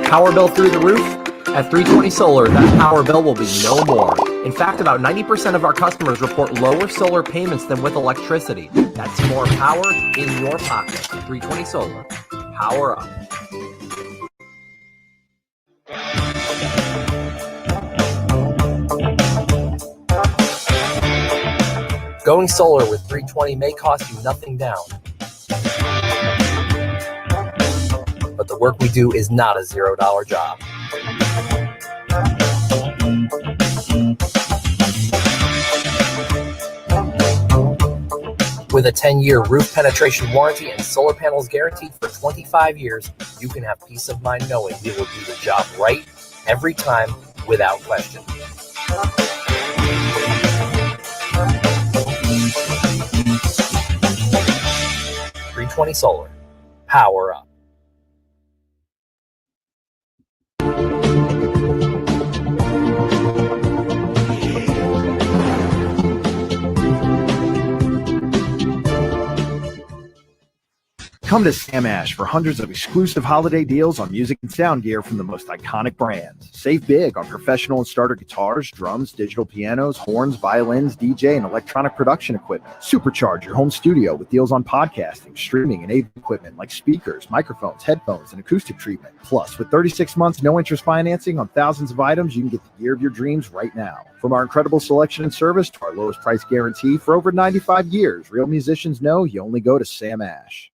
Power bill through the roof? At 320 Solar, that power bill will be no more. In fact, about 90% of our customers report lower solar payments than with electricity. That's more power in your pocket. 320 Solar. Power up. Going solar with 320 may cost you nothing down. But the work we do is not a $0 job. With a 10-year roof penetration warranty and solar panels guaranteed for 25 years, you can have peace of mind knowing we will do the job right every time without question. .320 Solar. Power up. Come to Sam Ash for hundreds of exclusive holiday deals on music and sound gear from the most iconic brands. Save big on professional and starter guitars, drums, digital pianos, horns, violins, DJ, and electronic production equipment. Supercharge your home studio with deals on podcasting, streaming, and AV equipment like speakers, microphones, headphones, and acoustic treatment. Plus, with 36 months no-interest financing on thousands of items, you can get the gear of your dreams right now. From our incredible selection and service to our lowest price guarantee for over 95 years, real musicians know you only go to Sam Ash.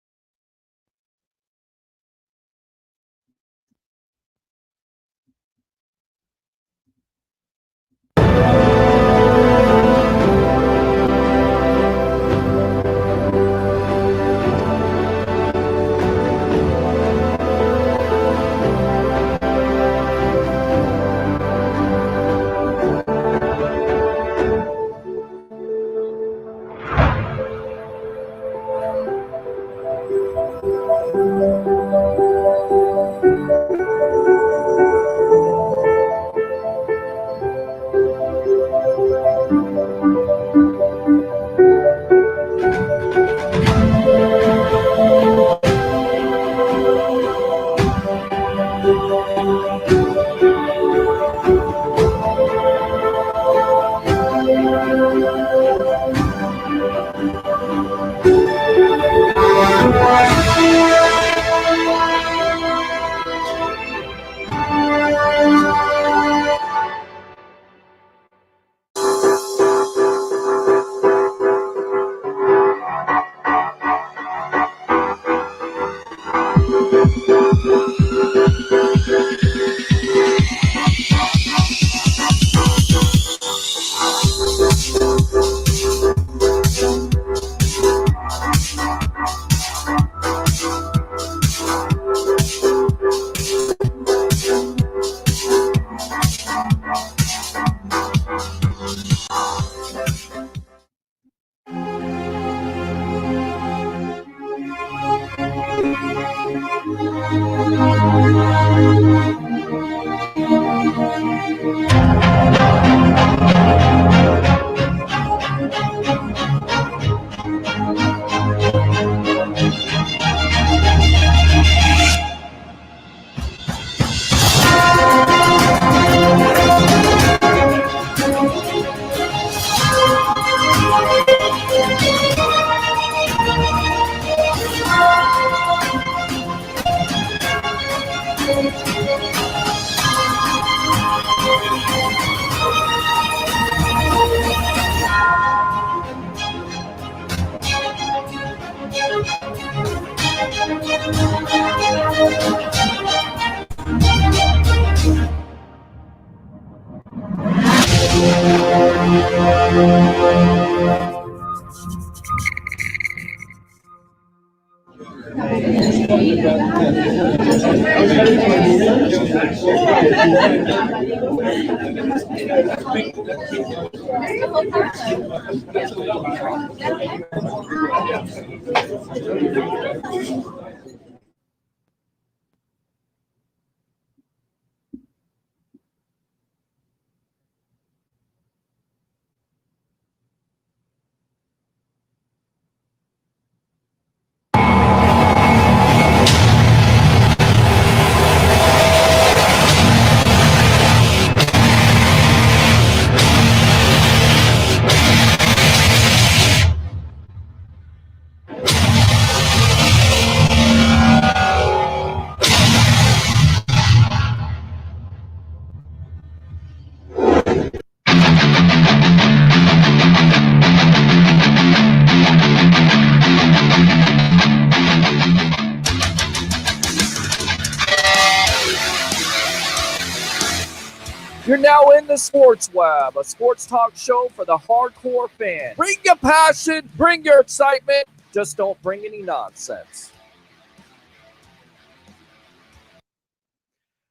You're now in the Sports Web, a sports talk show for the hardcore fan. Bring your passion, bring your excitement, just don't bring any nonsense.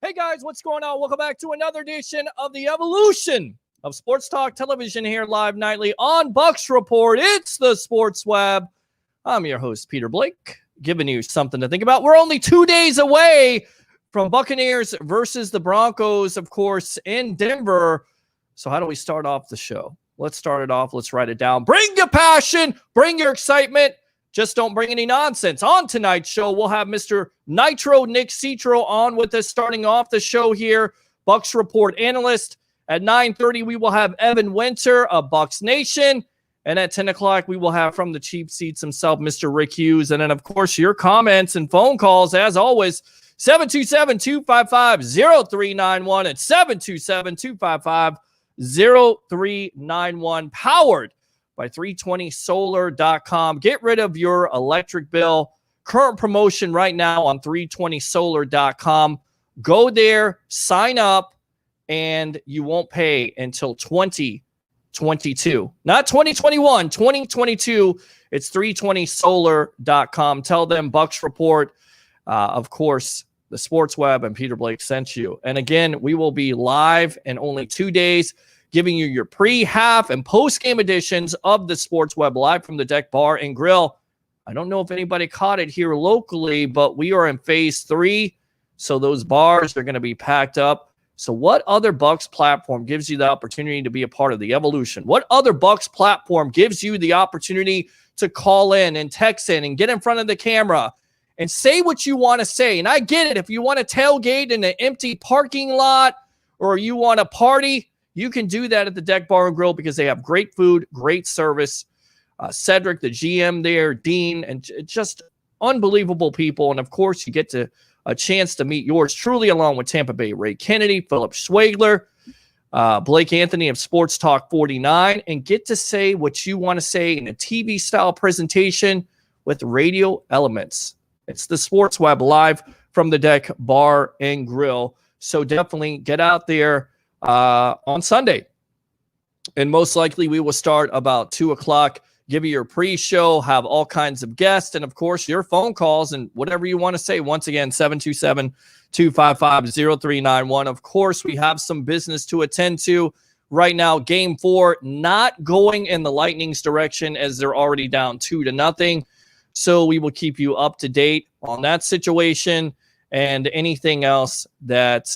Hey guys, what's going on? Welcome back to another edition of the evolution of Sports Talk Television here live nightly on Bucs Report. It's the Sports Web. I'm your host, Peter Blake, giving you something to think about. We're only 2 days away from Buccaneers versus the Broncos, of course, in Denver. So how do we start off the show? Let's start it off. Let's write it down. Bring your passion. Bring your excitement. Just don't bring any nonsense. On tonight's show, we'll have Mr. Nitro Nick Citro on with us starting off the show here. Bucs Report analyst. At 9:30, we will have Evan Winter of Bucs Nation. And at 10 o'clock, we will have from the cheap seats himself, Mr. Rick Hughes. And then, of course, your comments and phone calls, as always, 727-255-0391 at 727-255-0391, powered by 320solar.com. Get rid of your electric bill. Current promotion right now on 320solar.com. Go there, sign up, and you won't pay until 2022. Not 2021, 2022. It's 320solar.com. Tell them Bucs Report, of course, the Sports Web, and Peter Blake sent you. And again, we will be live in only 2 days, giving you your pre-half and post-game editions of the Sports Web live from the Deck Bar and Grill. I don't know if anybody caught it here locally, but we are in phase 3, so those bars are going to be packed up. So what other Bucs platform gives you the opportunity to be a part of the evolution? What other Bucs platform gives you the opportunity to call in and text in and get in front of the camera and say what you want to say? And I get it. If you want to tailgate in an empty parking lot or you want to party, you can do that at the Deck Bar and Grill because they have great food, great service. Cedric, the GM there, Dean, and just unbelievable people. And, of course, you get a chance to meet yours truly along with Tampa Bay Ray Kennedy, Philip Schwagler, Blake Anthony of Sports Talk 49, and get to say what you want to say in a TV-style presentation with radio elements. It's the Sports Web live from the Deck Bar and Grill. So definitely get out there on Sunday. And most likely we will start about 2 o'clock, give you your pre-show, have all kinds of guests, and, of course, your phone calls and whatever you want to say. Once again, 727-255-0391. Of course, we have some business to attend to right now. Game 4 not going in the Lightning's direction as they're already down 2-0. So we will keep you up to date on that situation and anything else that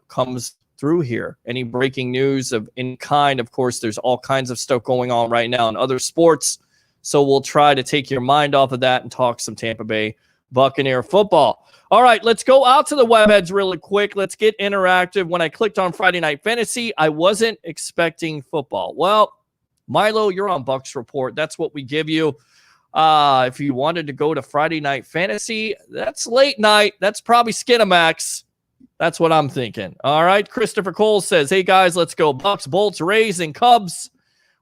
comes through here. Any breaking news of any kind. Of course, there's all kinds of stuff going on right now in other sports. So we'll try to take your mind off of that and talk some Tampa Bay Buccaneer football. All right, let's go out to the webheads really quick. Let's get interactive. When I clicked on Friday Night Fantasy, I wasn't expecting football. Well, Milo, you're on Bucs Report. That's what we give you. If you wanted to go to Friday Night Fantasy, that's late night. That's probably Skinamax. That's what I'm thinking. All right. Christopher Cole says, hey, guys, let's go. Bucks, Bolts, Rays, and Cubs.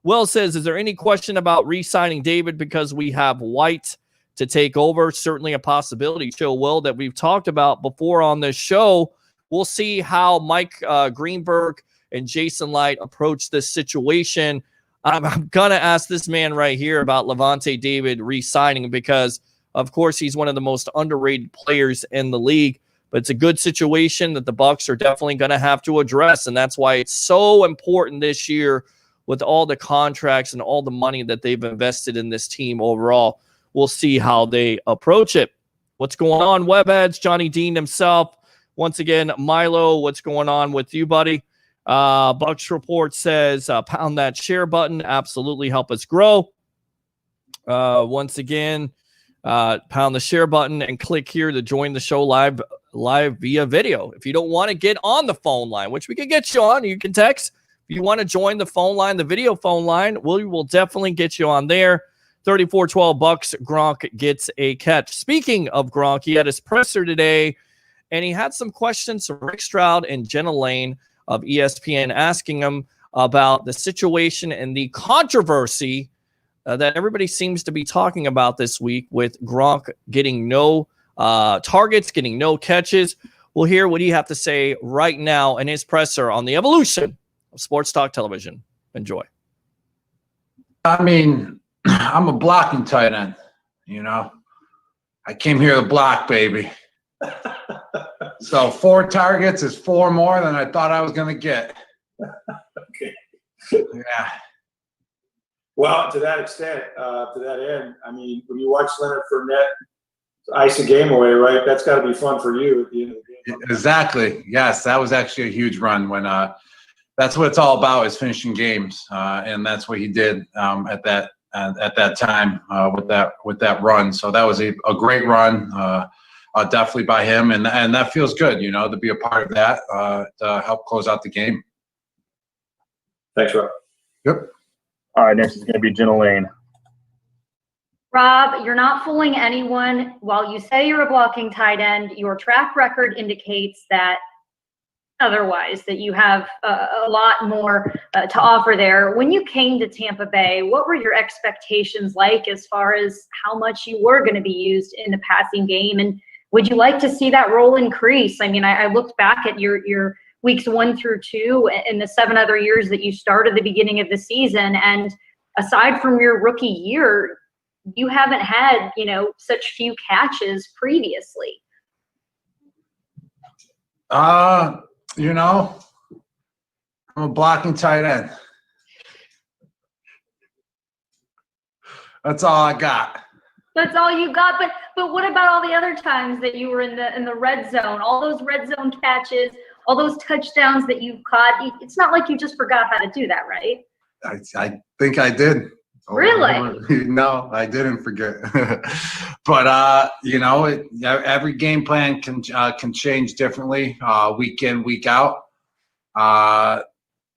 Will says, is there any question about re-signing David because we have White to take over? Certainly a possibility, Chill Will, that we've talked about before on this show. We'll see how Mike Greenberg and Jason Light approach this situation. I'm going to ask this man right here about Levante David re-signing because, of course, he's one of the most underrated players in the league. But it's a good situation that the Bucs are definitely going to have to address, and that's why it's so important this year with all the contracts and all the money that they've invested in this team overall. We'll see how they approach it. What's going on, Webheads? Johnny Dean himself. Once again, Milo, what's going on with you, buddy? Bucs Report says, pound that share button. Absolutely help us grow. Once again, pound the share button and click here to join the show live via video. If you don't want to get on the phone line, which we can get you on, you can text. If you want to join the phone line, the video phone line, we will definitely get you on there. 34-12 Bucs. Gronk gets a catch. Speaking of Gronk, he had his presser today, and he had some questions from Rick Stroud and Jenna Lane of ESPN asking him about the situation and the controversy that everybody seems to be talking about this week with Gronk getting no targets, getting no catches. We'll hear what you have to say right now in his presser on the evolution of sports talk television. Enjoy. I mean, I'm a blocking tight end, you know. I came here to block, baby. So 4 targets is 4 more than I thought I was going to get. Okay. Yeah. Well, to that extent, to that end, I mean, when you watch Leonard Fournette ice a game away, right? That's got to be fun for you at the end of the game. Exactly. Yes, that was actually a huge run when that's what it's all about, is finishing games, and that's what he did at that time with that run. So that was a great run, definitely by him, and that feels good, you know, to be a part of that, to help close out the game. Thanks, Rob. Yep. All right, next is going to be Jenna Lane. Rob, you're not fooling anyone. While you say you're a blocking tight end, your track record indicates that otherwise, that you have a lot more to offer there. When you came to Tampa Bay, what were your expectations like as far as how much you were going to be used in the passing game? And would you like to see that role increase? I mean, I looked back at your weeks 1 through 2 and the 7 other years that you started the beginning of the season. And aside from your rookie year, you haven't had, you know, such few catches previously. You know, I'm a blocking tight end. That's all I got. That's all you got. But what about all the other times that you were in the red zone? All those red zone catches, all those touchdowns that you've caught. It's not like you just forgot how to do that, right? I think I did. Really? No, I didn't forget. But you know, every game plan can change differently, week in, week out.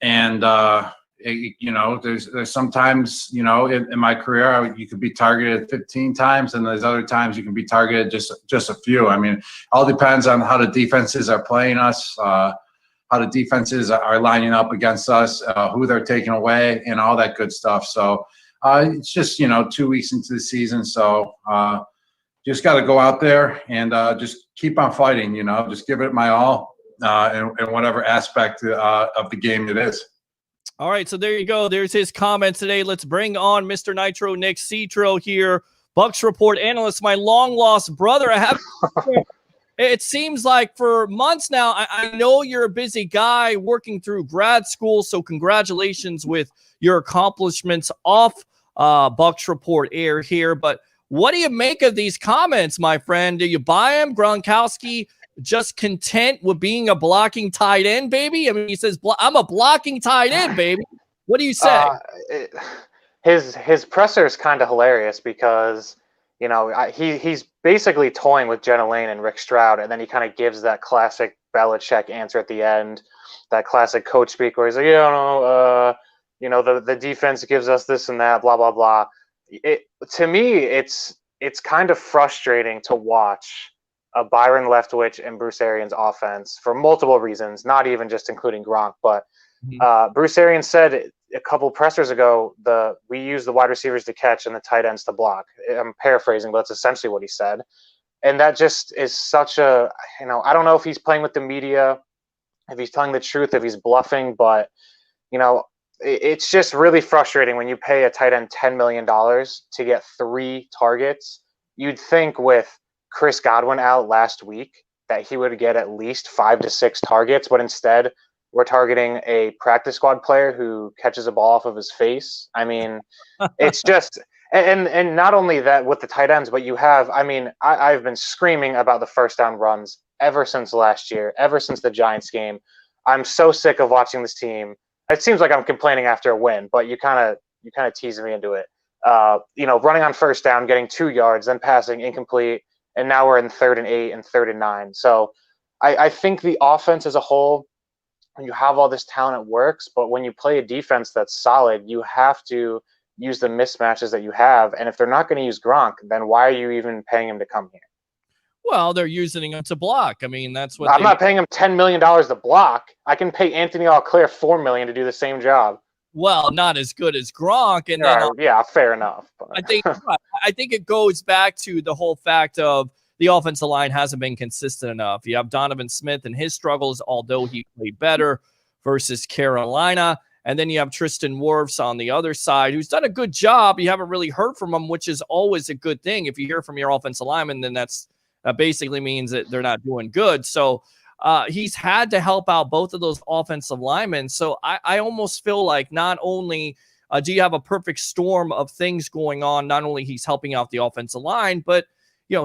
You know, there's sometimes, you know, in my career, you could be targeted 15 times, and there's other times you can be targeted just a few. I mean, all depends on how the defenses are playing us, how the defenses are lining up against us, who they're taking away, and all that good stuff. So it's just, you know, 2 weeks into the season, so just got to go out there and just keep on fighting. You know, just give it my all in whatever aspect of the game it is. All right, so there you go. There's his comments today. Let's bring on Mr. Nitro, Nick Citro here, Bucs Report analyst, my long-lost brother. I have. It seems like for months now, I know you're a busy guy working through grad school, so congratulations with your accomplishments off Bucs Report air here. But what do you make of these comments, my friend? Do you buy them? Gronkowski just content with being a blocking tight end, baby? I mean, he says, I'm a blocking tight end, baby. What do you say? His presser is kind of hilarious because, you know, he's basically toying with Jenna Lane and Rick Stroud, and then he kind of gives that classic Belichick answer at the end, that classic coach speak where he's like, you know, the defense gives us this and that, blah, blah, blah. To me, it's kind of frustrating to watch a Byron Leftwich and Bruce Arians offense for multiple reasons, not even just including Gronk, but Bruce Arians said a couple pressers ago, we use the wide receivers to catch and the tight ends to block. I'm paraphrasing, but that's essentially what he said. And that just is such a, you know, I don't know if he's playing with the media, if he's telling the truth, if he's bluffing, but, you know, it's just really frustrating when you pay a tight end $10 million to get 3 targets. You'd think with Chris Godwin out last week that he would get at least 5 to 6 targets, but instead we're targeting a practice squad player who catches a ball off of his face. I mean, it's just and not only that with the tight ends, but you have, I mean, I've been screaming about the first down runs ever since last year, ever since the Giants game. I'm so sick of watching this team. It seems like I'm complaining after a win, but you kind of tease me into it. You know, running on first down, getting 2 yards, then passing incomplete, and now we're in 3rd and 8 and 3rd and 9. So I think the offense as a whole, when you have all this talent, it works. But when you play a defense that's solid, you have to use the mismatches that you have. And if they're not going to use Gronk, then why are you even paying him to come here? Well, they're using him to block. I mean, that's what I'm not paying him $10 million to block. I can pay Anthony Auclair $4 million to do the same job. Well, not as good as Gronk. And yeah, fair enough. But. I think it goes back to the whole fact of, the offensive line hasn't been consistent enough. You have Donovan Smith and his struggles, although he played better versus Carolina. And then you have Tristan Wirfs on the other side, who's done a good job. You haven't really heard from him, which is always a good thing. If you hear from your offensive lineman, then that basically means that they're not doing good. So he's had to help out both of those offensive linemen. So I almost feel like not only do you have a perfect storm of things going on, not only he's helping out the offensive line, but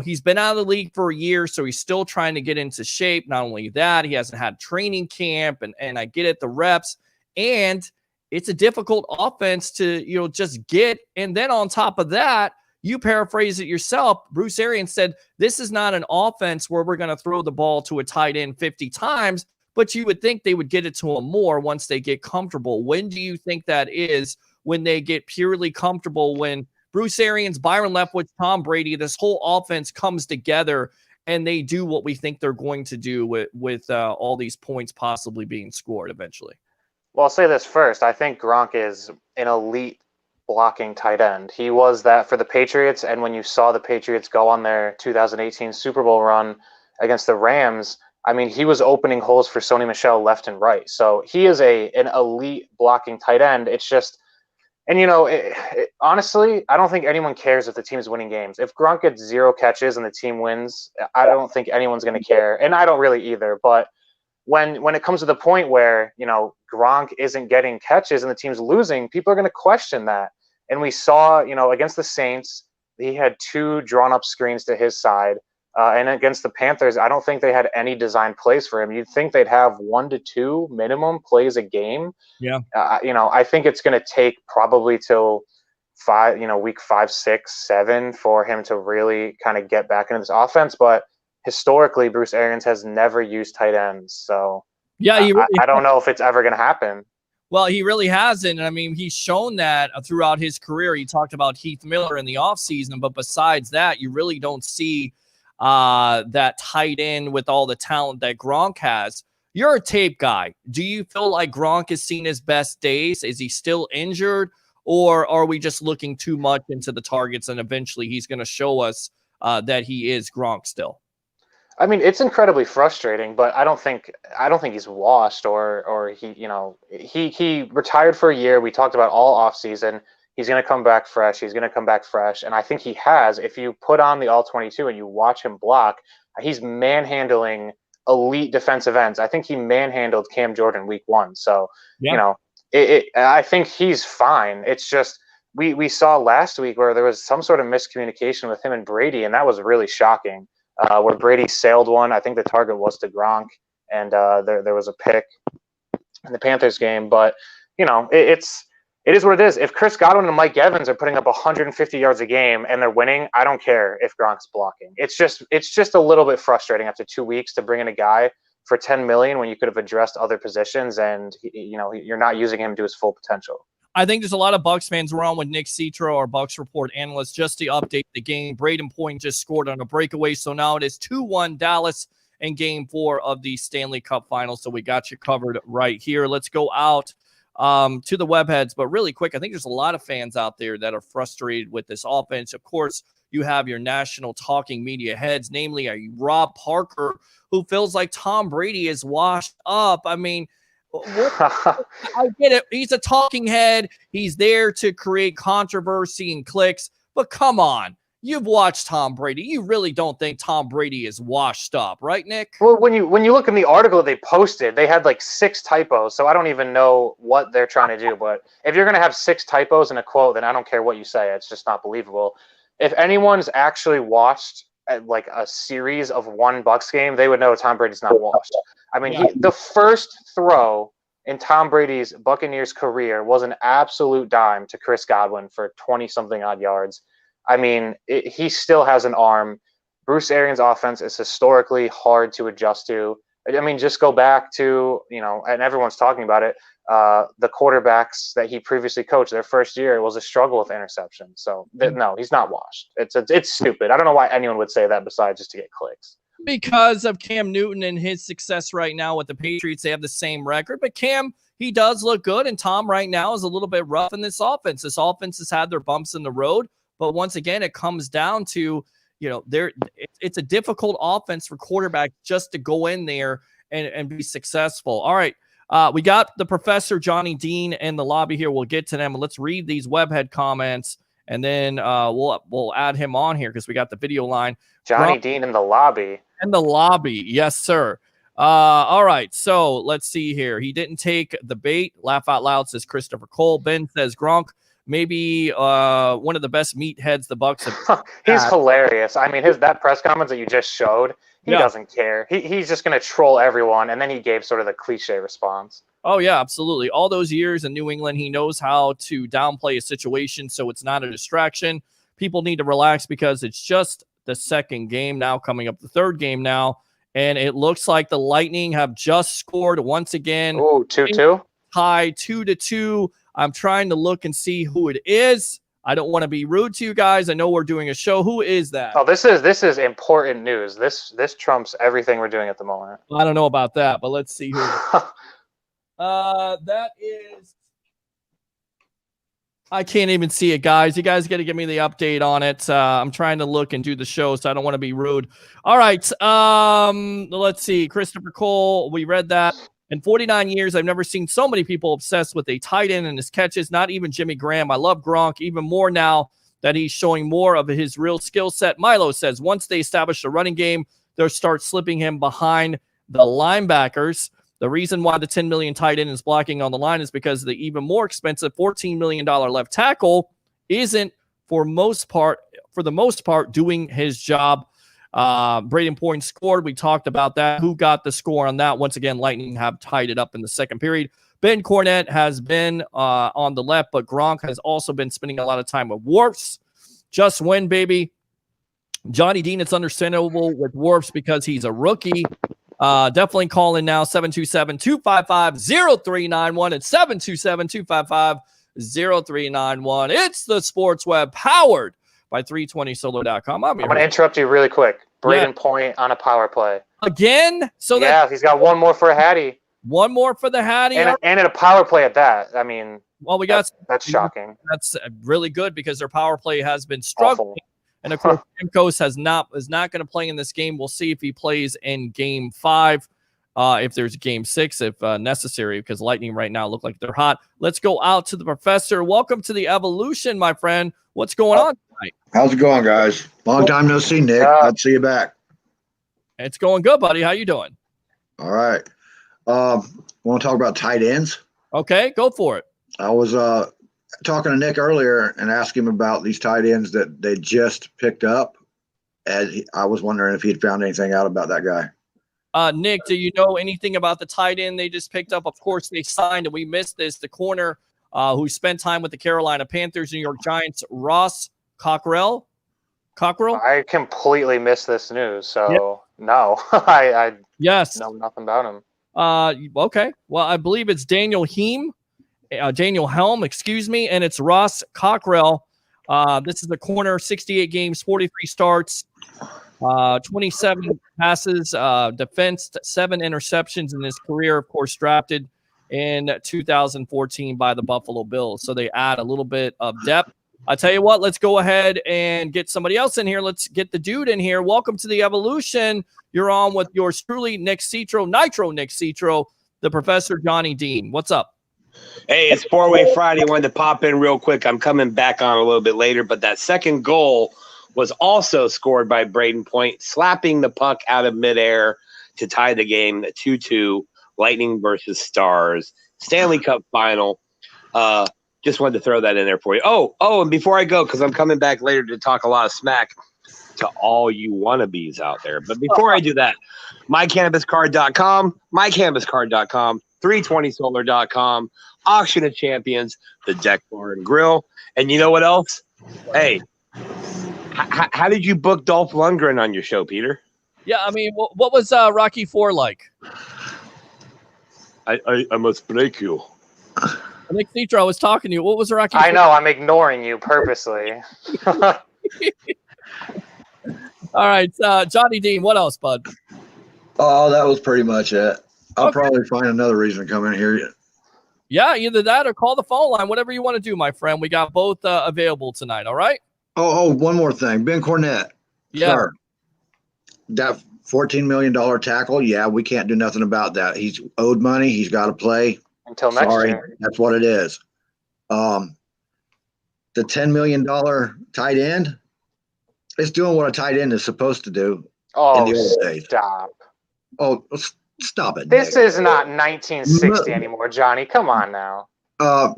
he's been out of the league for a year, so he's still trying to get into shape. Not only that, he hasn't had training camp, and I get it, the reps. And it's a difficult offense to, just get. And then on top of that, you paraphrase it yourself. Bruce Arians said, this is not an offense where we're going to throw the ball to a tight end 50 times, but you would think they would get it to him more once they get comfortable. When do you think that is, when they get purely comfortable, when Bruce Arians, Byron Leftwich, Tom Brady, this whole offense comes together and they do what we think they're going to do with all these points possibly being scored eventually? Well, I'll say this first. I think Gronk is an elite blocking tight end. He was that for the Patriots, and when you saw the Patriots go on their 2018 Super Bowl run against the Rams, I mean, he was opening holes for Sony Michel left and right. So he is an elite blocking tight end. It's just, and honestly, I don't think anyone cares if the team's winning games. If Gronk gets 0 catches and the team wins, I don't think anyone's going to care, and I don't really either. But when it comes to the point where, Gronk isn't getting catches and the team's losing, people are going to question that. And we saw, against the Saints, he had 2 drawn-up screens to his side. And against the Panthers, I don't think they had any design plays for him. You'd think they'd have 1 to 2 minimum plays a game. Yeah. I think it's going to take probably till week 5, 6, 7 for him to really kind of get back into this offense. But historically, Bruce Arians has never used tight ends. So yeah, I don't know if it's ever going to happen. Well, he really hasn't. I mean, he's shown that throughout his career. He talked about Heath Miller in the offseason, but besides that, you really don't see that tight end with all the talent that Gronk has. You're a tape guy. Do you feel like Gronk has seen his best days? Is he still injured, or are we just looking too much into the targets and eventually he's going to show us that he is Gronk still? I mean, it's incredibly frustrating, but I don't think he's washed or he retired for a year. We talked about all offseason. He's going to come back fresh. And I think he has. If you put on the all-22 and you watch him block, he's manhandling elite defensive ends. I think he manhandled Cam Jordan week 1. So, yeah. I think he's fine. It's just we saw last week where there was some sort of miscommunication with him and Brady, and that was really shocking. Where Brady sailed one. I think the target was to Gronk, and there was a pick in the Panthers game. But, it is what it is. If Chris Godwin and Mike Evans are putting up 150 yards a game and they're winning, I don't care if Gronk's blocking. It's just a little bit frustrating after 2 weeks to bring in a guy for $10 million when you could have addressed other positions, and you're not using him to his full potential. I think there's a lot of Bucs fans. We're on with Nick Citro, our Bucs report analyst, just to update the game. Braden Point just scored on a breakaway, so now it is 2-1 Dallas in Game 4 of the Stanley Cup Finals. So we got you covered right here. Let's go out to the webheads, but really quick, I think there's a lot of fans out there that are frustrated with this offense. Of course, you have your national talking media heads, namely a Rob Parker, who feels like Tom Brady is washed up. I mean, I get it. He's a talking head. He's there to create controversy and clicks. But come on. You've watched Tom Brady. You really don't think Tom Brady is washed up, right, Nick? Well, when you look in the article they posted, they had like 6 typos. So I don't even know what they're trying to do. But if you're going to have 6 typos in a quote, then I don't care what you say. It's just not believable. If anyone's actually watched like a series of one Bucs game, they would know Tom Brady's not washed. I mean, the first throw in Tom Brady's Buccaneers career was an absolute dime to Chris Godwin for 20-something odd yards. I mean, he still has an arm. Bruce Arians' offense is historically hard to adjust to. I mean, just go back to, and everyone's talking about it, the quarterbacks that he previously coached, their first year, it was a struggle with interception. So, no, he's not washed. It's stupid. I don't know why anyone would say that besides just to get clicks. Because of Cam Newton and his success right now with the Patriots, they have the same record. But Cam, he does look good, and Tom right now is a little bit rough in this offense. This offense has had their bumps in the road, but once again, it comes down to, it's a difficult offense for quarterbacks just to go in there and be successful. All right. We got the Professor Johnny Dean in the lobby here. We'll get to them. Let's read these webhead comments, and then we'll add him on here because we got the video line. Johnny Dean in the lobby. In the lobby, yes, sir. All right, so let's see here. He didn't take the bait. Laugh out loud, says Christopher Cole. Ben says Gronk, maybe one of the best meatheads the Bucs have. He's hilarious. I mean, that press conference that you just showed, he doesn't care. He's just going to troll everyone, and then he gave sort of the cliche response. Oh, yeah, absolutely. All those years in New England, he knows how to downplay a situation so it's not a distraction. People need to relax because it's just the second game now, coming up the third game now. And it looks like the Lightning have just scored once again. Oh, 2-2? Tie 2-2. I'm trying to look and see who it is. I don't want to be rude to you guys. I know we're doing a show. Who is that? Oh, this is important news. This trumps everything we're doing at the moment. I don't know about that, but let's see who. That is. I can't even see it, guys. You guys got to give me the update on it. I'm trying to look and do the show, so I don't want to be rude. All right. Let's see. Christopher Cole, we read that. In 49 years, I've never seen so many people obsessed with a tight end and his catches, not even Jimmy Graham. I love Gronk even more now that he's showing more of his real skill set. Milo says, once they establish a running game, they'll start slipping him behind the linebackers. The reason why the $10 million tight end is blocking on the line is because the even more expensive $14 million left tackle isn't, for the most part, doing his job. Braden Point scored. We talked about that. Who got the score on that? Once again, Lightning have tied it up in the second period. Ben Cornett has been on the left, but Gronk has also been spending a lot of time with Warps. Just win, baby. Johnny Dean, it's understandable with Warps because he's a rookie. Definitely call in now, 727-255-0391. It's 727-255-0391. It's the Sports Web powered by 320solar.com. I'm going to interrupt you really quick. Braden Point on a power play. Again? He's got one more for a Hattie. One more for the Hattie. And in a power play at that. I mean, well, that's shocking. That's really good because their power play has been struggling. Awful. And of course, Stamkos is not going to play in this game. We'll see if he plays in Game 5, if there's Game 6, if necessary, because Lightning right now look like they're hot. Let's go out to the Professor. Welcome to the Evolution, my friend. What's going on tonight? How's it going, guys? Long time no see, Nick. Glad to see you back. It's going good, buddy. How you doing? All right. Want to talk about tight ends? Okay, go for it. I was talking to Nick earlier and asked him about these tight ends that they just picked up. And I was wondering if he'd found anything out about that guy. Nick, do you know anything about the tight end they just picked up? Of course, they signed, and we missed this, the corner who spent time with the Carolina Panthers, New York Giants, Ross Cockrell. I completely missed this news, so no. I know nothing about him. Okay. Well, I believe it's Daniel Helm, excuse me, and it's Ross Cockrell. This is the corner, 68 games, 43 starts, 27 passes, defensed 7 interceptions in his career, of course, drafted in 2014 by the Buffalo Bills. So they add a little bit of depth. I tell you what, let's go ahead and get somebody else in here. Let's get the dude in here. Welcome to the Evolution. You're on with yours truly, Nick Citro, the Professor Johnny Dean. What's up? Hey, it's four-way Friday. Wanted to pop in real quick. I'm coming back on a little bit later, but that second goal was also scored by Braden Point, slapping the puck out of midair to tie the game, 2-2, Lightning versus Stars, Stanley Cup final. Just wanted to throw that in there for you. Oh, and before I go, because I'm coming back later to talk a lot of smack to all you wannabes out there. But before I do that, mycannabiscard.com, 320solar.com, Auction of Champions, the Deck Bar and Grill. And you know what else? Hey, how did you book Dolph Lundgren on your show, Peter? Yeah, I mean, what was Rocky IV like? I must break you. Nick Citro, I was talking to you. What was Rocky IV? I know, I'm ignoring you purposely. All right, Johnny Dean, what else, bud? Oh, that was pretty much it. I'll probably find another reason to come in here. Yeah, either that or call the phone line, whatever you want to do, my friend. We got both available tonight, all right? Oh, one more thing. Ben Cornett. Yeah. Sir, that $14 million tackle, yeah, we can't do nothing about that. He's owed money. He's got to play. Until next Sorry, year. that's what it is. The $10 million tight end, it's doing what a tight end is supposed to do in Oh, the old days. stop. Oh, stop it, This Nick. is not 1960 anymore, Johnny. Come on now.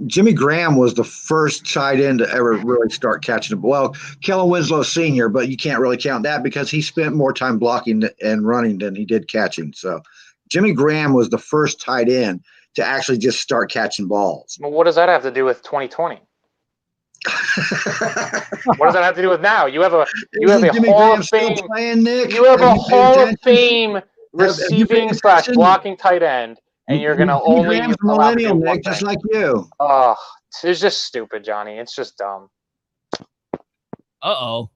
Jimmy Graham was the first tight end to ever really start catching the ball. Well, Kellen Winslow Sr., but you can't really count that because he spent more time blocking and running than he did catching. So Jimmy Graham was the first tight end to actually just start catching balls. Well, what does that have to do with 2020? What does that have to do with now? You have a Jimmy Hall Graham of still Fame. playing, Nick? You have a you paid Hall of attention? Fame Have you paid receiving / attention? blocking tight end, and you're gonna Jimmy only Graham's a allow him to do millennial, one Nick, just thing. like you. Oh, it's just stupid, Johnny. It's just dumb. Uh-oh.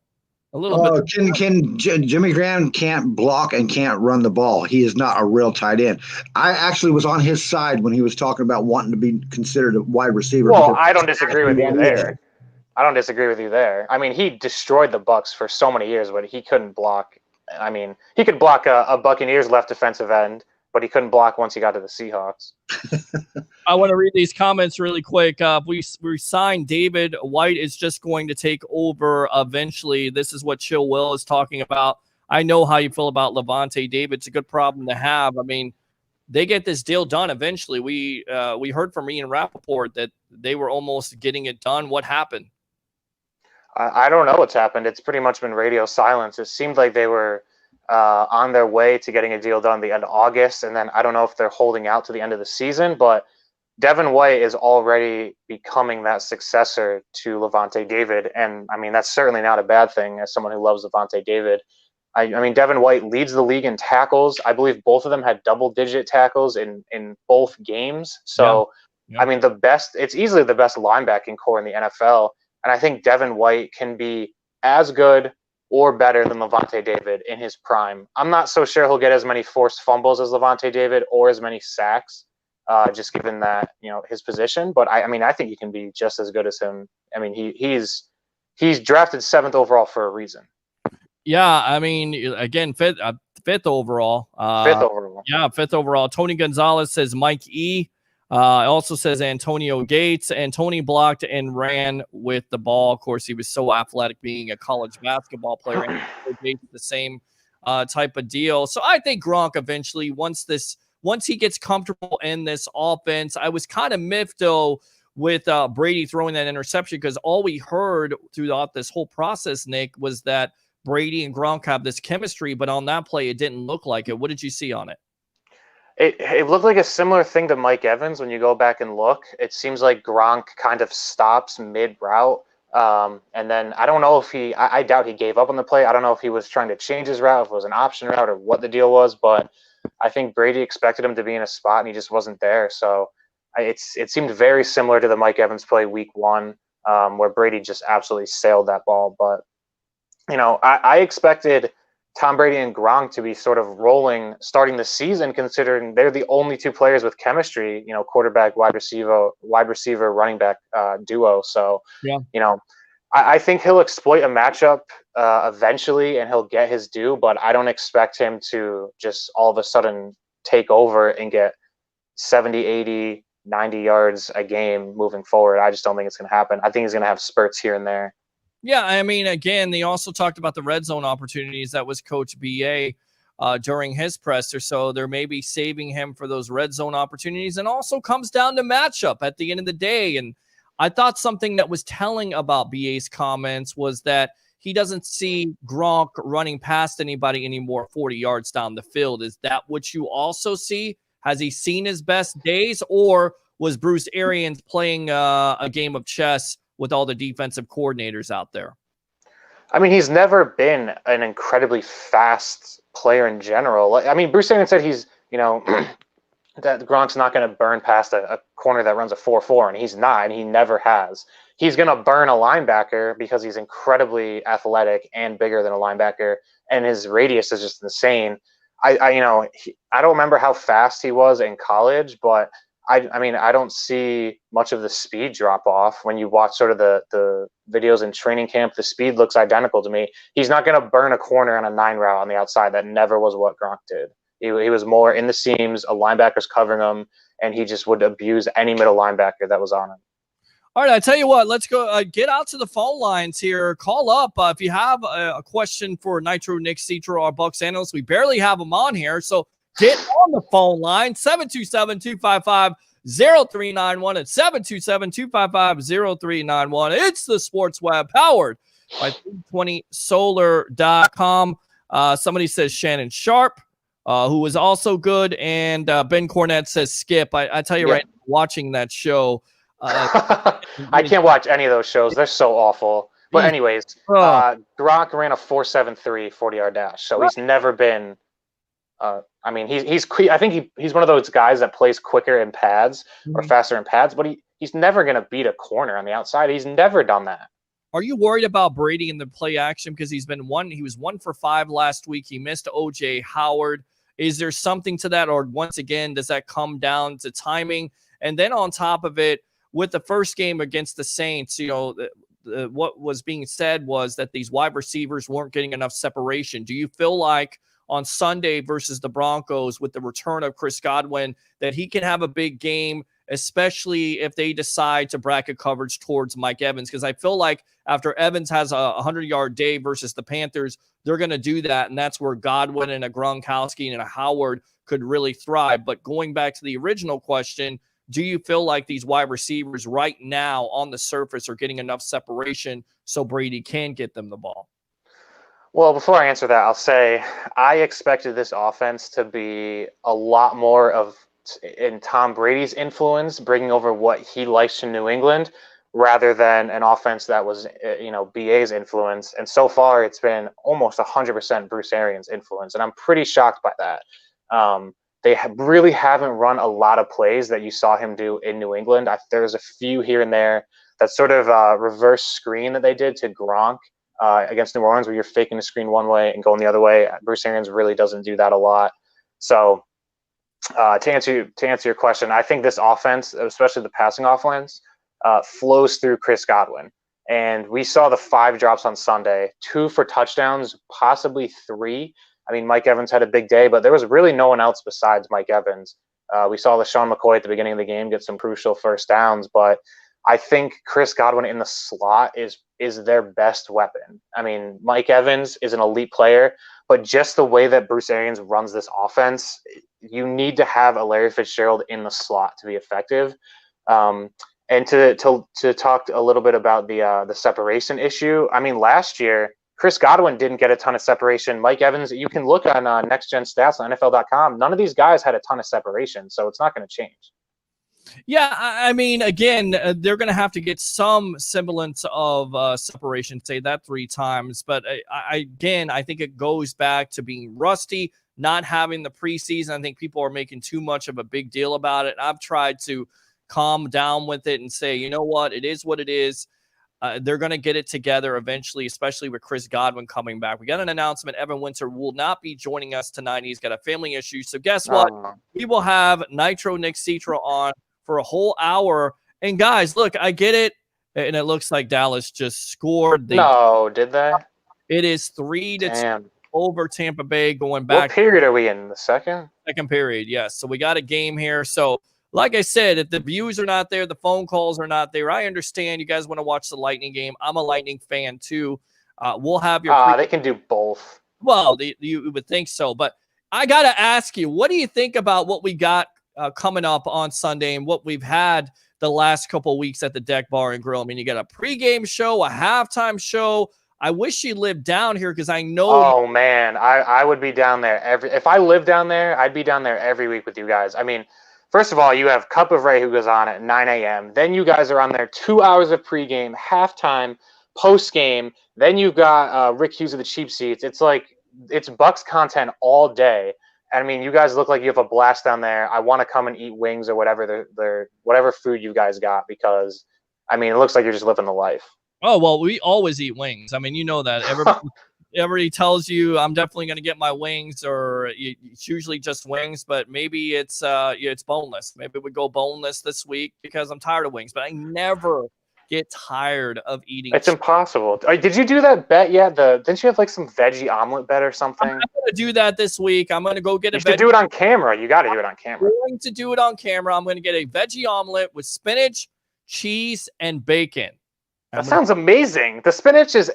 A little bit. Jimmy Graham can't block and can't run the ball. He is not a real tight end. I actually was on his side when he was talking about wanting to be considered a wide receiver. Well, I don't disagree with you what he there. I don't disagree with you there. I mean, he destroyed the Bucs for so many years, but he couldn't block. I mean, he could block a Buccaneers left defensive end, but he couldn't block once he got to the Seahawks. I want to read these comments really quick. We signed David White is just going to take over eventually. This is what Chill Will is talking about. I know how you feel about Levante David. It's a good problem to have. I mean, they get this deal done eventually. We heard from Ian Rappaport that they were almost getting it done. What happened? I don't know what's happened. It's pretty much been radio silence. It seemed like they were on their way to getting a deal done the end of August, and then I don't know if they're holding out to the end of the season, but Devin White is already becoming that successor to Levante David, and I mean, that's certainly not a bad thing as someone who loves Levante David. I mean, Devin White leads the league in tackles. I believe both of them had double-digit tackles in both games. So, Yeah. I mean, it's easily the best linebacking core in the NFL, and I think Devin White can be as good or better than Levante David in his prime. I'm not so sure he'll get as many forced fumbles as Levante David or as many sacks, just given that, his position. But I mean, I think he can be just as good as him. I mean, he's drafted 7th overall for a reason. Yeah, I mean, again, fifth overall. 5th overall. Yeah, 5th overall. Tony Gonzalez says Mike E. Also says Antonio Gates. And Tony blocked and ran with the ball. Of course, he was so athletic being a college basketball player. And Gates, the same type of deal. So I think Gronk eventually, once he gets comfortable in this offense, I was kind of miffed, though, with Brady throwing that interception, because all we heard throughout this whole process, Nick, was that Brady and Gronk have this chemistry, but on that play, it didn't look like it. What did you see on it? It looked like a similar thing to Mike Evans when you go back and look. It seems like Gronk kind of stops mid-route, and then I don't know if I doubt he gave up on the play. I don't know if he was trying to change his route, if it was an option route, or what the deal was, but I think Brady expected him to be in a spot, and he just wasn't there. So it seemed very similar to the Mike Evans play week 1, where Brady just absolutely sailed that ball. But I expected Tom Brady and Gronk to be sort of rolling starting the season, considering they're the only two players with chemistry, quarterback, wide receiver, running back duo. So, yeah. I think he'll exploit a matchup eventually, and he'll get his due, but I don't expect him to just all of a sudden take over and get 70, 80, 90 yards a game moving forward. I just don't think it's going to happen. I think he's going to have spurts here and there. Yeah, I mean, again, they also talked about the red zone opportunities. That was Coach BA during his presser. So they're maybe saving him for those red zone opportunities, and also comes down to matchup at the end of the day. And I thought something that was telling about BA's comments was that he doesn't see Gronk running past anybody anymore 40 yards down the field. Is that what you also see? Has he seen his best days, or was Bruce Arians playing a game of chess with all the defensive coordinators out there? I mean, he's never been an incredibly fast player in general. I mean, Bruce Arians said he's, that Gronk's not going to burn past a corner that runs a 4.4, and he's not, and he never has. He's going to burn a linebacker because he's incredibly athletic and bigger than a linebacker, and his radius is just insane. I don't remember how fast he was in college, but I mean, I don't see much of the speed drop off when you watch sort of the videos in training camp. The speed looks identical to me. He's not going to burn a corner on a 9 route on the outside. That never was what Gronk did. He was more in the seams, a linebacker's covering him, and he just would abuse any middle linebacker that was on him. All right, I tell you what, let's go get out to the phone lines here. Call up if you have a question for Nitro Nick Citro, our Bucs analyst. We barely have him on here, so get on the phone line, 727-255-0391 at 727-255-0391. It's the Sports Web powered by 320solar.com. Somebody says Shannon Sharp, who was also good, and Ben Cornett says Skip. I tell you right now, watching that show, I can't watch any of those shows. They're so awful. But anyways, Gronk ran a 4.73 40-yard dash, so he's never been. I mean, he's I think he's one of those guys that plays quicker in pads or faster in pads, but he's never going to beat a corner on the outside. He's never done that. Are you worried about Brady in the play action because he was 1 for 5 last week. He missed OJ Howard. Is there something to that, or once again, does that come down to timing? And then on top of it, with the first game against the Saints, what was being said was that these wide receivers weren't getting enough separation. Do you feel like on Sunday versus the Broncos with the return of Chris Godwin that he can have a big game, especially if they decide to bracket coverage towards Mike Evans? Because I feel like after Evans has a 100-yard day versus the Panthers, they're going to do that, and that's where Godwin and a Gronkowski and a Howard could really thrive. But going back to the original question, do you feel like these wide receivers right now on the surface are getting enough separation so Brady can get them the ball? Well, before I answer that, I'll say I expected this offense to be a lot more of in Tom Brady's influence, bringing over what he likes to New England, rather than an offense that was, BA's influence. And so far, it's been almost 100% Bruce Arians' influence, and I'm pretty shocked by that. They really haven't run a lot of plays that you saw him do in New England. There's a few here and there. That sort of reverse screen that they did to Gronk against New Orleans, where you're faking the screen one way and going the other way. Bruce Arians really doesn't do that a lot. So to answer your question, I think this offense, especially the passing offense, flows through Chris Godwin. And we saw the 5 drops on Sunday, 2 for touchdowns, possibly 3. I mean, Mike Evans had a big day, but there was really no one else besides Mike Evans. We saw LaShawn McCoy at the beginning of the game get some crucial first downs, but I think Chris Godwin in the slot is their best weapon. I mean, Mike Evans is an elite player, but just the way that Bruce Arians runs this offense, you need to have a Larry Fitzgerald in the slot to be effective. And to talk a little bit about the separation issue, I mean, last year, Chris Godwin didn't get a ton of separation. Mike Evans, you can look on Next Gen Stats on NFL.com. None of these guys had a ton of separation, so it's not going to change. Yeah, I mean, again, they're going to have to get some semblance of separation, say that 3 times. But I think it goes back to being rusty, not having the preseason. I think people are making too much of a big deal about it. I've tried to calm down with it and say, you know what, it is what it is. They're going to get it together eventually, especially with Chris Godwin coming back. We got an announcement. Evan Winter will not be joining us tonight. He's got a family issue. So guess what? We will have Nitro Nick Citro on for a whole hour. And guys, look, I get it. And it looks like Dallas just scored. Did they? It is 3-2 over Tampa Bay going back. What period are we in? The second? Second period, yes. So we got a game here. So like I said, if the views are not there, the phone calls are not there, I understand you guys want to watch the Lightning game. I'm a Lightning fan too. We'll have your they can do both. Well, you would think so. But I got to ask you, what do you think about what we got coming up on Sunday and what we've had the last couple of weeks at the Deck Bar and Grill? I mean, you got a pregame show, a halftime show. I wish you lived down here because I know. Oh, man, I would be down there if I lived down there, I'd be down there every week with you guys. I mean, first of all, you have Cup of Ray who goes on at 9 a.m. Then you guys are on there 2 hours of pregame, halftime, postgame. Then you've got Rick Hughes of the Cheap Seats. It's like it's Bucs content all day. I mean, you guys look like you have a blast down there. I want to come and eat wings or whatever food you guys got because, I mean, it looks like you're just living the life. Oh, well, we always eat wings. I mean, you know that. Everybody, everybody tells you I'm definitely going to get my wings, or it's usually just wings, but maybe it's boneless. Maybe we go boneless this week because I'm tired of wings, but I never get tired of eating. It's impossible. Did you do that bet yet? Didn't you have like some veggie omelet bet or something? I'm going to do that this week. I'm going to go get You should do it on camera. You got to do it on camera. I'm going to do it on camera. I'm going to get a veggie omelet with spinach, cheese, and bacon. That sounds amazing. The spinach is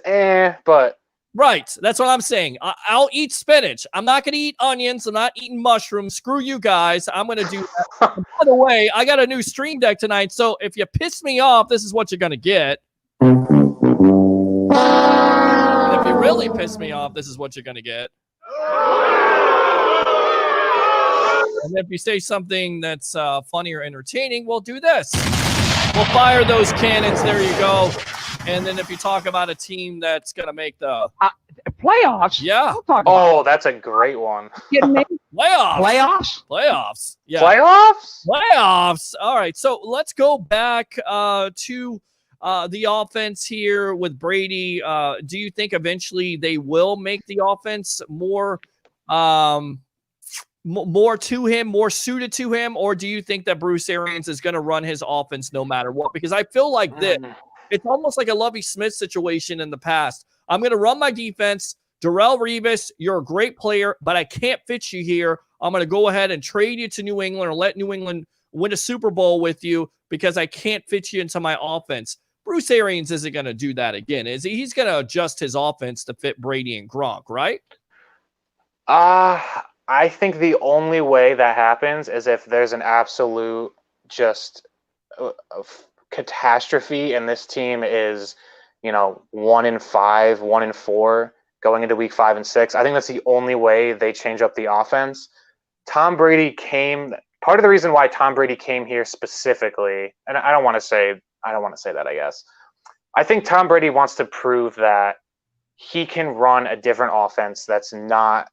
but right. That's what I'm saying. I'll eat spinach. I'm not going to eat onions. I'm not eating mushrooms. Screw you guys. I'm going to do that. By the way, I got a new stream deck tonight. So if you piss me off, this is what you're going to get. And if you really piss me off, this is what you're going to get. And if you say something that's funny or entertaining, we'll do this. We'll fire those cannons. There you go. And then if you talk about a team that's going to make the playoffs. Yeah. Oh, that's a great one. Kidding me? Playoffs. Yeah. Playoffs. All right. So let's go back to the offense here with Brady. Do you think eventually they will make the offense more to him, more suited to him, or do you think that Bruce Arians is going to run his offense no matter what? Because I feel like this. It's almost like a Lovie Smith situation in the past. I'm going to run my defense. Darrelle Revis, you're a great player, but I can't fit you here. I'm going to go ahead and trade you to New England or let New England win a Super Bowl with you because I can't fit you into my offense. Bruce Arians isn't going to do that again, is he? He's going to adjust his offense to fit Brady and Gronk, right? I think the only way that happens is if there's an absolute just catastrophe and this team is, 1-5, 1-4 going into week 5 and 6. I think that's the only way they change up the offense. Part of the reason why Tom Brady came here specifically, and I don't want to say that, I guess. I think Tom Brady wants to prove that he can run a different offense that's not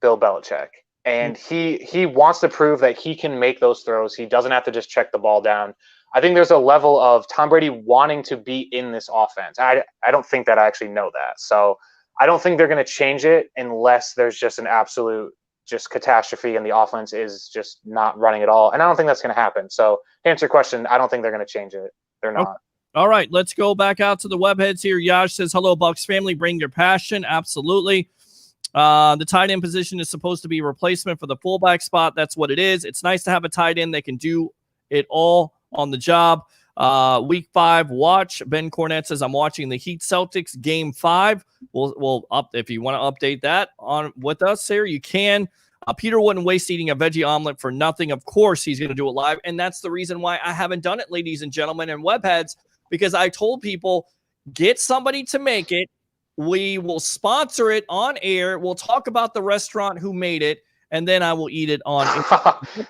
Bill Belichick. And he wants to prove that he can make those throws. He doesn't have to just check the ball down. I think there's a level of Tom Brady wanting to be in this offense. I don't think that I actually know that. So I don't think they're going to change it unless there's just an absolute just catastrophe and the offense is just not running at all. And I don't think that's going to happen. So to answer your question, I don't think they're going to change it. They're not. Okay. All right, let's go back out to the webheads here. Yash says, hello, Bucs family. Bring your passion. Absolutely. The tight end position is supposed to be a replacement for the fullback spot. That's what it is. It's nice to have a tight end that can do it all on the job. Week 5, watch. Ben Cornett says, I'm watching the Heat Celtics game 5. We'll up if you want to update that on with us here, you can. Peter wouldn't waste eating a veggie omelet for nothing. Of course, he's going to do it live. And that's the reason why I haven't done it, ladies and gentlemen, and webheads, because I told people, get somebody to make it. We will sponsor it on air. We'll talk about the restaurant who made it, and then I will eat it on.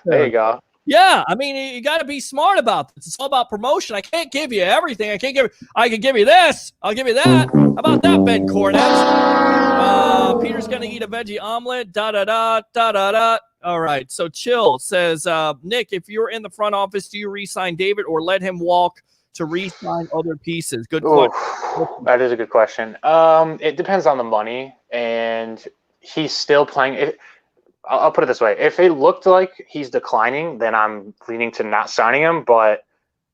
There you go. Yeah, I mean, you got to be smart about this. It's all about promotion. I can't give you everything. I can give you this. I'll give you that. How about that, Ben Cornett? Peter's going to eat a veggie omelet. Da-da-da. All right, so Chill says, Nick, if you're in the front office, do you re-sign David or let him walk to re-sign other pieces? Good question. That is a good question. It depends on the money, and he's still playing. I'll put it this way. If it looked like he's declining, then I'm leaning to not signing him. But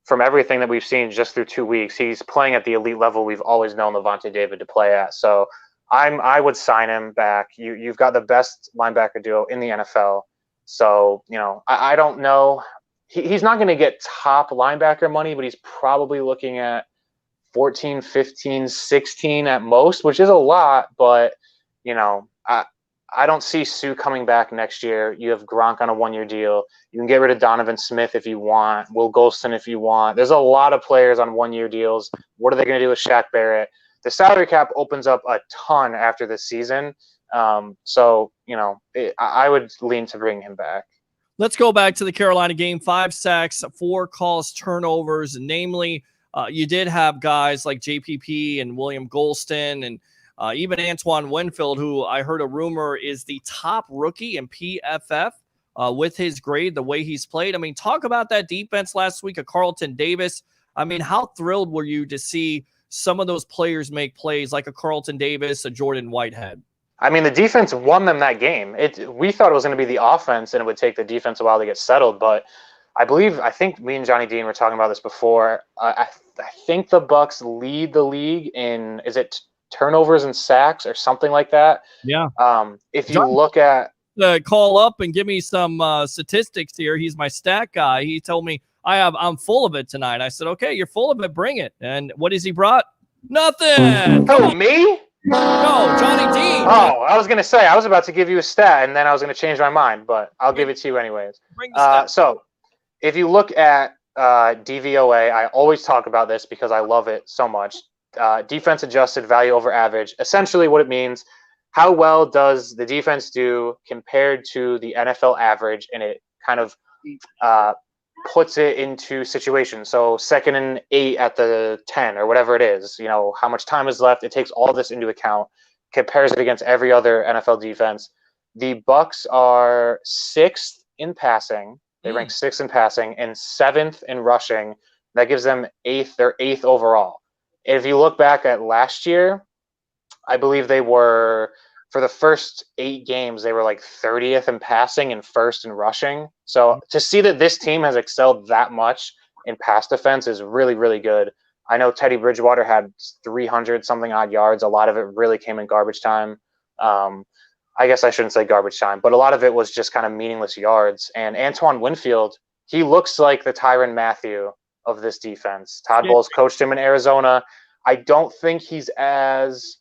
from everything that we've seen just through 2 weeks, he's playing at the elite level we've always known Levante David to play at. So I would sign him back. You've got the best linebacker duo in the NFL. So, I don't know. He's not going to get top linebacker money, but he's probably looking at 14, 15, 16 at most, which is a lot. But, I don't see Sue coming back next year. You have Gronk on a 1-year deal. You can get rid of Donovan Smith if you want, Will Golston if you want. There's a lot of players on 1-year deals. What are they going to do with Shaq Barrett? The salary cap opens up a ton after this season. I would lean to bring him back. Let's go back to the Carolina game. 5 sacks, 4 calls, turnovers. Namely, you did have guys like JPP and William Golston and even Antoine Winfield, who I heard a rumor is the top rookie in PFF with his grade, the way he's played. I mean, talk about that defense last week of Carlton Davis. I mean, how thrilled were you to see some of those players make plays like a Carlton Davis, a Jordan Whitehead. I mean, the defense won them that game. We thought it was going to be the offense, and it would take the defense a while to get settled. But I think me and Johnny Dean were talking about this before. I think the Bucs lead the league in, is it turnovers and sacks or something like that? Yeah. If you look at call up and give me some statistics here. He's my stat guy. He told me I'm full of it tonight. I said, okay, you're full of it. Bring it. And what has he brought? Nothing. Oh, me? No, Johnny Dean. Oh, I was going to say, I was about to give you a stat, and then I was going to change my mind, but I'll give it to you anyways. Bring the stat. So if you look at DVOA, I always talk about this because I love it so much. Defense adjusted value over average. Essentially what it means, how well does the defense do compared to the NFL average, and it kind of puts it into situations. So 2nd and 8 at the 10 or whatever it is, how much time is left. It takes all this into account, compares it against every other NFL defense. The Bucs are 6th in passing. They rank 6th in passing and 7th in rushing. That gives them 8th. They're 8th overall. If you look back at last year, I believe they were, for the first 8 games, they were like 30th in passing and 1st in rushing. So to see that this team has excelled that much in pass defense is really, really good. I know Teddy Bridgewater had 300 something odd yards. A lot of it really came in garbage time. I guess I shouldn't say garbage time, but a lot of it was just kind of meaningless yards. And Antoine Winfield, he looks like the Tyrann Mathieu of this defense. Todd Bowles coached him in Arizona. I don't think he's as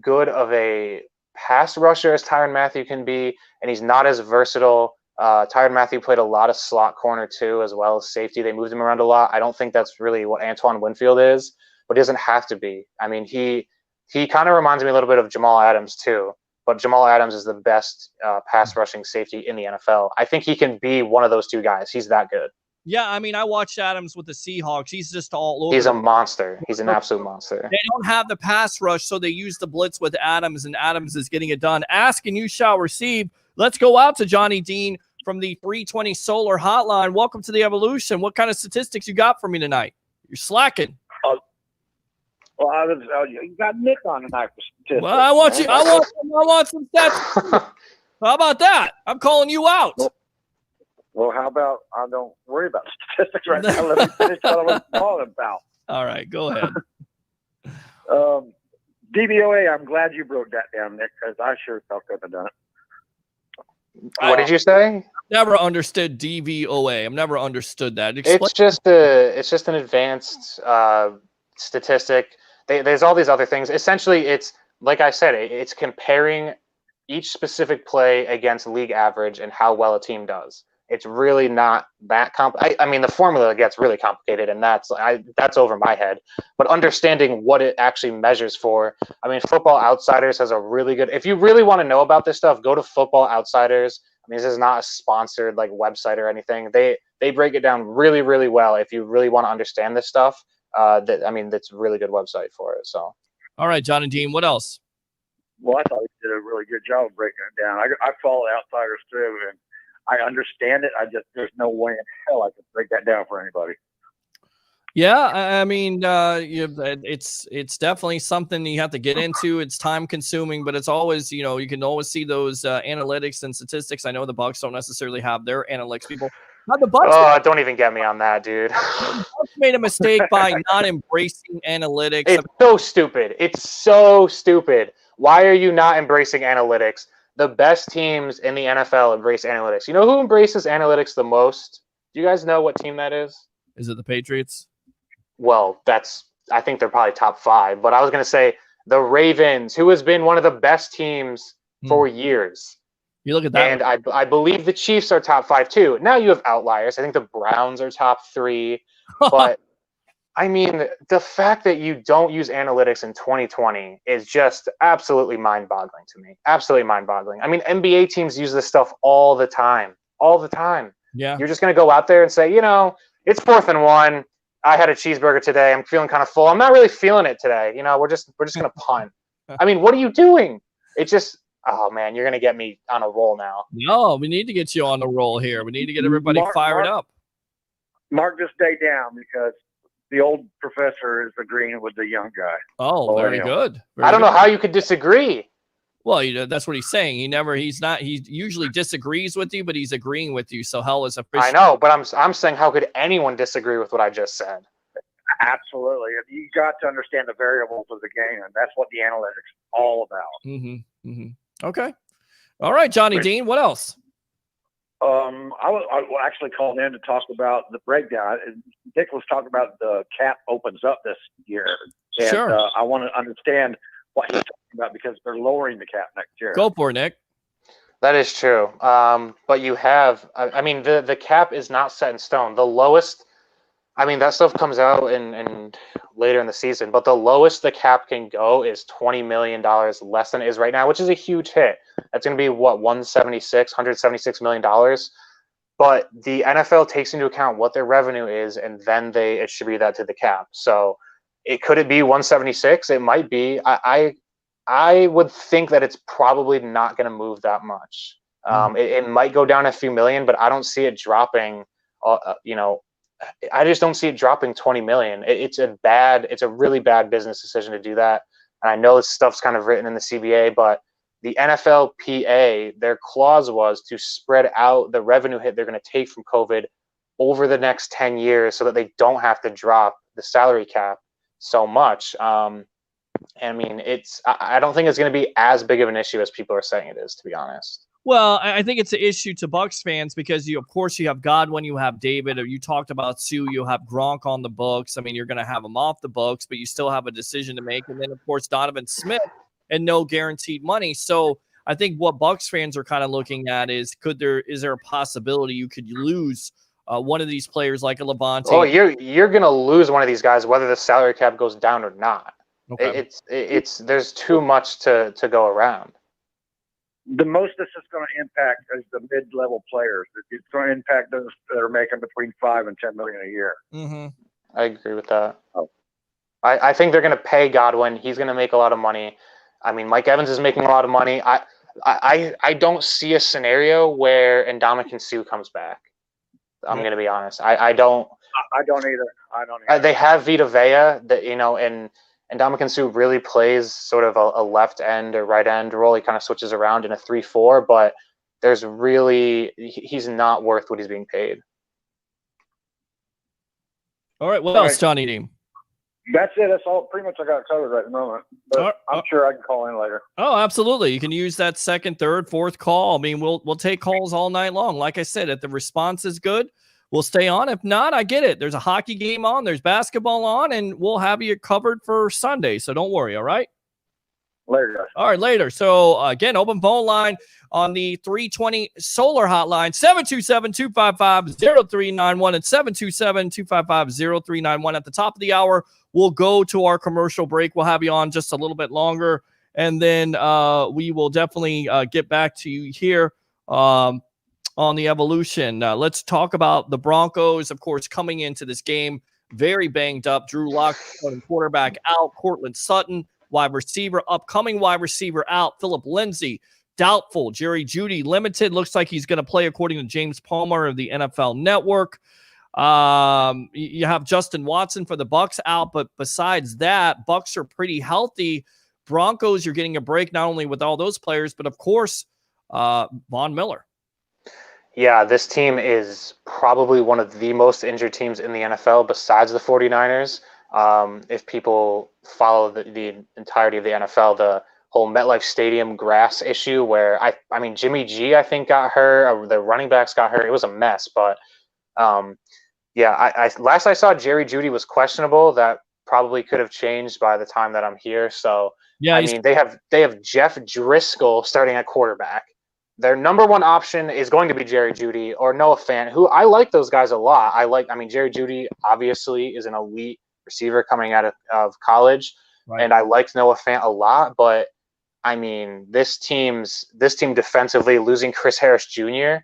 good of a pass rusher as Tyrann Mathieu can be, and he's not as versatile. Tyrann Mathieu played a lot of slot corner too, as well as safety. They moved him around a lot. I don't think that's really what Antoine Winfield is, but he doesn't have to be. I mean, he kind of reminds me a little bit of Jamal Adams too, but Jamal Adams is the best pass rushing safety in the NFL. I think he can be one of those two guys. He's that good. Yeah, I mean, I watched Adams with the Seahawks. He's just all over. He's a monster. He's an absolute monster. They don't have the pass rush, so they use the blitz with Adams, and Adams is getting it done. Ask and you shall receive. Let's go out to Johnny Dean from the 320 Solar Hotline. Welcome to the Evolution. What kind of statistics you got for me tonight? You're slacking. Well, you got Nick on tonight for statistics. Well, I want some stats. How about that? I'm calling you out. Well, how about I don't worry about statistics right now. Let me finish what I was calling about. All right, go ahead. DVOA, I'm glad you broke that down, Nick, because I sure felt couldn't have done it. What did you say? Never understood DVOA. I've never understood that. It's just an advanced statistic. There's all these other things. Essentially, it's like I said, it's comparing each specific play against league average and how well a team does. It's really not that I mean, the formula gets really complicated, and that's over my head. But understanding what it actually measures for, I mean, Football Outsiders has a really good. If you really want to know about this stuff, go to Football Outsiders. I mean, this is not a sponsored website or anything. They break it down really, really well. If you really want to understand this stuff, that's a really good website for it. So, all right, John and Dean, what else? Well, I thought you did a really good job of breaking it down. I follow Outsiders too, and I understand it. There's no way in hell I could break that down for anybody. Yeah, I mean, it's definitely something you have to get into. It's time consuming, but it's always, you can always see those analytics and statistics. I know the Bucs don't necessarily have their analytics people. Not the Bucs. Oh, don't even get me on that, dude. The Bucs made a mistake by not embracing analytics. It's so stupid. It's so stupid. Why are you not embracing analytics? The best teams in the NFL embrace analytics. You know who embraces analytics the most? Do you guys know what team that is? Is it the Patriots? Well, I think they're probably top 5. But I was going to say the Ravens, who has been one of the best teams for years. You look at that. And I believe the Chiefs are top 5 too. Now you have outliers. I think the Browns are top 3. But I mean, the fact that you don't use analytics in 2020 is just absolutely mind-boggling to me. Absolutely mind-boggling. I mean, NBA teams use this stuff all the time. All the time. Yeah. You're just going to go out there and say, it's 4th and 1. I had a cheeseburger today. I'm feeling kind of full. I'm not really feeling it today. We're just going to punt. I mean, what are you doing? It just, oh man, you're going to get me on a roll now. No, we need to get you on the roll here. We need to get everybody fired up. Mark this day down, because the old professor is agreeing with the young guy. Oh, very good. I don't know how you could disagree. Well, that's what he's saying. He usually disagrees with you, but he's agreeing with you. So hell is official. I know, but I'm saying, how could anyone disagree with what I just said? Absolutely. You got to understand the variables of the game, and that's what the analytics is all about. Okay. All right, Johnny Dean, what else? I actually called in to talk about the breakdown. Dick was talking about the cap opens up this year. And, Sure. I want to understand what he's talking about because they're lowering the cap next year. Go for it, Nick. That is true. But you have, the cap is not set in stone. The lowest, that stuff comes out in later in the season, but the lowest the cap can go is $20 million less than it is right now, which is a huge hit. That's going to be $176 million. But the NFL takes into account what their revenue is, and then they attribute that to the cap. So could it be 176? It might be. I would think that it's probably not going to move that much. It might go down a few million, but I don't see it dropping. I just don't see it dropping 20 million. It's a really bad business decision to do that. And I know this stuff's kind of written in the CBA, but the NFLPA, their clause was to spread out the revenue hit they're going to take from COVID over the next 10 years so that they don't have to drop the salary cap so much. I don't think it's going to be as big of an issue as people are saying it is, to be honest. Well, I think it's an issue to Bucs fans because you have Godwin, you have David, or you talked about Sue, you have Gronk on the books. You're going to have him off the books, but you still have a decision to make. And then, of course, Donovan Smith and no guaranteed money. So I think what Bucs fans are kind of looking at is is there a possibility you could lose one of these players like a Levante? Oh, you're going to lose one of these guys whether the salary cap goes down or not. Okay. There's too much to go around. The most this is going to impact is the mid-level players. It's going to impact those that are making between $5 and $10 million a year. I agree with that. I think they're going to pay Godwin. He's going to make a lot of money. Mike Evans is making a lot of money. I don't see a scenario where Ndamukong Suh comes back. I'm going to be honest. I don't. I don't either. They have Vita Vea that and Ndamukong Suh really plays sort of a left end or right end role. He kind of switches around in a 3-4, but he's not worth what he's being paid. All right. What else, Johnny Dean? That's it. That's all pretty much I got covered right at the moment. But I'm sure I can call in later. Oh, absolutely. You can use that second, third, fourth call. We'll take calls all night long. Like I said, if the response is good, we'll stay on. If not, I get it. There's a hockey game on. There's basketball on, and we'll have you covered for Sunday. So don't worry, all right? Later, guys. All right, later. So, again, open phone line on the 320 Solar Hotline, 727-255-0391 and 727-255-0391. At the top of the hour, we'll go to our commercial break. We'll have you on just a little bit longer, and then we will definitely get back to you here on the evolution. Let's talk about the Broncos, of course, coming into this game very banged up. Drew Lock, quarterback out. Cortland Sutton, upcoming wide receiver out. Philip Lindsay, doubtful. Jerry Jeudy, limited. Looks like he's going to play according to James Palmer of the NFL Network. You have Justin Watson for the Bucs out, but besides that, Bucs are pretty healthy. Broncos, you're getting a break not only with all those players, but of course, Von Miller. Yeah, this team is probably one of the most injured teams in the NFL besides the 49ers. If people follow the entirety of the NFL, the whole MetLife Stadium grass issue where, Jimmy G, I think, got hurt. The running backs got hurt. It was a mess. But, last I saw, Jerry Jeudy was questionable. That probably could have changed by the time that I'm here. So, yeah, they have Jeff Driscoll starting at quarterback. Their number one option is going to be Jerry Jeudy or Noah Fant, who I like those guys a lot. Jerry Jeudy obviously is an elite receiver coming out of college, right. And I liked Noah Fant a lot. But this team defensively, losing Chris Harris Jr.,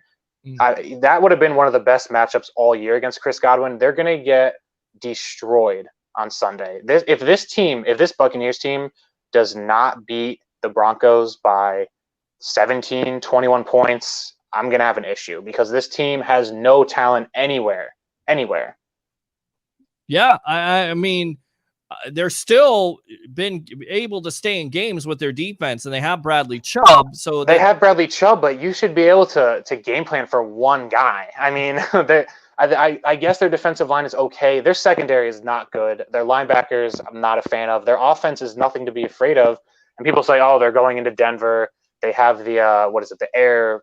that would have been one of the best matchups all year against Chris Godwin. They're going to get destroyed on Sunday. If this Buccaneers team does not beat the Broncos by 17, 21 points, I'm going to have an issue because this team has no talent anywhere. Yeah, I mean, they're still been able to stay in games with their defense, and they have Bradley Chubb. So They have Bradley Chubb, but you should be able to game plan for one guy. I mean, I guess their defensive line is okay. Their secondary is not good. Their linebackers, I'm not a fan of. Their offense is nothing to be afraid of. And people say, oh, they're going into Denver. They have the what is it? The air.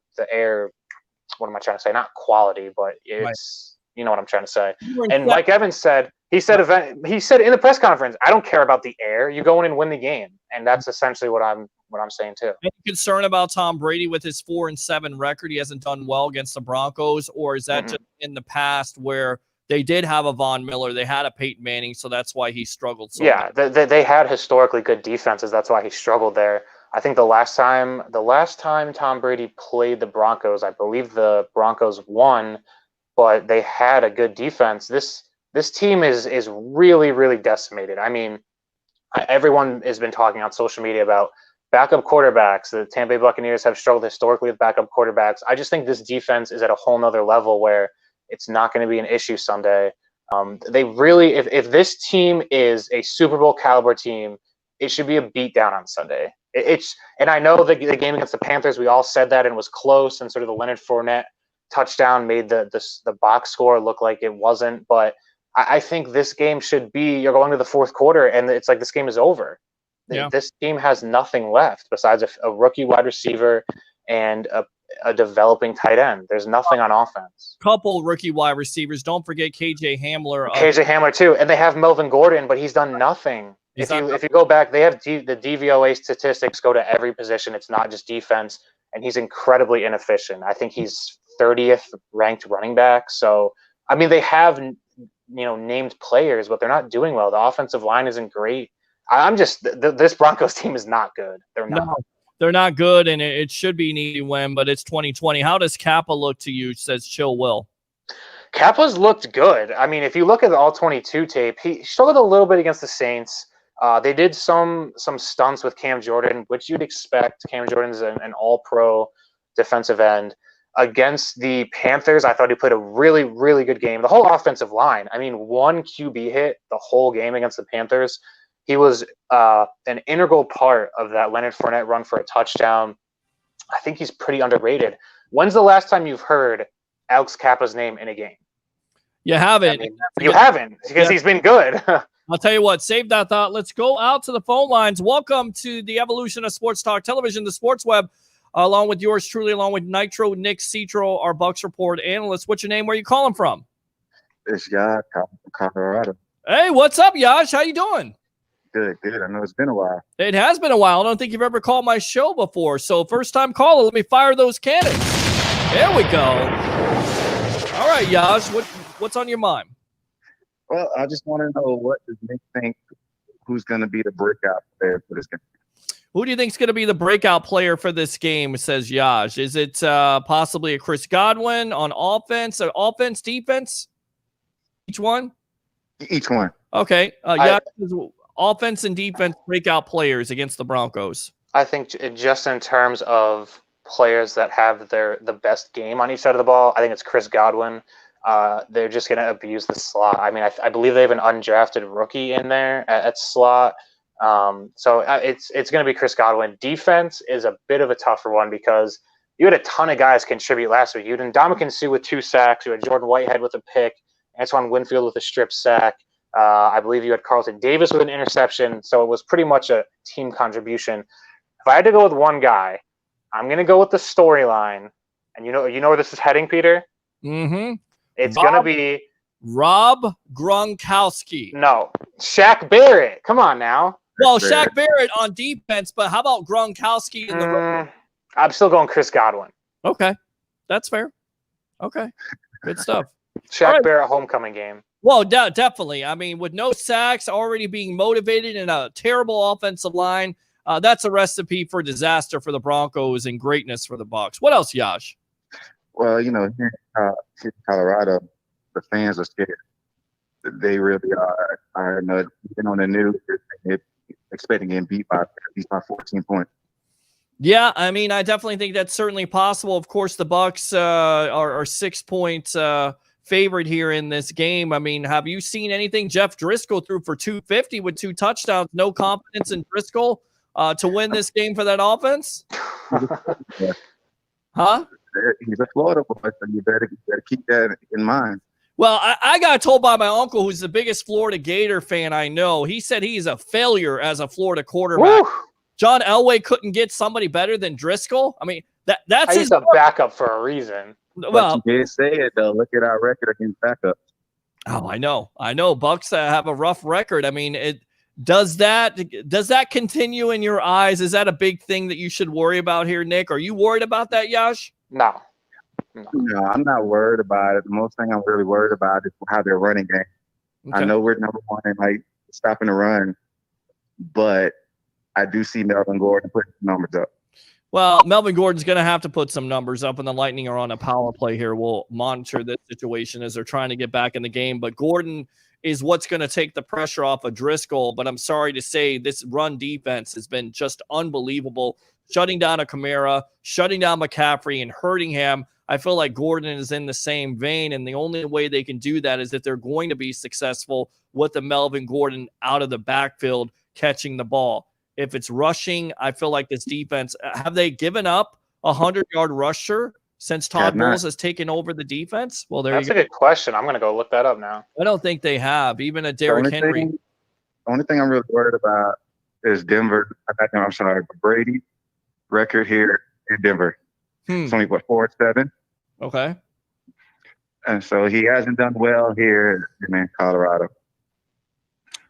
What am I trying to say? Not quality, but it's you know what I'm trying to say. And Mike Evans said he said in the press conference, I don't care about the air. You go in and win the game, and that's essentially what I'm saying too. Any concern about Tom Brady with his 4-7 record? He hasn't done well against the Broncos, or is that just in the past where they did have a Von Miller, they had a Peyton Manning, so that's why he struggled so much? They had historically good defenses. That's why he struggled there. I think the last time Tom Brady played the Broncos, I believe the Broncos won, but they had a good defense. This team is really, really decimated. I mean, everyone has been talking on social media about backup quarterbacks. The Tampa Bay Buccaneers have struggled historically with backup quarterbacks. I just think this defense is at a whole nother level where it's not going to be an issue Sunday. They really, if this team is a Super Bowl caliber team, it should be a beatdown on Sunday. And I know the game against the Panthers, we all said that and it was close, and sort of the Leonard Fournette touchdown made the box score look like it wasn't. But I think this game should be, you're going to the fourth quarter and it's like this game is over. Yeah. This team has nothing left besides a rookie wide receiver and a developing tight end. There's nothing on offense. Couple rookie wide receivers. Don't forget KJ Hamler. KJ Hamler too, and they have Melvin Gordon, but he's done nothing. If you go back, they have the DVOA statistics go to every position. It's not just defense, and he's incredibly inefficient. I think he's 30th ranked running back. So I mean, they have named players, but they're not doing well. The offensive line isn't great. I'm just this Broncos team is not good. They're not. No, they're not good, and it should be an easy win, but it's 2020. How does Kappa look to you? Says Chill Will. Kappa's looked good. I mean, if you look at the all-22 tape, he struggled a little bit against the Saints. They did some stunts with Cam Jordan, which you'd expect. Cam Jordan's an all-pro defensive end. Against the Panthers, I thought he played a really, really good game. The whole offensive line, I mean, one QB hit the whole game against the Panthers. He was an integral part of that Leonard Fournette run for a touchdown. I think he's pretty underrated. When's the last time you've heard Alex Kappa's name in a game? You haven't. I mean, you haven't, because he's been good. I'll tell you what, save that thought. Let's go out to the phone lines. Welcome to the evolution of Sports Talk Television, the Sports Web, along with yours truly, along with Nitro, Nick Citro, our Bucs Report analyst. What's your name? Where are you calling from? It's Yash from Colorado. Hey, what's up, Yash? How you doing? Good. I know it's been a while. It has been a while. I don't think you've ever called my show before. So first time caller, let me fire those cannons. There we go. All right, Yash, what's on your mind? Well, I just want to know, what does Nick think, who's going to be the breakout player for this game? Who do you think is going to be the breakout player for this game, says Yash? Is it possibly a Chris Godwin on offense, or offense, defense? Each one? Each one. Okay. Yash says offense and defense breakout players against the Broncos. I think just in terms of players that have the best game on each side of the ball, I think it's Chris Godwin. They're just going to abuse the slot. I mean, I believe they have an undrafted rookie in there at slot. So it's going to be Chris Godwin. Defense is a bit of a tougher one because you had a ton of guys contribute last week. You had Ndamukong Suh with 2 sacks. You had Jordan Whitehead with a pick. Antoine Winfield with a strip sack. I believe you had Carlton Davis with an interception. So it was pretty much a team contribution. If I had to go with one guy, I'm going to go with the storyline. And you know where this is heading, Peter? Mm-hmm. It's going to be Rob Gronkowski. No, Shaq Barrett. Come on now. Well, Shaq Barrett on defense, but how about Gronkowski in the I'm still going Chris Godwin. Okay. That's fair. Okay. Good stuff. Shaq Barrett homecoming game. Well, definitely. I mean, with no sacks, already being motivated in a terrible offensive line, that's a recipe for disaster for the Broncos and greatness for the Bucs. What else, Yash? Well, here in Colorado, the fans are scared. They really are. Even on the news, they're expecting getting beat by 14 points. Yeah, I mean, I definitely think that's certainly possible. Of course, the Bucs are 6-point favorite here in this game. I mean, have you seen anything? Jeff Driscoll threw for 250 with 2 touchdowns. No confidence in Driscoll to win this game for that offense? Huh? He's a Florida boy, so you better keep that in mind. Well, I got told by my uncle, who's the biggest Florida Gator fan I know. He said he's a failure as a Florida quarterback. Woo! John Elway couldn't get somebody better than Driscoll. I mean, that's he's a backup for a reason. Well, but you did say it though. Look at our record against backups. Oh, I know. Bucs have a rough record. I mean, does that continue in your eyes? Is that a big thing that you should worry about here, Nick? Are you worried about that, Yash? No, I'm not worried about it. The most thing I'm really worried about is how they're running game. Okay. I know we're number one in like stopping the run, but I do see Melvin Gordon putting numbers up. Well, Melvin Gordon's going to have to put some numbers up, and the Lightning are on a power play here. We'll monitor this situation as they're trying to get back in the game. But Gordon is what's going to take the pressure off of Driscoll. But I'm sorry to say this run defense has been just unbelievable, shutting down a Kamara, shutting down McCaffrey, and hurting him. I feel like Gordon is in the same vein, and the only way they can do that is if they're going to be successful with the Melvin Gordon out of the backfield catching the ball. If it's rushing, I feel like this defense, have they given up a 100-yard rusher since Todd Bowles has taken over the defense? Well, that's a good question. I'm going to go look that up now. I don't think they have. Even a Derrick Henry. The only thing I'm really worried about is Denver. I'm sorry, Brady record here in Denver. It's only, 4-7? Okay. And so he hasn't done well here in Colorado.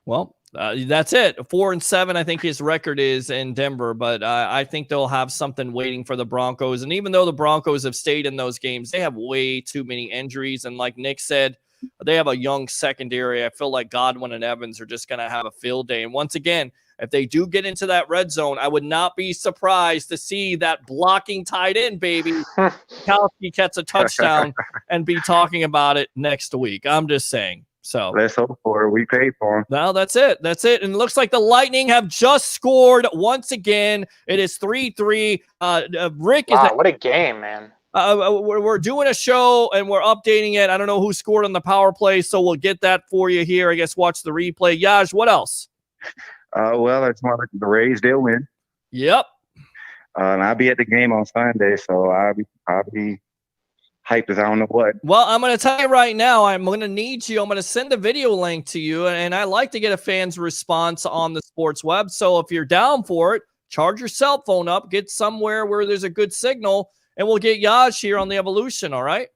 Well, that's it. 4-7, I think his record is in Denver, but I think they'll have something waiting for the Broncos. And even though the Broncos have stayed in those games, they have way too many injuries. And like Nick said, they have a young secondary. I feel like Godwin and Evans are just going to have a field day. And once again, if they do get into that red zone, I would not be surprised to see that blocking tight end, baby, Kowski catch a touchdown and be talking about it next week. I'm just saying. So let's hope for it. We paid for him. No, that's it. That's it. And it looks like the Lightning have just scored once again. It is 3-3. Rick is what a game, man. We're doing a show and we're updating it. I don't know who scored on the power play, so we'll get that for you here. I guess watch the replay. Yaj, what else? Well, it's more like the Rays, they'll win. Yep. And I'll be at the game on Sunday, so I'll be hyped as I don't know what. Well, I'm going to tell you right now, I'm going to need you. I'm going to send a video link to you, and I like to get a fan's response on the sports web. So if you're down for it, charge your cell phone up, get somewhere where there's a good signal, and we'll get Yaj here on the Evolution, all right?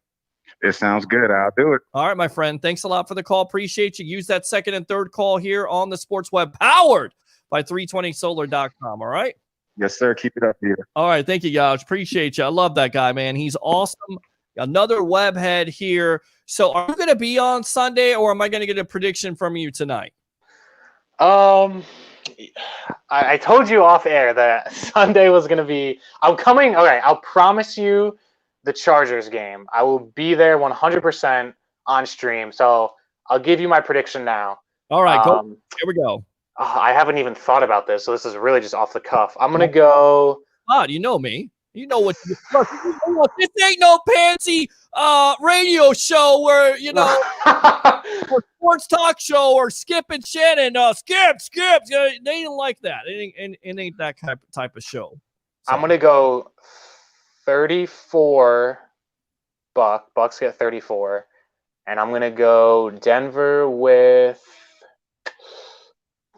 It sounds good. I'll do it. All right, my friend. Thanks a lot for the call. Appreciate you. Use that second and third call here on the sports web, powered by 320solar.com, all right? Yes, sir. Keep it up here. All right. Thank you, Yaj. Appreciate you. I love that guy, man. He's awesome. Another web head here. So are you going to be on Sunday, or am I going to get a prediction from you tonight? I told you off air that Sunday was going to be – I'm coming – okay, I'll promise you the Chargers game. I will be there 100% on stream. So I'll give you my prediction now. All right, go. Here we go. I haven't even thought about this, so this is really just off the cuff. I'm going to go – you know me. You know what? This ain't no pansy radio show where, or sports talk show or Skip and Shannon. Skip. They didn't like that. It ain't that type of show. So. I'm going to go 34 Bucs get 34. And I'm going to go Denver with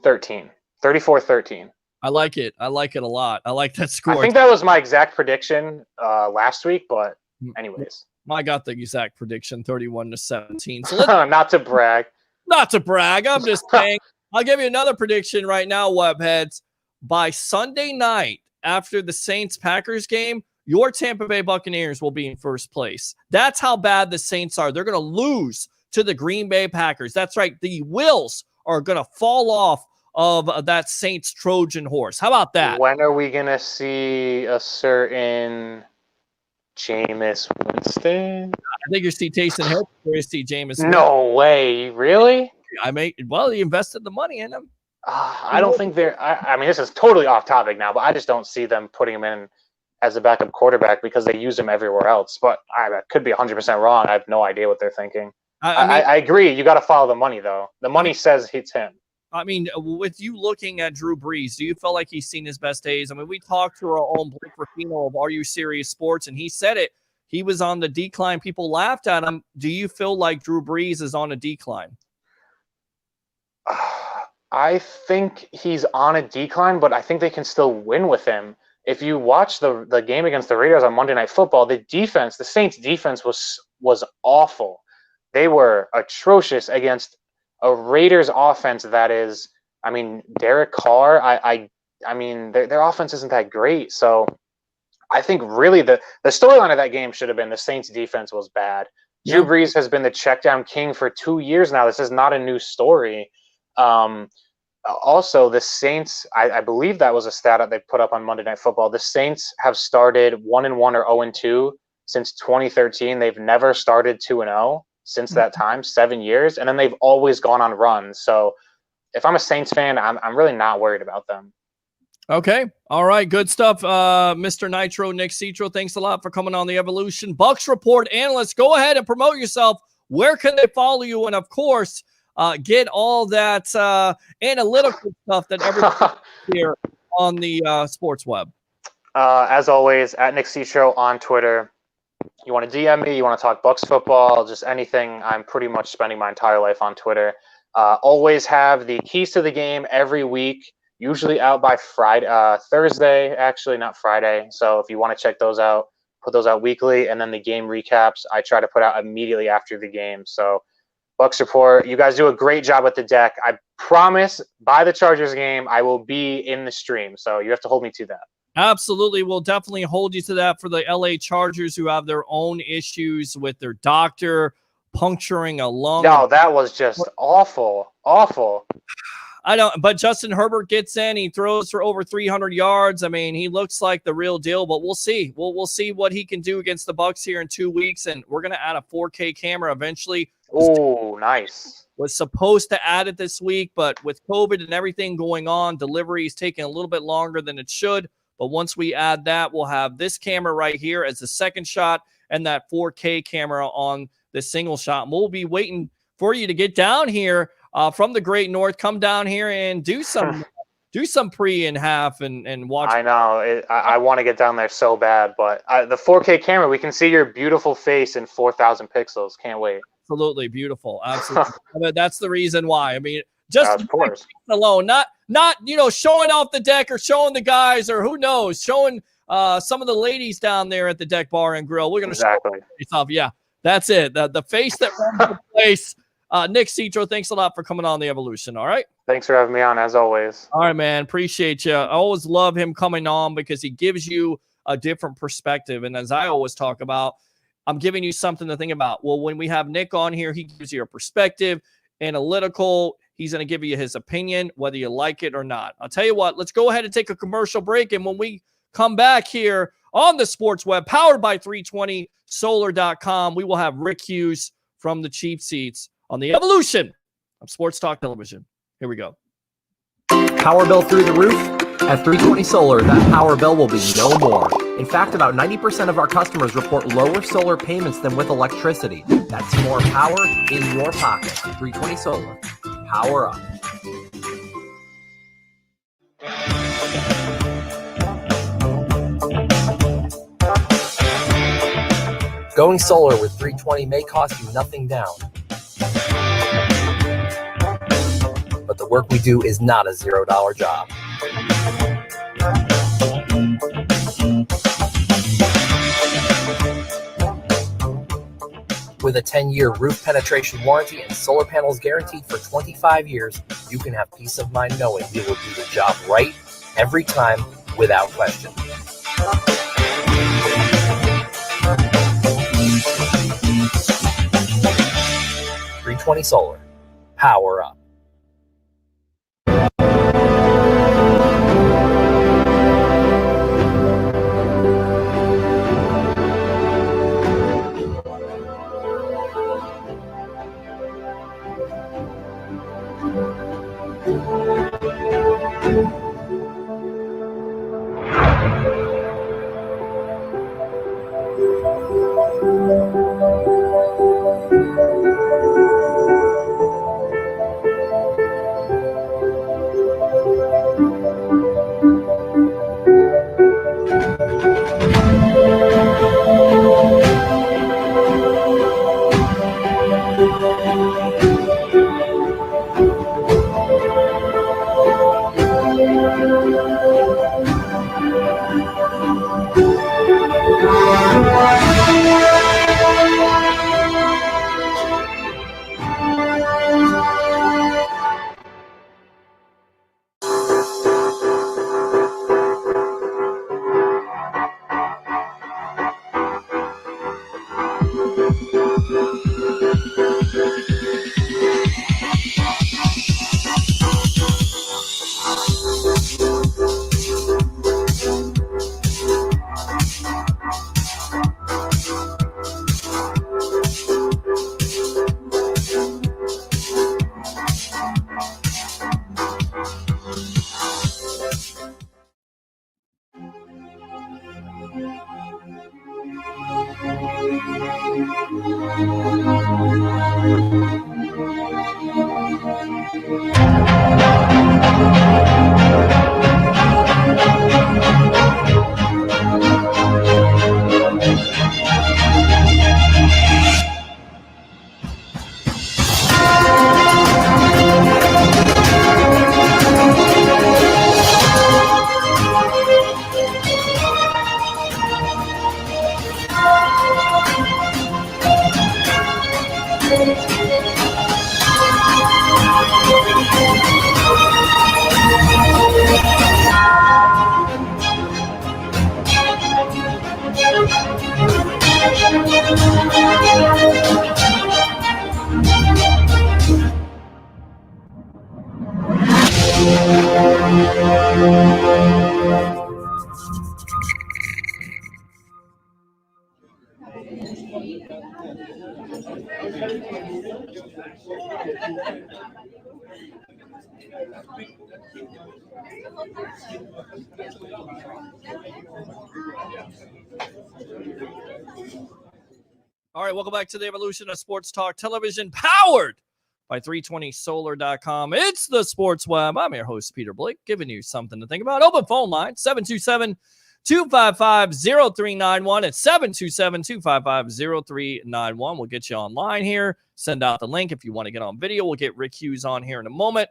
13. 34-13. I like it. I like it a lot. I like that score. I think that was my exact prediction last week, but anyways. I got the exact prediction, 31-17. So not to brag. Not to brag. I'm just saying. I'll give you another prediction right now, Webheads. By Sunday night, after the Saints-Packers game, your Tampa Bay Buccaneers will be in first place. That's how bad the Saints are. They're going to lose to the Green Bay Packers. That's right. The wheels are going to fall off of that Saints Trojan horse. How about that? When are we going to see a certain Jameis Winston? I think you see Taysom Hill before you see Jameis. No way. Really? He invested the money in him. I don't think they're – I mean, this is totally off topic now, but I just don't see them putting him in as a backup quarterback because they use him everywhere else. But I could be 100% wrong. I have no idea what they're thinking. I agree. You got to follow the money, though. The money says it's him. I mean, with you looking at Drew Brees, do you feel like he's seen his best days? I mean, we talked to our own Blake Ruffino of Are You Serious Sports, and he said it. He was on the decline. People laughed at him. Do you feel like Drew Brees is on a decline? I think he's on a decline, but I think they can still win with him. If you watch the game against the Raiders on Monday Night Football, the Saints defense was awful. They were atrocious against a Raiders offense that is, I mean, Derek Carr, I mean, their offense isn't that great. So I think really the storyline of that game should have been the Saints defense was bad. Yeah. Drew Brees has been the check down king for 2 years now. This is not a new story. Also, the Saints, I believe that was a stat that they put up on Monday Night Football. The Saints have started 1-1 or 0-2 since 2013. They've never started 2-0 since that time, 7 years, and then they've always gone on runs. So if I'm a Saints fan, I'm really not worried about them. Okay. All right. Good stuff. Mr. Nitro, Nick Citro, thanks a lot for coming on the Evolution Bucs Report analyst. Go ahead and promote yourself. Where can they follow you? And of course, get all that analytical stuff that everybody here on the sports web. As always, at Nick Citro on Twitter. You want to DM me, you want to talk Bucs football, just anything. I'm pretty much spending my entire life on Twitter. Always have the keys to the game every week, usually out by Thursday, actually, not Friday. So if you want to check those out, put those out weekly. And then the game recaps, I try to put out immediately after the game. So Bucs Report, you guys do a great job with the deck. I promise by the Chargers game, I will be in the stream. So you have to hold me to that. Absolutely. We'll definitely hold you to that for the LA Chargers who have their own issues with their doctor puncturing a lung. No, that was just awful. Awful. I don't, but Justin Herbert gets in, he throws for over 300 yards. I mean, he looks like the real deal, but we'll see. We'll see what he can do against the Bucs here in 2 weeks, and we're going to add a 4K camera eventually. Oh, nice. Was supposed to add it this week, but with COVID and everything going on, delivery is taking a little bit longer than it should. But once we add that, we'll have this camera right here as the second shot and that 4K camera on the single shot. And we'll be waiting for you to get down here from the Great North. Come down here and do some pre and half and watch. I know. I want to get down there so bad, but the 4K camera, we can see your beautiful face in 4,000 pixels. Can't wait. Absolutely beautiful. Absolutely. I mean, that's the reason why. I mean, just of course alone, not showing off the deck or showing the guys or who knows, showing some of the ladies down there at the deck bar and grill. We're gonna show off. Yeah, that's it. The face that runs the place. Nick Citro, thanks a lot for coming on the Evolution. All right. Thanks for having me on, as always. All right, man. Appreciate you. I always love him coming on because he gives you a different perspective. And as I always talk about, I'm giving you something to think about. Well, when we have Nick on here, he gives you a perspective, analytical. He's going to give you his opinion, whether you like it or not. I'll tell you what, let's go ahead and take a commercial break. And when we come back here on the sports web, powered by 320solar.com, we will have Rick Hughes from the Cheap Seats on the Evolution of Sports Talk Television. Here we go. Power bill through the roof? At 320 Solar, that power bill will be no more. In fact, about 90% of our customers report lower solar payments than with electricity. That's more power in your pocket. 320 Solar. Power up. Going solar with 320 may cost you nothing down. But the work we do is not a $0 job. With a 10-year roof penetration warranty and solar panels guaranteed for 25 years, you can have peace of mind knowing we will do the job right every time without question. .320 Solar. Power up. All right, welcome back to the evolution of Sports Talk Television, powered by 320solar.com. It's the Sports Web. I'm your host, Peter Blake, giving you something to think about. Open phone line, 727-255-0391. It's 727-255-0391. We'll get you online here. Send out the link if you want to get on video. We'll get Rick Hughes on here in a moment.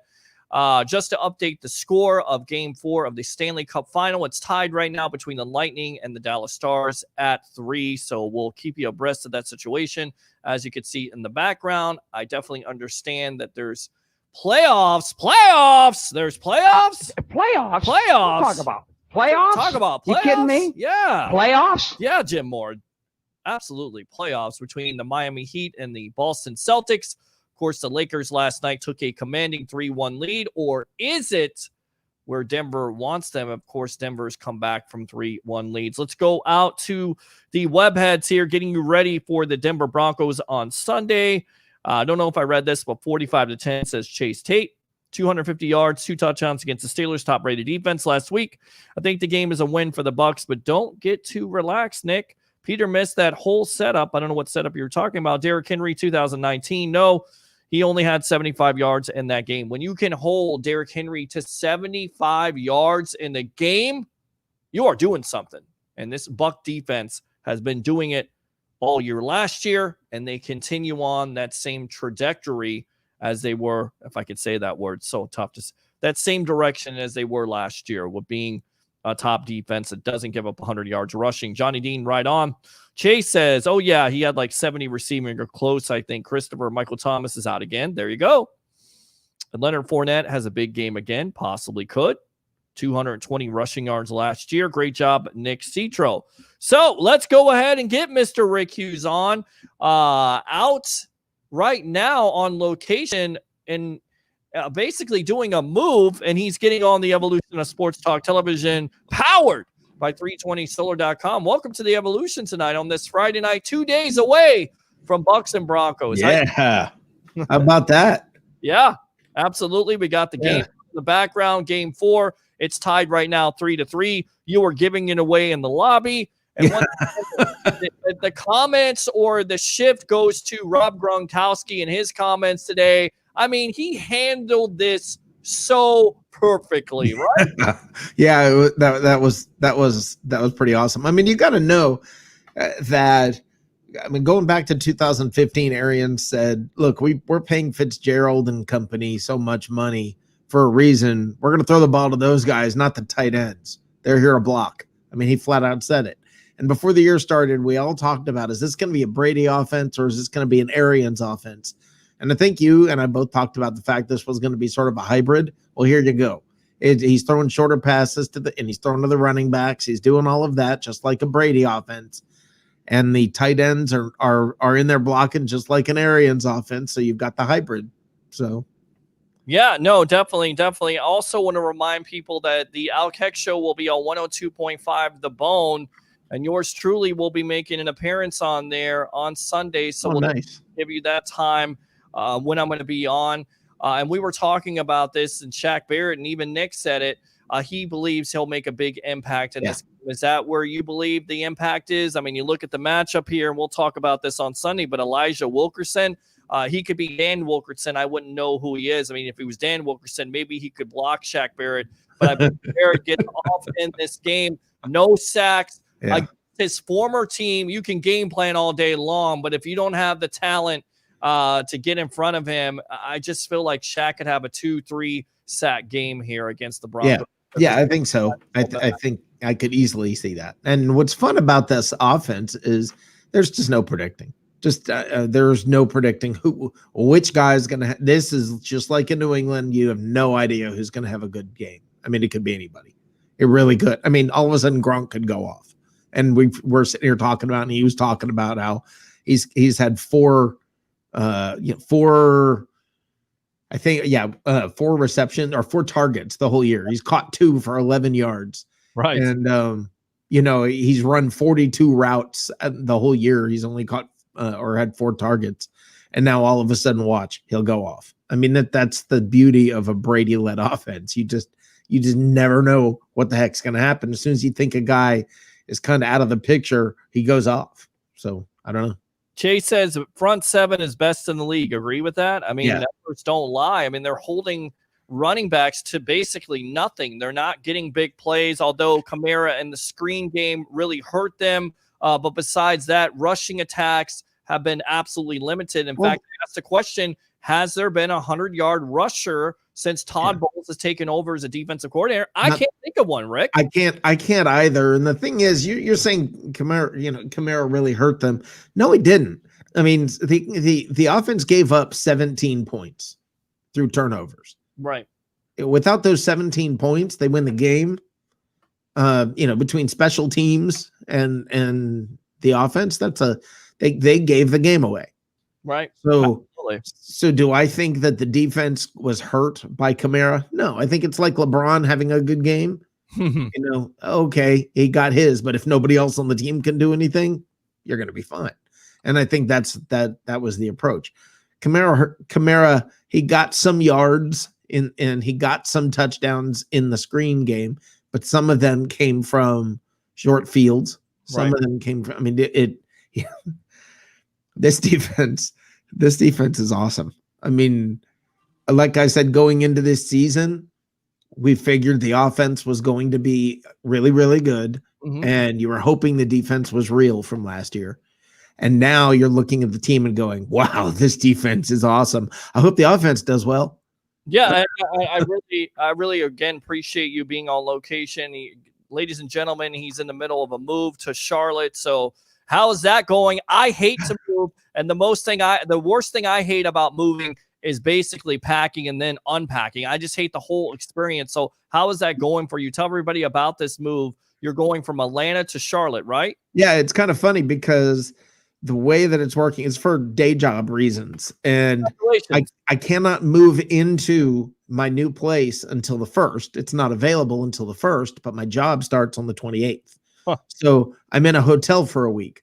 Just to update the score of Game 4 of the Stanley Cup Final. It's tied right now between the Lightning and the Dallas Stars at 3. So we'll keep you abreast of that situation. As you can see in the background, I definitely understand that there's playoffs. There's playoffs. Playoffs. Talk about playoffs. Talk about playoffs. You kidding me? Yeah. Playoffs. Yeah, Jim Moore. Absolutely. Playoffs between the Miami Heat and the Boston Celtics. Of course, the Lakers last night took a commanding 3-1 lead, or is it where Denver wants them? Of course, Denver's come back from 3-1 leads. Let's go out to the webheads here, getting you ready for the Denver Broncos on Sunday. I don't know if I read this, but 45-10 says Chase Tate. 250 yards, 2 touchdowns against the Steelers' top-rated defense last week. I think the game is a win for the Bucs, but don't get too relaxed, Nick. Peter missed that whole setup. I don't know what setup you were talking about. Derrick Henry, 2019. No, he only had 75 yards in that game. When you can hold Derrick Henry to 75 yards in the game, you are doing something. And this Buck defense has been doing it all year last year, and they continue on that same trajectory as they were, if I could say that word, so tough to say, that same direction as they were last year with being a top defense that doesn't give up 100 yards rushing. Johnny Dean right on. Chase says, oh, yeah, he had like 70 receiving or close, I think. Michael Thomas is out again. There you go. And Leonard Fournette has a big game again, possibly could. 220 rushing yards last year. Great job, Nick Citro. So let's go ahead and get Mr. Rick Hughes on. Out right now on location and basically doing a move, and he's getting on the evolution of Sports Talk Television, powered by 320solar.com. Welcome to the evolution tonight on this Friday night, 2 days away from Bucs and Broncos. Yeah. How about that? Yeah, absolutely. We got the game in the background, Game 4. It's tied right now 3-3. You are giving it away in the lobby. And the comments or the shift goes to Rob Gronkowski and his comments today. I mean, he handled this so perfectly, right? Yeah, that was pretty awesome. I mean, you got to know that. I mean, going back to 2015, Arians said, "Look, we're paying Fitzgerald and company so much money for a reason. We're going to throw the ball to those guys, not the tight ends. They're here to block." I mean, he flat out said it. And before the year started, we all talked about, is this going to be a Brady offense or is this going to be an Arians offense? And I think you and I both talked about the fact this was going to be sort of a hybrid. Well, here you go. He's throwing shorter passes and he's throwing to the running backs. He's doing all of that just like a Brady offense. And the tight ends are in there blocking just like an Arians offense. So you've got the hybrid. So. Yeah, no, definitely. I also want to remind people that the Al Keck Show will be on 102.5 The Bone, and yours truly will be making an appearance on there on Sunday. So we'll give you that time when I'm going to be on. And we were talking about this, and Shaq Barrett and even Nick said it. he believes he'll make a big impact in Yeah. this game. Is that where you believe the impact is? I mean, you look at the matchup here, and we'll talk about this on Sunday, but Elijah Wilkerson, he could be Dan Wilkerson. I wouldn't know who he is. I mean, if he was Dan Wilkerson, maybe he could block Shaq Barrett, but I believe Barrett gets off in this game. No sacks. Yeah. His former team, you can game plan all day long, but if you don't have the talent to get in front of him, I just feel like Shaq could have a 2-3 sack game here against the Broncos. Yeah, I think so. I think I could easily see that. And what's fun about this offense is there's just no predicting. There's no predicting which guy is going to. This is just like in New England. You have no idea who's going to have a good game. I mean, it could be anybody. It really could. I mean, all of a sudden Gronk could go off, and we're sitting here talking about, and he was talking about how he's had four receptions or 4 targets the whole year. He's caught 2 for 11 yards. Right. And, he's run 42 routes the whole year. He's only caught or had 4 targets. And now all of a sudden, watch, he'll go off. I mean, that's the beauty of a Brady-led offense. You just never know what the heck's going to happen. As soon as you think a guy is kind of out of the picture, he goes off. So I don't know. Chase says front 7 is best in the league. Agree with that? I mean, Yeah. numbers don't lie. I mean, they're holding running backs to basically nothing. They're not getting big plays, although Kamara and the screen game really hurt them. But besides that, rushing attacks have been absolutely limited. In fact, I asked the question, has there been a 100-yard rusher since Todd Bowles has taken over as a defensive coordinator? I can't think of one, Rick. I can't either. And the thing is, you're saying Kamara really hurt them. No, he didn't. I mean, the offense gave up 17 points through turnovers. Right. Without those 17 points, they win the game. Between special teams and the offense, they gave the game away. Right. So do I think that the defense was hurt by Kamara? No, I think it's like LeBron having a good game. Okay, he got his, but if nobody else on the team can do anything, you're going to be fine. And I think that was the approach. Kamara, he got some yards and he got some touchdowns in the screen game, but some of them came from short fields. Some of them came from. I mean, this defense is awesome. I mean, like I said, going into this season, we figured the offense was going to be really, really good. Mm-hmm. And you were hoping the defense was real from last year. And now you're looking at the team and going, wow, this defense is awesome. I hope the offense does well. Yeah, I really again appreciate you being on location. Ladies and gentlemen, he's in the middle of a move to Charlotte. So how is that going? I hate to move, and the worst thing I hate about moving is basically packing and then unpacking. I just hate the whole experience. So how is that going for you? Tell everybody about this move. You're going from Atlanta to Charlotte, right? Yeah, it's kind of funny because the way that it's working is for day job reasons. And I cannot move into my new place until the 1st. It's not available until the 1st, but my job starts on the 28th. So I'm in a hotel for a week.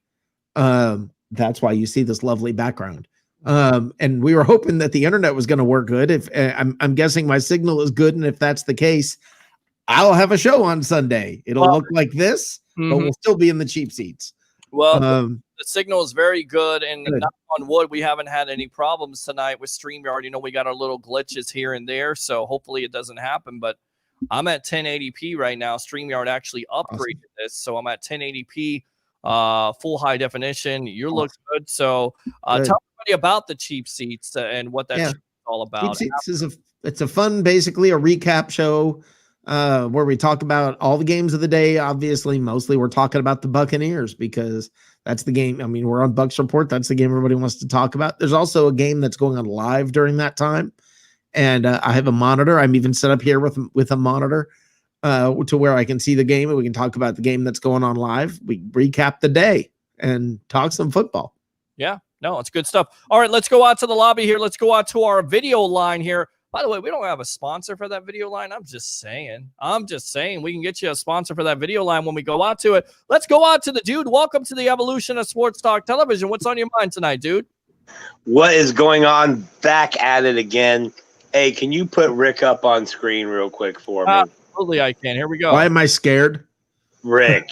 That's why you see this lovely background. And we were hoping that the internet was going to work good. If I'm guessing my signal is good. And if that's the case, I'll have a show on Sunday. It'll look like this, but we'll still be in the cheap seats. Well, the signal is very good, and knock on wood, we haven't had any problems tonight with StreamYard. We got our little glitches here and there, so hopefully it doesn't happen. But I'm at 1080p right now. StreamYard actually upgraded this, so I'm at 1080p, full high definition. You look good. So tell everybody about the cheap seats and what that show is all about. Cheap seats it's a fun, basically a recap show where we talk about all the games of the day. Obviously, mostly we're talking about the Buccaneers because that's the game. I mean, we're on Bucs Report. That's the game everybody wants to talk about. There's also a game that's going on live during that time. And I have a monitor. I'm even set up here with a monitor to where I can see the game and we can talk about the game that's going on live. We recap the day and talk some football. Yeah, no, it's good stuff. All right, let's go out to the lobby here. Let's go out to our video line here. By the way, we don't have a sponsor for that video line. I'm just saying. We can get you a sponsor for that video line when we go out to it. Let's go out to the dude. Welcome to the evolution of Sports Talk Television. What's on your mind tonight, dude? What is going on? Back at it again. Hey, can you put Rick up on screen real quick for me? Absolutely, I can. Here we go. Why am I scared? Rick,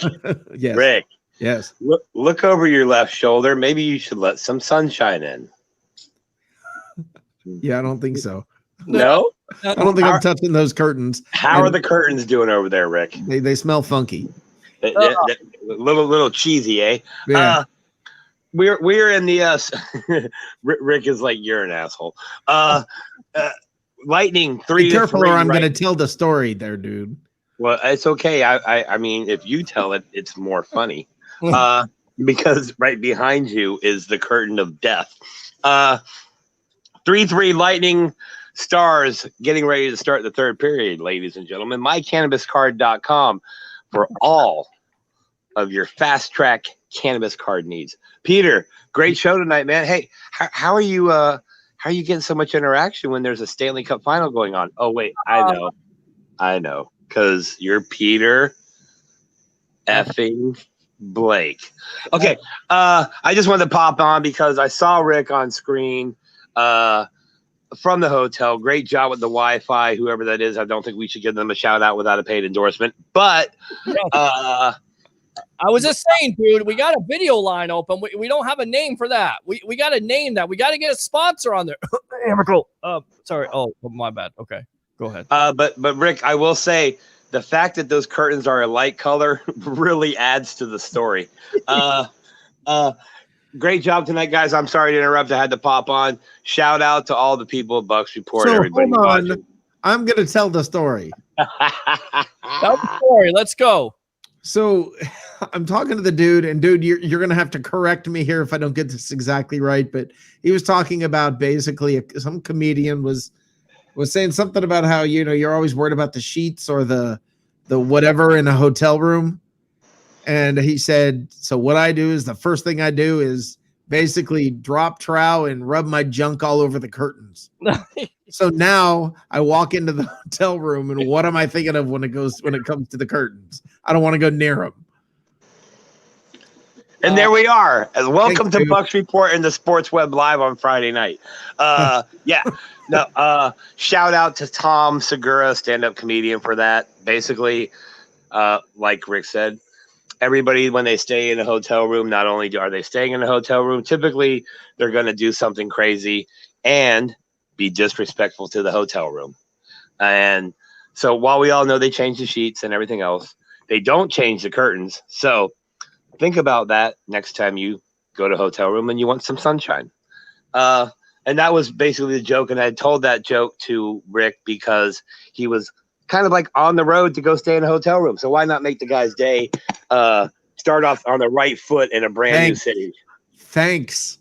Yes. Rick, Yes. look over your left shoulder. Maybe you should let some sunshine in. Yeah, I don't think so. No? I don't think I'm touching those curtains. How are the curtains doing over there, Rick? They smell funky. Little cheesy, eh? Yeah. We're in the Rick is like, you're an asshole. Lightning 3 Be to careful 3 or I'm right- gonna tell the story there, dude. Well, it's okay. I mean, if you tell it, it's more funny. Because right behind you is the curtain of death. 3-3 Lightning Stars getting ready to start the third period, ladies and gentlemen. MyCannabisCard.com for all of your fast track cannabis card needs. Peter, great show tonight, man. Hey, how are you getting so much interaction when there's a Stanley Cup final going on? Oh wait, I know. Because you're Peter effing Blake. Okay. I just wanted to pop on because I saw Rick on screen from the hotel. Great job with the Wi-Fi, whoever that is. I don't think we should give them a shout out without a paid endorsement. But I was just saying, dude, we got a video line open. We don't have a name for that. We got to name that. We got to get a sponsor on there. Sorry. Oh, my bad. Okay. Go ahead. But Rick, I will say the fact that those curtains are a light color really adds to the story. Great job tonight, guys. I'm sorry to interrupt. I had to pop on. Shout out to all the people at Bucs Report. So Everybody hold on. watching. I'm gonna tell the story. Tell the story. Let's go. So I'm talking to the dude, and dude, you're gonna have to correct me here if I don't get this exactly right. But he was talking about basically some comedian was saying something about how you're always worried about the sheets or the whatever in a hotel room. And he said, so what I do is the first thing I do is basically drop trowel and rub my junk all over the curtains. So now I walk into the hotel room, and what am I thinking of when it comes to the curtains? I don't want to go near them. And there we are. Welcome to dude. Bucs Report and the Sports Web Live on Friday night. Shout out to Tom Segura, stand-up comedian, for that. Basically, like Rick said, everybody, when they stay in a hotel room, not only are they staying in a hotel room, typically they're going to do something crazy and be disrespectful to the hotel room. And so while we all know they change the sheets and everything else, they don't change the curtains. So think about that next time you go to a hotel room and you want some sunshine. And that was basically the joke. And I told that joke to Rick because he was kind of like on the road to go stay in a hotel room. So why not make the guy's day start off on the right foot in a brand new city? Thanks.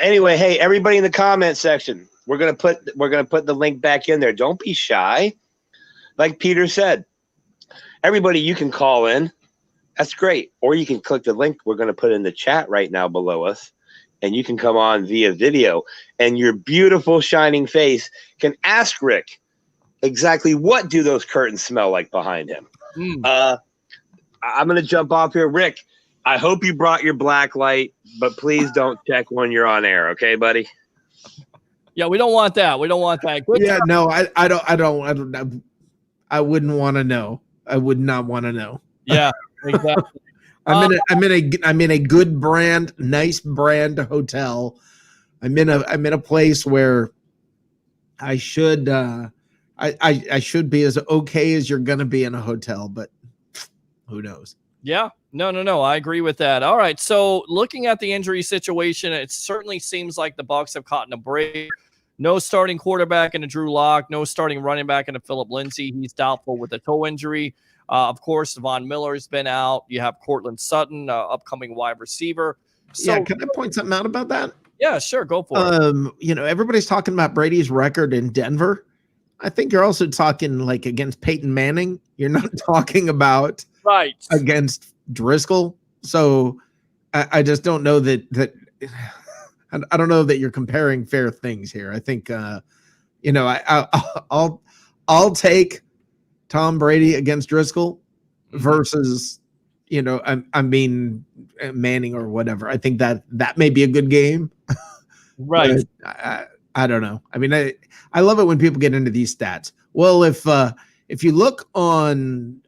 Anyway, hey, everybody in the comment section, we're gonna put the link back in there. Don't be shy. Like Peter said, everybody, you can call in. That's great. Or you can click the link we're going to put in the chat right now below us, and you can come on via video, and your beautiful shining face can ask Rick exactly what do those curtains smell like behind him. I'm going to jump off here. Rick, I hope you brought your black light, but please don't check when you're on air. Okay, buddy? Yeah, we don't want that. We don't want that. Good Yeah, job. no, I wouldn't want to know. I would not want to know. Yeah, exactly. I'm in a good brand, nice brand hotel. I'm in a place where I should I should be as okay as you're gonna be in a hotel, but who knows? Yeah, no. I agree with that. All right. So looking at the injury situation, it certainly seems like the Bucs have caught in a break. No starting quarterback in a Drew Lock. No starting running back in a Phillip Lindsay. He's doubtful with a toe injury. Of course, Von Miller's been out. You have Cortland Sutton, upcoming wide receiver. So, Yeah, can I point something out about that? Yeah, sure. Go for it. Everybody's talking about Brady's record in Denver. I think you're also talking like against Peyton Manning. You're not talking about right against Driscoll. So I just don't know that I don't know that you're comparing fair things here. I think I'll take Tom Brady against Driscoll versus Manning or whatever. I think that may be a good game. Right. I I don't know. I mean, I love it when people get into these stats. Well, if you look on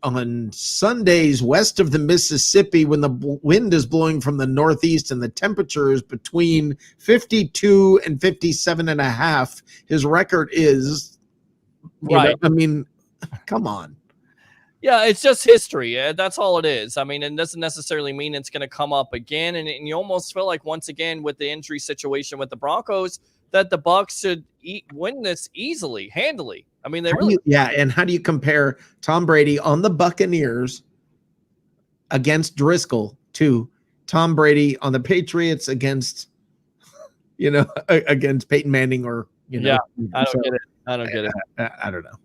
Sundays west of the Mississippi, when the wind is blowing from the northeast and the temperature is between 52 and 57 and a half, his record is Right. I mean, come on. Yeah, it's just history. That's all it is. I mean, it doesn't necessarily mean it's going to come up again. And you almost feel like, once again, with the injury situation with the Broncos, that the Bucs should win this easily, handily. I mean, they really. And how do you compare Tom Brady on the Buccaneers against Driscoll to Tom Brady on the Patriots against, against Peyton Manning or, Yeah, I don't get it. I don't get it. I don't know.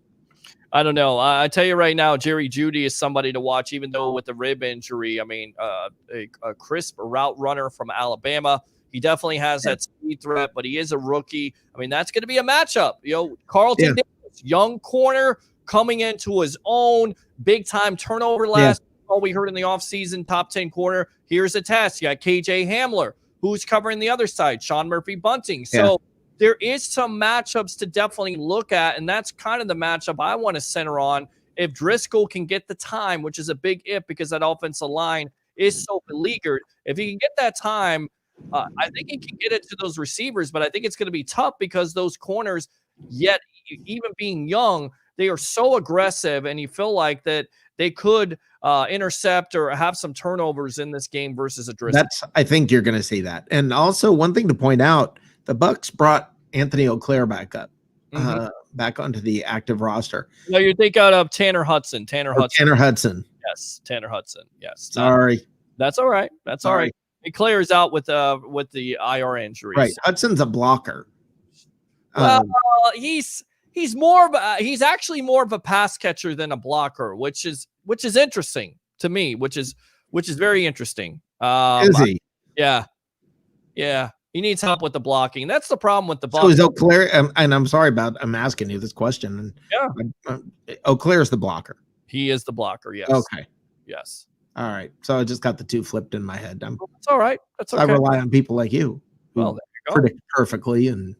I don't know. I tell you right now, Jerry Jeudy is somebody to watch, even though with the rib injury. I mean, a crisp route runner from Alabama. He definitely has that speed threat, but he is a rookie. I mean, that's going to be a matchup. Carlton Davis, young corner coming into his own, big time turnover last. All we heard in the offseason, top 10 corner. Here's a test. You got KJ Hamler, who's covering the other side, Sean Murphy Bunting. So there is some matchups to definitely look at, and that's kind of the matchup I want to center on. If Driscoll can get the time, which is a big if because that offensive line is so beleaguered, if he can get that time, I think he can get it to those receivers, but I think it's going to be tough because those corners, yet even being young, they are so aggressive, and you feel like that they could intercept or have some turnovers in this game versus a Driscoll. I think you're going to see that. And also, one thing to point out, the Bucs brought Anthony Auclair back up, back onto the active roster. No, you think out of Tanner Hudson. Tanner Hudson. Yes, Tanner Hudson. Yes. Sorry. That's all right. That's all right. Auclair is out with the IR injury. Right. Hudson's a blocker. Well, he's actually more of a pass catcher than a blocker, which is interesting to me, which is very interesting. Is he? Yeah. He needs help with the blocking. That's the problem with the Bucs. So is Auclair, and I'm sorry I'm asking you this question. Auclair's the blocker. He is the blocker, yes. Okay. Yes. All right. So I just got the two flipped in my head. That's all right. That's okay. I rely on people like you who well, there you go. predict perfectly, and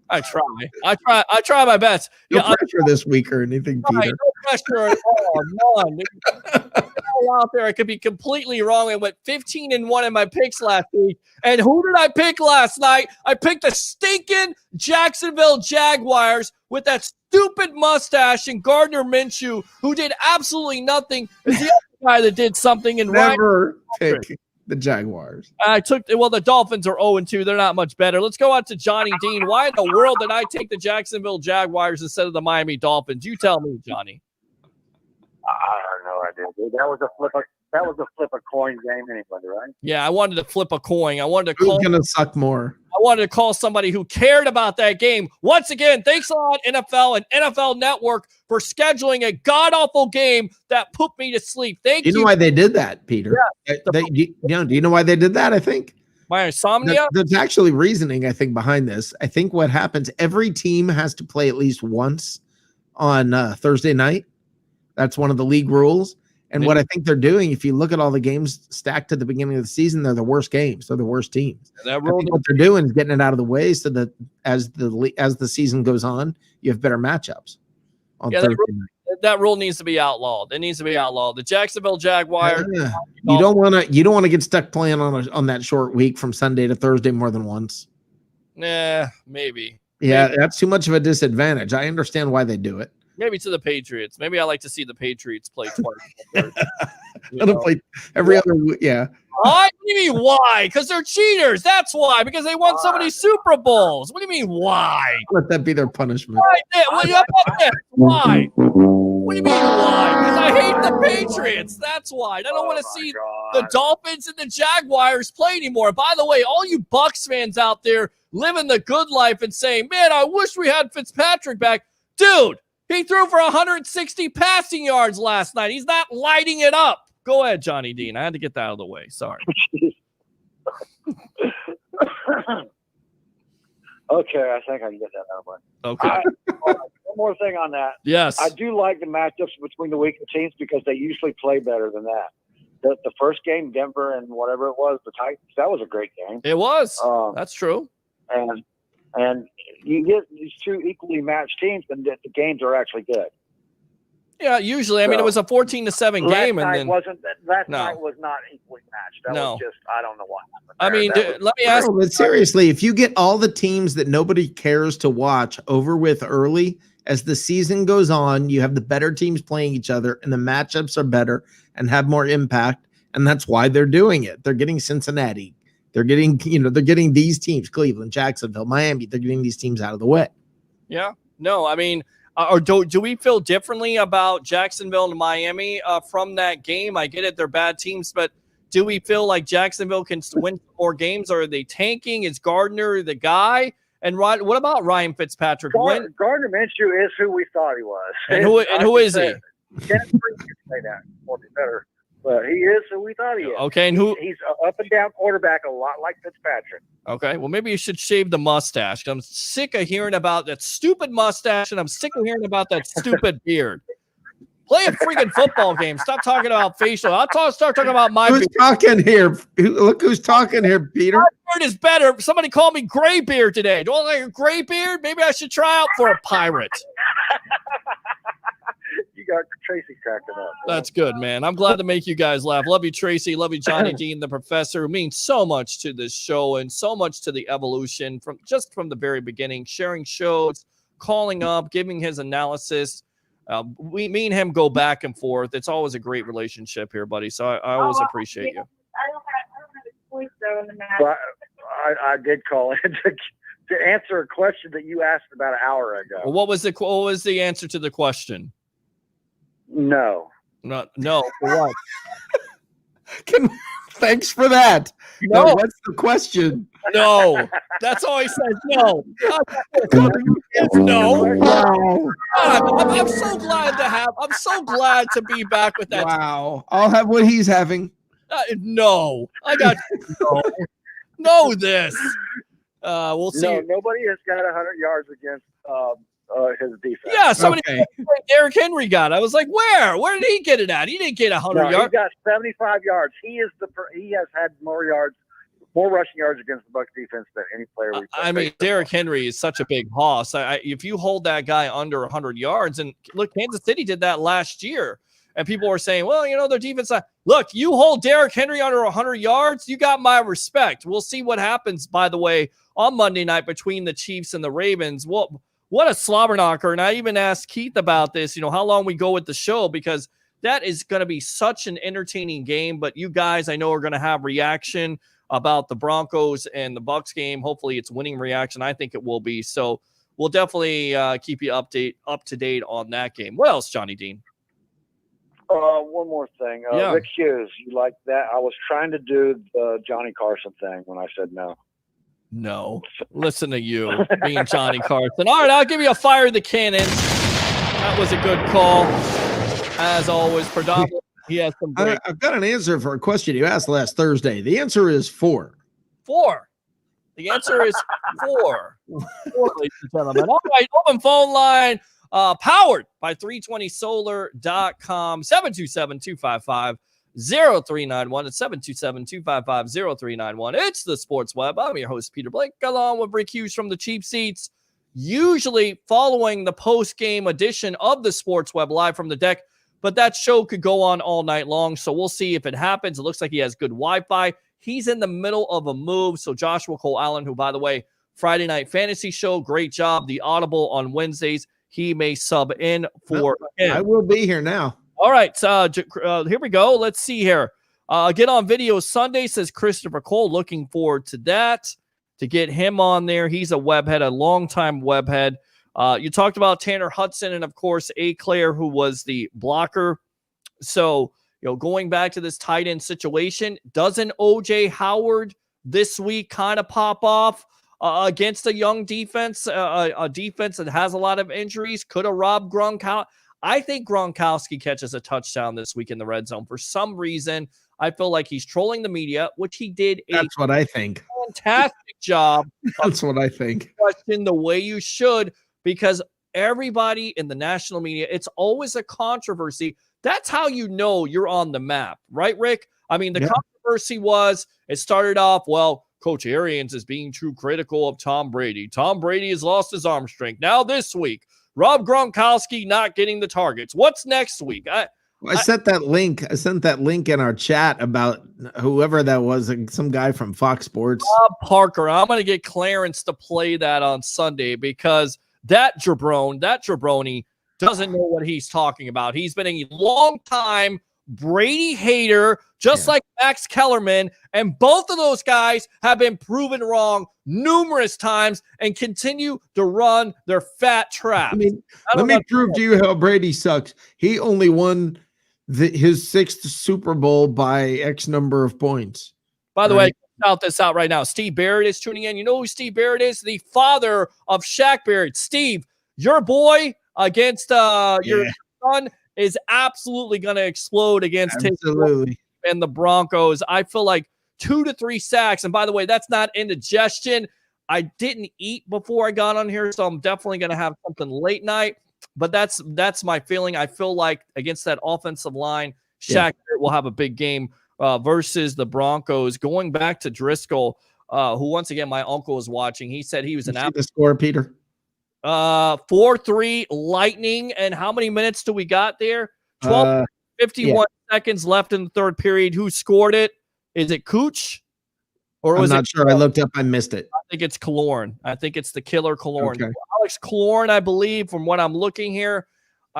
I try my best. No pressure this week or anything, Peter. No pressure at all. None. Out there, I could be completely wrong. I went 15-1 in my picks last week. And who did I pick last night? I picked the stinking Jacksonville Jaguars with that stupid mustache and Gardner Minshew, who did absolutely nothing. Is the other guy that did something and never pick the Jaguars. The Dolphins are 0-2. They're not much better. Let's go out to Johnny Dean. Why in the world did I take the Jacksonville Jaguars instead of the Miami Dolphins? You tell me, Johnny. I have no idea, dude. That was a flip a coin game anyway, right? Yeah, I wanted to flip a coin. I wanted to Who's gonna suck more? I wanted to call somebody who cared about that game. Once again, thanks a lot, NFL and NFL Network, for scheduling a god-awful game that put me to sleep. Thank you. You know why they did that, Peter? Yeah, do you know why they did that? I think my insomnia. There's actually reasoning, I think, behind this. I think what happens, every team has to play at least once on Thursday night. That's one of the league rules. And what I think they're doing, if you look at all the games stacked at the beginning of the season, they're the worst games. They're the worst teams. What they're doing is getting it out of the way so that as the season goes on, you have better matchups on Thursday night. That rule needs to be outlawed. It needs to be outlawed. The Jacksonville Jaguars. You don't want to get stuck playing on that short week from Sunday to Thursday more than once. Nah, maybe. Yeah, that's too much of a disadvantage. I understand why they do it. Maybe to the Patriots. Maybe I like to see the Patriots play twice. Play every other week. Yeah. What do you mean why? Because they're cheaters. That's why. Because they won so many Super Bowls. What do you mean why? Let that be their punishment. Why? What do you mean why? Because I hate the Patriots. That's why. I don't want to see the Dolphins and the Jaguars play anymore. By the way, all you Bucs fans out there living the good life and saying, man, I wish we had Fitzpatrick back. Dude, he threw for 160 passing yards last night. He's not lighting it up. Go ahead, Johnny Dean. I had to get that out of the way. Sorry. Okay, I think I can get that out of the way. Okay. One more thing on that. Yes. I do like the matchups between the weaker teams because they usually play better than that. The first game, Denver and whatever it was, the Titans, that was a great game. It was. That's true. And And you get these two equally matched teams, and the games are actually good. Yeah, usually. I mean, it was a 14-7 game, and then last night was not equally matched. That was just, I don't know what happened. I mean, let me ask. No, but seriously, if you get all the teams that nobody cares to watch over with early, as the season goes on, you have the better teams playing each other, and the matchups are better and have more impact, and that's why they're doing it. They're getting Cincinnati. They're getting, they're getting these teams, Cleveland, Jacksonville, Miami. They're getting these teams out of the way. Yeah. No, I mean, or do we feel differently about Jacksonville and Miami from that game? I get it, they're bad teams, but do we feel like Jacksonville can win more games, or are they tanking? Is Gardner the guy? And what about Ryan Fitzpatrick? Gardner Minshew is who we thought he was. And who is he? Can't say that. Or be better. But he is who we thought he is. Okay, and he's an up and down quarterback, a lot like Fitzpatrick. Okay, well, maybe you should shave the mustache. I'm sick of hearing about that stupid mustache, and I'm sick of hearing about that stupid beard. Play a freaking football game. Stop talking about facial. Start talking about my Who's beard. talking here? Look who's talking here, Peter. My beard is better. Somebody called me gray beard today. Do I look like a gray beard? Maybe I should try out for a pirate. You got Tracy cracking up. That's good, man. I'm glad to make you guys laugh. Love you, Tracy. Love you, Johnny Dean, the professor, who means so much to this show and so much to the evolution from the very beginning, sharing shows, calling up, giving his analysis. Me and him go back and forth. It's always a great relationship here, buddy. So I always appreciate you. I don't have a choice though in the match. But I did call in to answer a question that you asked about an hour ago. Well, what was the answer to the question? No. No. For what? Thanks for that. No. Now, what's the question? No. That's all he says. No. No. Wow. I'm so glad to be back with that. Wow. I'll have what he's having. No. I got know this. We'll see. No, nobody has got 100 yards against his defense. Yeah, somebody Derrick Henry got. I was like, where? Where did he get it at? He didn't get 100 yards. He got 75 yards. He has had more rushing yards against the Bucs defense than any player we've I mean, Derrick Henry is such a big hoss. If you hold that guy under 100 yards, and look, Kansas City did that last year, and people were saying, well, their defense. Look, you hold Derrick Henry under 100 yards, you got my respect. We'll see what happens, by the way, on Monday night between the Chiefs and the Ravens. What a slobber knocker. And I even asked Keith about this, how long we go with the show, because that is going to be such an entertaining game. But you guys, I know, are going to have reaction about the Broncos and the Bucs game. Hopefully it's winning reaction. I think it will be. So we'll definitely keep you up to date on that game. What else, Johnny Dean? One more thing. Rick Hughes, you like that? I was trying to do the Johnny Carson thing when I said no. No. Listen to you being Johnny Carson. All right, I'll give you a fire the cannons. That was a good call. As always, predominantly, he has some great. I've got an answer for a question you asked last Thursday. The answer is 4. 4. The answer is 4. 4, ladies and gentlemen. All right, open phone line. Powered by 320solar.com, 727-255-0391. It's 727-255-0391. It's the Sports Web. I'm your host, Peter Blake, along with Rick Hughes from the Cheap Seats, usually following the post-game edition of the Sports Web live from the deck, but that show could go on all night long, so we'll see if it happens. It looks like he has good Wi-Fi. He's in the middle of a move, so Joshua Cole Allen, who, by the way, Friday Night Fantasy Show, great job. The Audible on Wednesdays, he may sub in for him. I will be here now. All right, here we go. Let's see here. Get on video Sunday, says Christopher Cole. Looking forward to that, to get him on there. He's a webhead, a longtime webhead. You talked about Tanner Hudson and, of course, Claire, who was the blocker. So, going back to this tight end situation, doesn't O.J. Howard this week kind of pop off against a young defense, a defense that has a lot of injuries? Could have robbed Gronkowski. I think Gronkowski catches a touchdown this week in the red zone. For some reason, I feel like he's trolling the media, which he did That's what I think. Fantastic job. That's what I think. Question the way you should, because everybody in the national media, it's always a controversy. That's how you know you're on the map, right, Rick? I mean, the controversy was, it started off, Coach Arians is being too critical of Tom Brady. Tom Brady has lost his arm strength. Now this week, Rob Gronkowski not getting the targets. What's next week? I sent that link. I sent that link in our chat about whoever that was, some guy from Fox Sports. Bob Parker. I'm going to get Clarence to play that on Sunday because that jabroni doesn't know what he's talking about. He's been a long time Brady hater, just like Max Kellerman, and both of those guys have been proven wrong numerous times and continue to run their fat trap. I mean, let me prove to you how Brady sucks. He only won his 6th Super Bowl by X number of points. By the way, shout this out right now. Steve Barrett is tuning in. You know who Steve Barrett is? The father of Shaq Barrett. Steve, your boy against your son is absolutely going to explode against absolutely and the Broncos. I feel like 2 to 3 sacks. And by the way, that's not indigestion. I didn't eat before I got on here, so I'm definitely going to have something late night. But that's my feeling. I feel like against that offensive line, Shaq will have a big game versus the Broncos. Going back to Driscoll, who once again my uncle was watching. He said he was an the score, Peter. 4-3 Lightning. And how many minutes do we got there? 51 seconds left in the third period. Who scored it? Is it Cooch? Or was I'm not sure. I looked up. I missed it. I think it's Killorn. I think it's the killer Killorn. Okay. Alex Killorn, I believe, from what I'm looking here.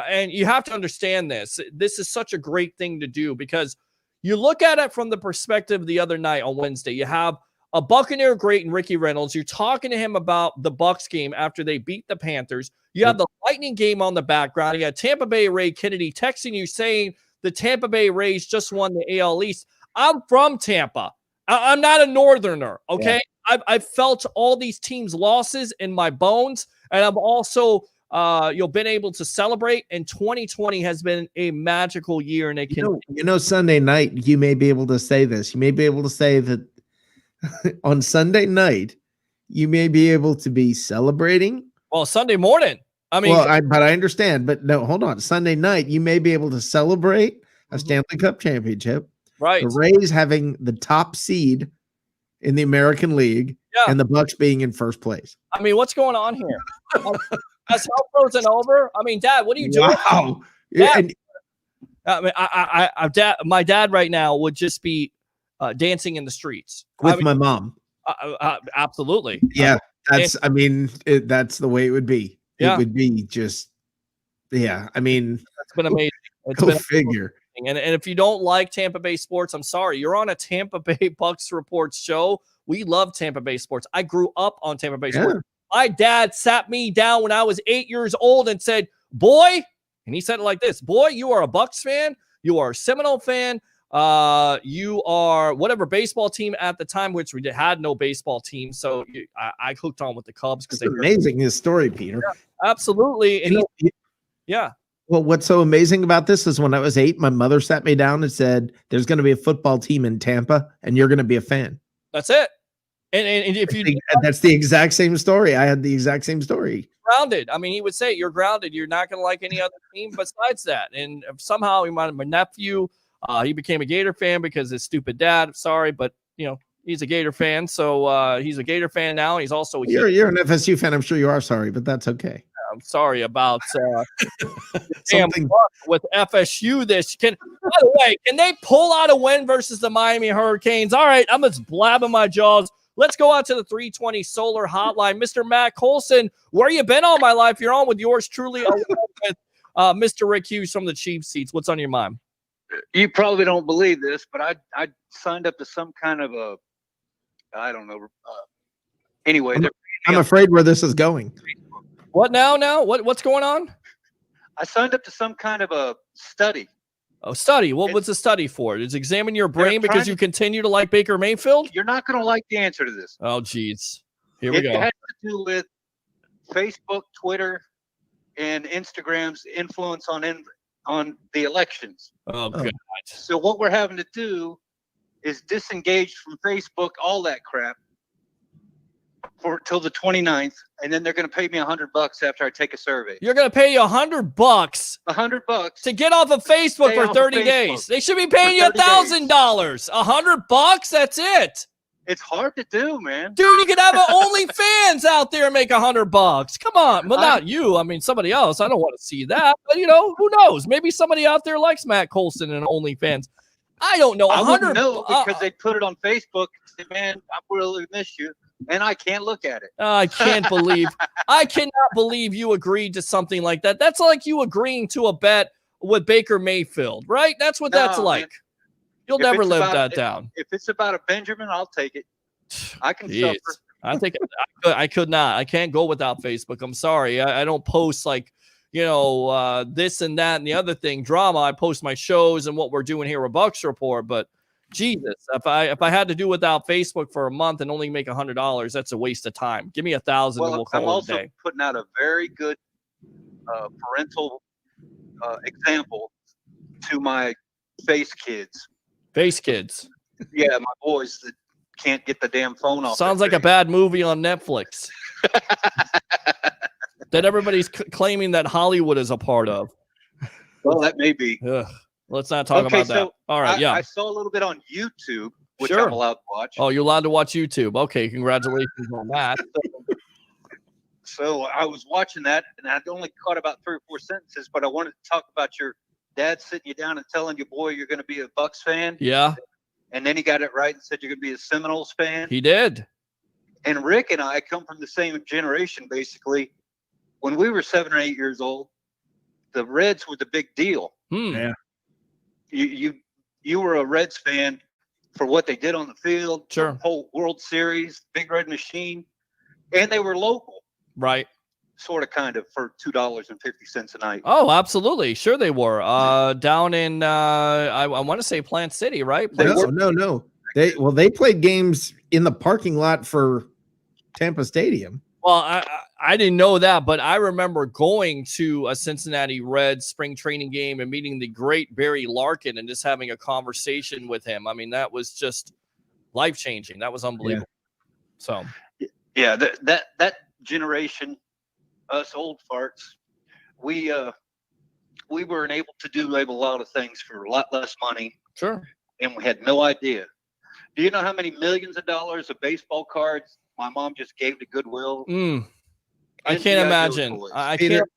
And you have to understand this. This is such a great thing to do because you look at it from the perspective the other night on Wednesday. You have a Buccaneer great in Ricky Reynolds. You're talking to him about the Bucs game after they beat the Panthers. You have the Lightning game on the background. You got Tampa Bay Ray Kennedy texting you saying the Tampa Bay Rays just won the AL East. I'm from Tampa. I'm not a northerner, okay? Yeah. I've felt all these teams' losses in my bones, and I've also been able to celebrate, and 2020 has been a magical year, and it can... Sunday night, you may be able to say this. You may be able to say that on Sunday night, you may be able to be celebrating. Well, Sunday morning. I mean, but I understand. But no, hold on. Sunday night, you may be able to celebrate a Stanley Cup championship. Right. The Rays having the top seed in the American League and the Bucs being in first place. I mean, what's going on here? Has hell frozen over? I mean, Dad, what are you doing? Wow. Dad, my dad right now would just be dancing in the streets with my mom. Absolutely. Yeah, that's the way it would be. Yeah. It would be just, I mean, it's been amazing. Go figure. And if you don't like Tampa Bay sports, I'm sorry. You're on a Tampa Bay Bucs Reports show. We love Tampa Bay sports. I grew up on Tampa Bay sports. My dad sat me down when I was 8 years old and said, boy, and he said it like this, boy, you are a Bucs fan. You are a Seminole fan. You are whatever baseball team at the time, which we had no baseball team. So I hooked on with the Cubs. It's amazing, his story, Peter. Yeah, absolutely. And Well, what's so amazing about this is when I was 8, my mother sat me down and said, there's going to be a football team in Tampa and you're going to be a fan. That's it. And if that's the exact same story. I had the exact same story. Grounded. I mean, he would say you're grounded. You're not going to like any other team besides that. And somehow my nephew, he became a Gator fan because his stupid dad. Sorry, but he's a Gator fan. So he's a Gator fan now. He's also you're an FSU fan. I'm sure you are. Sorry, but that's okay. I'm sorry about something with FSU. By the way, can they pull out a win versus the Miami Hurricanes? All right, I'm just blabbing my jaws. Let's go out to the 320 Solar Hotline. Mr. Matt Colson, where you been all my life? You're on with yours truly, with Mr. Rick Hughes from the Chiefs Seats. What's on your mind? You probably don't believe this, but I signed up to some kind of a, I don't know. Anyway, I'm afraid where this is going. What now? What's going on? I signed up to some kind of a study. Oh, study. What was the study for? Is examine your brain because you continue to like Baker Mayfield? You're not going to like the answer to this. Oh, geez. Here we go. It has to do with Facebook, Twitter, and Instagram's influence on the elections. Oh, God. So what we're having to do is disengage from Facebook, all that crap, till the 29th, and then they're going to pay me $100 after I take a survey. You're going to pay you $100. $100 to get off of Facebook for 30 days. They should be paying you $1,000. $100. That's it. It's hard to do, man. Dude, you could have an OnlyFans out there and make $100. Come on. Well, not you. I mean, somebody else. I don't want to see that. But, who knows? Maybe somebody out there likes Matt Colson and OnlyFans. I don't know. I wouldn't 100 know because they put it on Facebook and say, man, I really miss you. And I can't look at it. I cannot believe you agreed to something like that. That's like you agreeing to a bet with Baker Mayfield, right? That's what that's like. Man. You'll never live that down. If it's about a Benjamin, I'll take it. I can suffer. I think I could not. I can't go without Facebook. I'm sorry. I don't post like, this and that and the other thing, drama. I post my shows and what we're doing here with Bucs Report. But Jesus, if I had to do without Facebook for a month and only make $100, that's a waste of time. Give me 1,000 and we'll call I'm it a also day. putting out a very good parental example to my face kids. Face kids. Yeah, my boys that can't get the damn phone off. Sounds like a bad movie on Netflix that everybody's claiming that Hollywood is a part of. Well, that may be. Ugh. Let's not talk about that. All right, I saw a little bit on YouTube, which Sure. I'm allowed to watch. Oh, you're allowed to watch YouTube. Okay, congratulations on that. So I was watching that, and I'd only caught about 3 or 4 sentences, but I wanted to talk about your dad sitting you down and telling you, boy, you're going to be a Bucs fan. Yeah, And then he got it right and said you're going to be a Seminoles fan. he did. And Rick and I come from the same generation, basically. When we were 7 or 8 years old, the Reds were the big deal. Yeah. You were a Reds fan for what they did on the field, Sure. the whole World Series, Big Red Machine, and they were local, Right. sort of, kind of, for $2.50 a night. Oh, absolutely. Sure they were. Down in I want to say Plant City, right? No. They played games in the parking lot for Tampa Stadium. Well, I didn't know that, but I remember going to a Cincinnati Reds spring training game and meeting the great Barry Larkin and just having a conversation with him. I mean, that was just life-changing. That was unbelievable. So, Yeah, that generation, us old farts, we weren't able to do a lot of things for a lot less money. Sure. And we had no idea. Do you know how many millions of dollars of baseball cards my mom just gave to Goodwill? I can't imagine. I can't. Peter,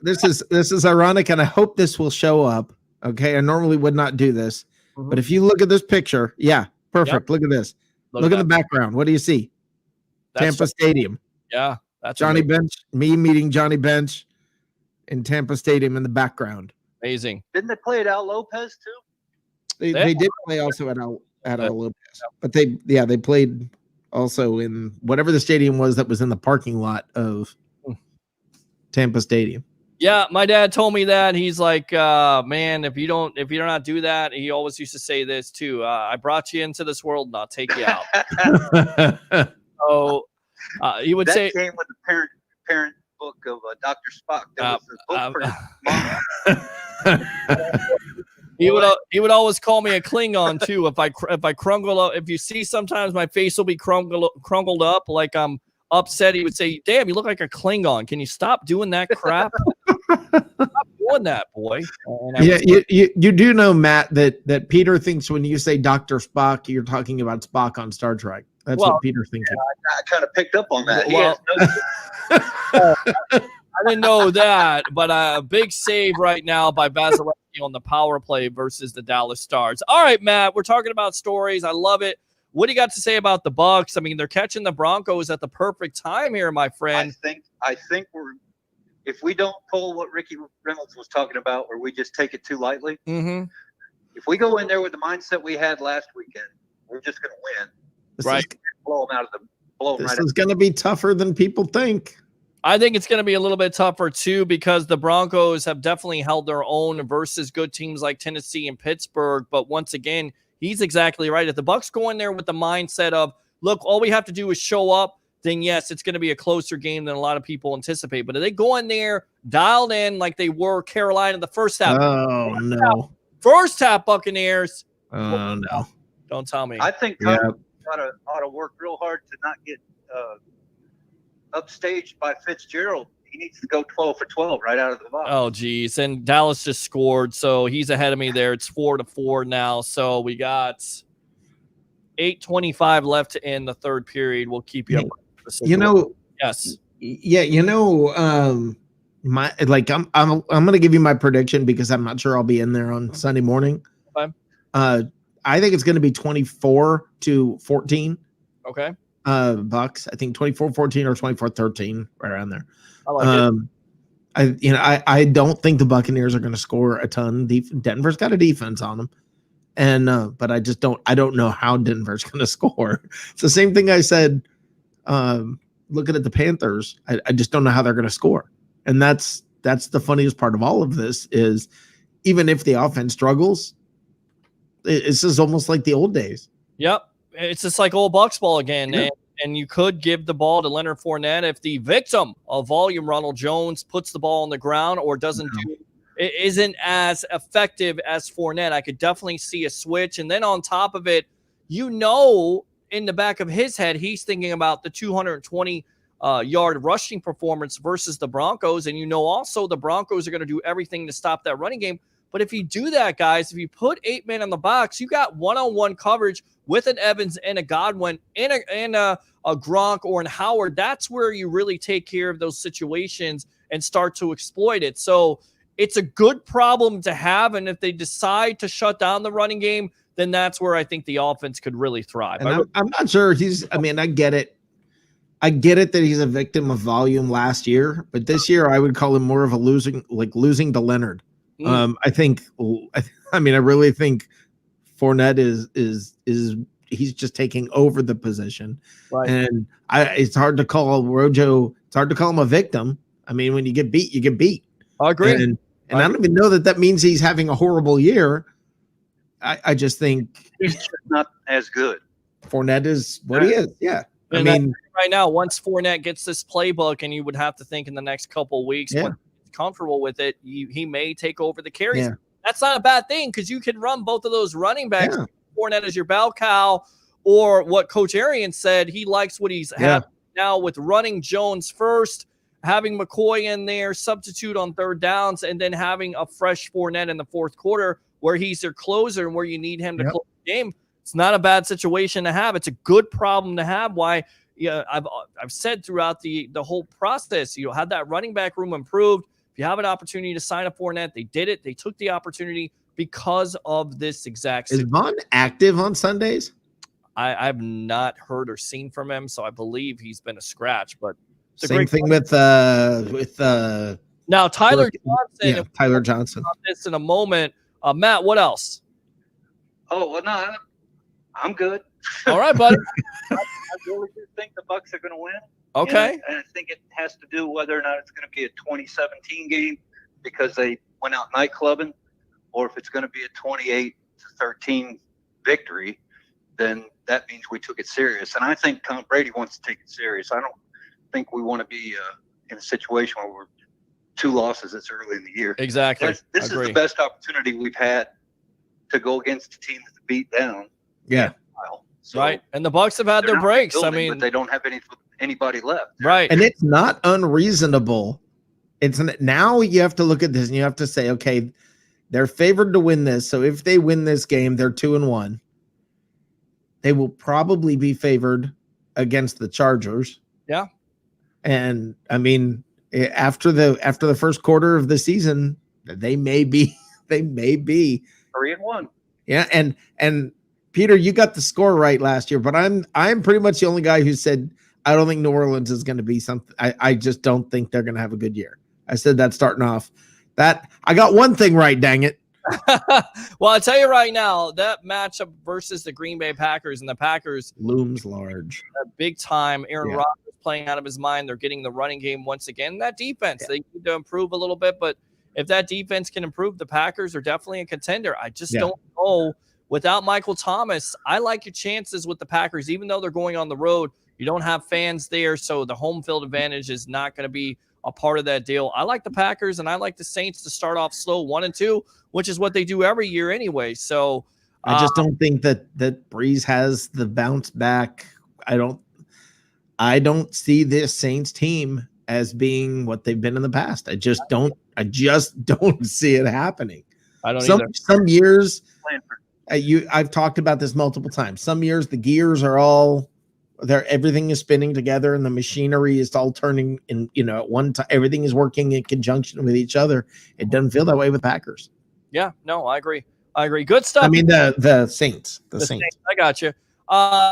this is ironic, and I hope this will show up. Okay, I normally would not do this, but if you look at this picture, yeah, perfect. Yep. Look at this. Look at the background. What do you see? That's Tampa Stadium. Yeah, that's Johnny amazing. Bench. Me meeting Johnny Bench in Tampa Stadium in the background. Amazing. Didn't they play at Al Lopez too? They did play also at Al Lopez, but they played also in whatever the stadium was that was in the parking lot of Tampa Stadium. Yeah, my dad told me that. He's like, man, if you don't not do that, he always used to say this too. I brought you into this world and I'll take you out. So he would that say came with the parent book of Dr. Spock. That was the book for he would always call me a Klingon too. If I crumble up, if you see sometimes my face will be crumpled up like I'm upset, he would say, "Damn, you look like a Klingon. Can you stop doing that crap? Stop doing that, boy." Yeah, you do know, Matt, that Peter thinks when you say Dr. Spock, you're talking about Spock on Star Trek. That's what Peter thinks. Yeah, I kind of picked up on that. Well, I didn't know that, but a big save right now by Vasilevsky on the power play versus the Dallas Stars. All right, Matt, we're talking about stories. I love it. What do you got to say about the Bucs? I mean, they're catching the Broncos at the perfect time here, my friend. I think we're, if we don't pull what Ricky Reynolds was talking about, where we just take it too lightly. If we go in there with the mindset we had last weekend, we're just going to win. Blow them out of the blow. This is going to be tougher than people think. I think it's going to be a little bit tougher too, because the Broncos have definitely held their own versus good teams like Tennessee and Pittsburgh. But once again, he's exactly right. If the Bucs go in there with the mindset of, look, all we have to do is show up, then yes, it's going to be a closer game than a lot of people anticipate. But if they go in there dialed in like they were Carolina the first half, first half Buccaneers. Oh no! Don't tell me. I think Tom ought to work real hard to not get upstaged by Fitzgerald. He needs to go 12 for 12 right out of the box. Oh, geez. And Dallas just scored, so he's ahead of me there. It's 4-4 now. So we got 8:25 left in the third period. We'll keep you up. You know, yes. Yeah, I'm gonna give you my prediction because I'm not sure I'll be in there on Sunday morning. Okay. I think it's gonna be 24-14. Okay. Bucks. I think 24-14 or 24-13, right around there. I like it. I don't think the Buccaneers are going to score a ton. Denver's got a defense on them, and but I don't know how Denver's going to score. It's the same thing I said. Looking at the Panthers, I just don't know how they're going to score, and that's the funniest part of all of this is even if the offense struggles, it's just almost like the old days. Yep. It's just like old Bucs ball again. Yeah. And you could give the ball to Leonard Fournette if the victim of volume, Ronald Jones, puts the ball on the ground or isn't as effective as Fournette. I could definitely see a switch. And then on top of it, in the back of his head, he's thinking about the 220 yard rushing performance versus the Broncos. And also the Broncos are going to do everything to stop that running game. But if you do that, guys, if you put 8 men on the box, you got one-on-one coverage with an Evans and a Godwin and a Gronk or an Howard. That's where you really take care of those situations and start to exploit it. So it's a good problem to have. And if they decide to shut down the running game, then that's where I think the offense could really thrive. And I'm not sure I get it. I get it that he's a victim of volume last year, but this year I would call him more of a losing to Leonard. I really think Fournette is he's just taking over the position, right? And it's hard to call Rojo. It's hard to call him a victim. I mean, when you get beat, you get beat. I agree. And I don't even know that means he's having a horrible year. I just think he's just not as good. Fournette is what he is. Yeah. And right now, once Fournette gets this playbook, and you would have to think in the next couple of weeks, when he's comfortable with it, he may take over the carries. Yeah. That's not a bad thing because you can run both of those running backs. Yeah. Fournette is your bell cow, or what Coach Arians said, he likes what he's having now with running Jones first, having McCoy in there, substitute on third downs, and then having a fresh Fournette in the fourth quarter where he's their closer and where you need him to close the game. It's not a bad situation to have. It's a good problem to have. Why? Yeah, I've said throughout the whole process, have that running back room improved. If you have an opportunity to sign a Fournette, they did it. They took the opportunity because of this exact situation. Is Vaughn active on Sundays? I've not heard or seen from him, so I believe he's been a scratch. But same thing with now Tyler Johnson. Yeah, Tyler Johnson. This in a moment. Matt, what else? Oh well, no, I'm good. All right, buddy. I really do think the Bucs are going to win. Okay. And I think it has to do whether or not it's going to be a 2017 game because they went out night clubbing, or if it's going to be a 28-13 victory, then that means we took it serious. And I think Tom Brady wants to take it serious. I don't think we want to be in a situation where we're 2 losses this early in the year. Exactly. This is the best opportunity we've had to go against a team that's beat down. Yeah. So right. And the Bucs have had their breaks. Building, but they don't have anybody left. Right. And it's not unreasonable. Now you have to look at this and you have to say, okay, they're favored to win this. So if they win this game, they're 2-1. They will probably be favored against the Chargers. Yeah. And I mean, after the first quarter of the season, they may be 3-1. Yeah, and Peter, you got the score right last year, but I'm pretty much the only guy who said I don't think New Orleans is going to be something. I just don't think they're going to have a good year. I said that starting off. That I got one thing right, dang it. Well, I'll tell you right now, that matchup versus the Green Bay Packers, and the Packers looms large. Big time. Aaron Rodgers playing out of his mind. They're getting the running game once again. That defense, they need to improve a little bit, but if that defense can improve, the Packers are definitely a contender. I just don't know. Without Michael Thomas, I like your chances with the Packers, even though they're going on the road. You don't have fans there, so the home field advantage is not going to be a part of that deal. I like the Packers, and I like the Saints to start off slow 1-2, which is what they do every year anyway. So I just don't think that Breeze has the bounce back. I don't see this Saints team as being what they've been in the past. I just don't see it happening. I don't either. Some years, I've talked about this multiple times. Some years the gears are all there, everything is spinning together, and the machinery is all turning in. At one time, everything is working in conjunction with each other. It doesn't feel that way with Packers. Yeah, no, I agree. Good stuff. I mean the Saints. The Saints. I got you.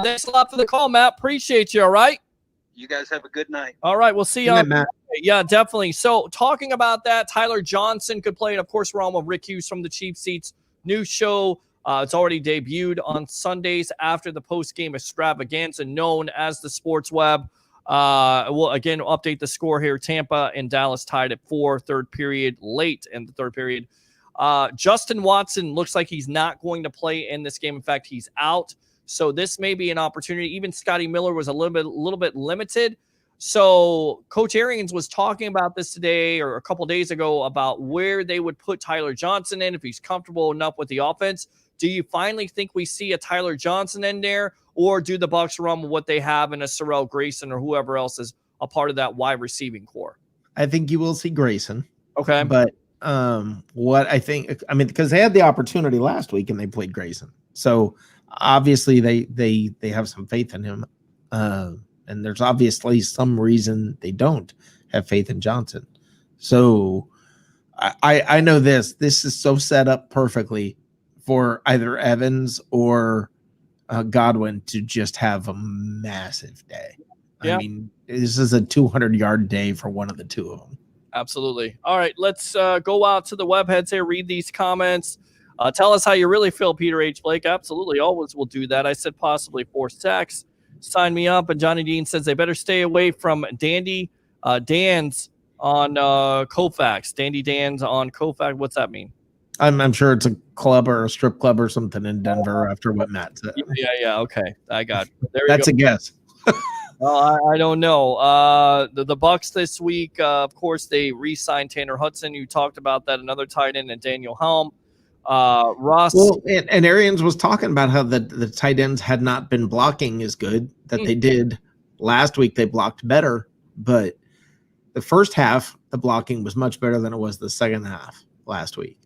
Thanks a lot for the call, Matt. Appreciate you. All right. You guys have a good night. All right, we'll see you. Good night, Matt. Yeah, definitely. So talking about that, Tyler Johnson could play. And of course, we're on with Rick Hughes from the Cheap Seats new show. It's already debuted on Sundays after the post-game extravaganza known as the Sports Web. We'll again update the score here. Tampa and Dallas tied at 4, third period, late in the third period. Justin Watson looks like he's not going to play in this game. In fact, he's out. So this may be an opportunity. Even Scotty Miller was a little bit limited. So Coach Arians was talking about this today or a couple days ago about where they would put Tyler Johnson in if he's comfortable enough with the offense. Do you finally think we see a Tyler Johnson in there, or do the Bucs run with what they have in a Sorrell Grayson or whoever else is a part of that wide receiving core? I think you will see Grayson. Okay. But what I think, because they had the opportunity last week and they played Grayson. So obviously they have some faith in him. And there's obviously some reason they don't have faith in Johnson. So I know this is so set up perfectly for either Evans or Godwin to just have a massive day. Yeah. I mean, this is a 200-yard day for one of the two of them. Absolutely. All right, let's go out to the webheads here, read these comments. Tell us how you really feel, Peter H. Blake. Absolutely, always will do that. I said possibly 4 sacks. Sign me up. And Johnny Dean says they better stay away from Dandy Dan's on Koufax. Dandy Dan's on Koufax. What's that mean? I'm sure it's a club or a strip club or something in Denver after what Matt said. Yeah. Okay, I got it. There That's you go. a guess. I don't know. The Bucs this week, of course, they re-signed Tanner Hudson. You talked about that. Another tight end, and Daniel Helm. Ross. Well, and Arians was talking about how the tight ends had not been blocking as good that they did last week. They blocked better, but the first half, the blocking was much better than it was the second half last week.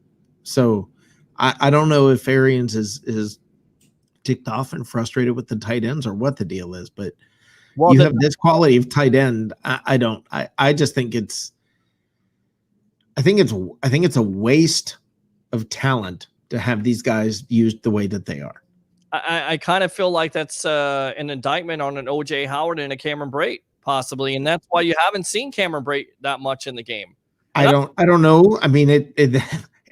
So I don't know if Arians is ticked off and frustrated with the tight ends or what the deal is, but you have this quality of tight end. I just think I think it's a waste of talent to have these guys used the way that they are. I kind of feel like that's an indictment on an O.J. Howard and a Cameron Brate, possibly, and that's why you haven't seen Cameron Brate that much in the game. I don't know. I mean,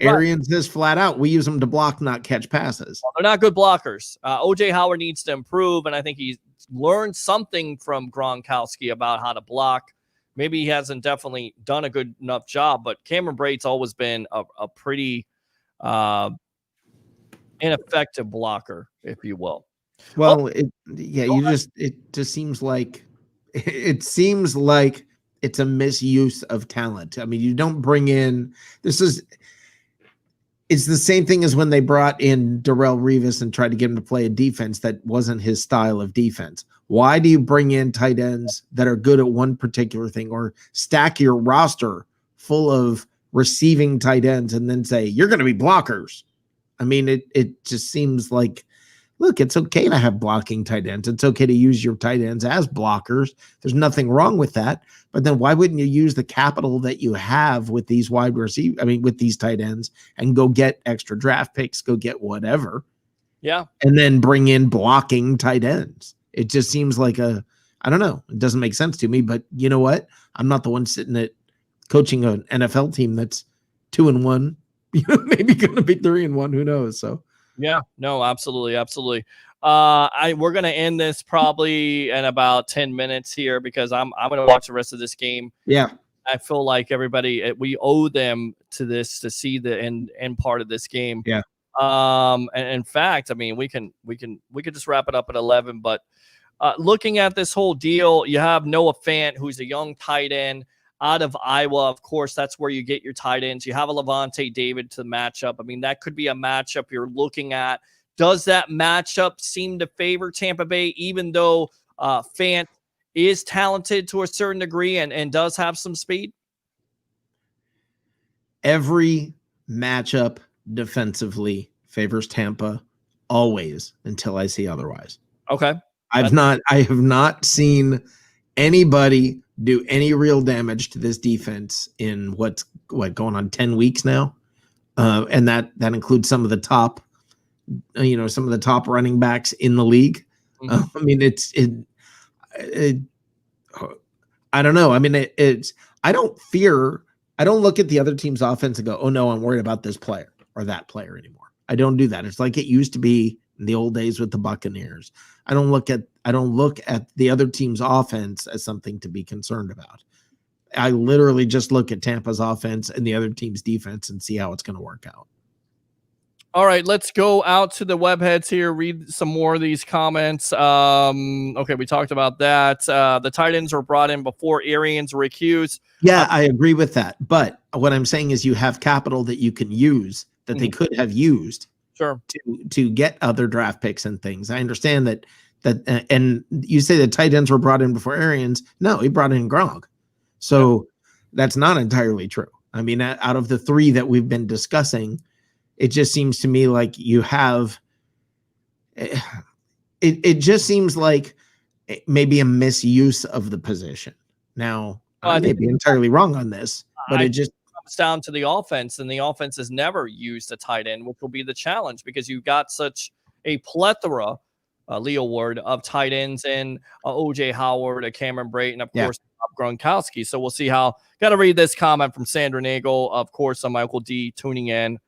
Arians says flat out, we use them to block, not catch passes. Well, they're not good blockers. O.J. Howard needs to improve, and I think he's learned something from Gronkowski about how to block. Maybe he hasn't definitely done a good enough job, but Cameron Brate's always been a pretty ineffective blocker, if you will. Well, it just seems like it's a misuse of talent. I mean, you don't bring in it's the same thing as when they brought in Darrelle Revis and tried to get him to play a defense that wasn't his style of defense. Why do you bring in tight ends that are good at one particular thing, or stack your roster full of receiving tight ends and then say, you're going to be blockers? I mean, it just seems like, look, it's okay to have blocking tight ends. It's okay to use your tight ends as blockers. There's nothing wrong with that. But then why wouldn't you use the capital that you have with these with these tight ends and go get extra draft picks, go get whatever. Yeah. And then bring in blocking tight ends. It just seems like I don't know. It doesn't make sense to me, but you know what? I'm not the one sitting at coaching an NFL team that's 2-1, maybe going to be 3-1. Who knows? So, yeah, no, absolutely. We're gonna end this probably in about 10 minutes here because I'm gonna watch the rest of this game. Yeah, I feel like everybody we owe them to this to see the end part of this game. Yeah. And in fact, I mean, we could just wrap it up at 11. But looking at this whole deal, you have Noah Fant, who's a young tight end out of Iowa. Of course, that's where you get your tight ends. You have a Levante David to match up. I mean, that could be a matchup you're looking at. Does that matchup seem to favor Tampa Bay, even though Fant is talented to a certain degree and does have some speed? Every matchup defensively favors Tampa always until I see otherwise. Okay. I have not seen anybody do any real damage to this defense in what going on 10 weeks now. And that includes some of the top, some of the top running backs in the league. Mhm. I mean, I don't know. I mean, I don't look at the other team's offense and go, oh no, I'm worried about this player or that player anymore. I don't do that. It's like it used to be in the old days with the Buccaneers. I don't look at the other team's offense as something to be concerned about. I literally just look at Tampa's offense and the other team's defense and see how it's going to work out. All right, let's go out to the webheads here, read some more of these comments. Okay, we talked about that. The tight ends were brought in before Arians were recused. Yeah, I agree with that. But what I'm saying is you have capital that you can use that they could have used to get other draft picks and things. I understand that and you say the tight ends were brought in before Arians. No, he brought in Gronk. So that's not entirely true. I mean, out of the three that we've been discussing, it just seems to me like you have it just seems like maybe a misuse of the position. Now, I may be entirely wrong on this, but it just comes down to the offense, and the offense has never used a tight end, which will be the challenge because you've got such a plethora, Leo Ward, of tight ends and OJ Howard, a Cameron Brate, and of course Gronkowski. So we'll see how. Got to read this comment from Sandra Nagel. Of course, Michael D tuning in.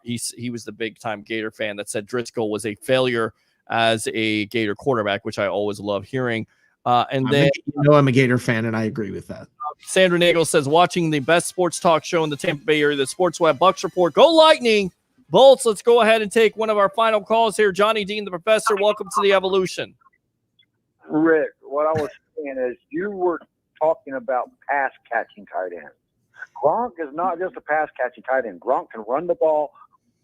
He was the big time Gator fan that said Driscoll was a failure as a Gator quarterback, which I always love hearing. And then I'm a Gator fan, and I agree with that. Sandra Nagel says, watching the best sports talk show in the Tampa Bay area, the Sports Web Bucs Report. Go Lightning! Bolts, let's go ahead and take one of our final calls here. Johnny Dean, the professor, welcome to the Evolution. Rick, what I was saying is you were talking about pass catching tight ends. Gronk is not just a pass catching tight end. Gronk can run the ball.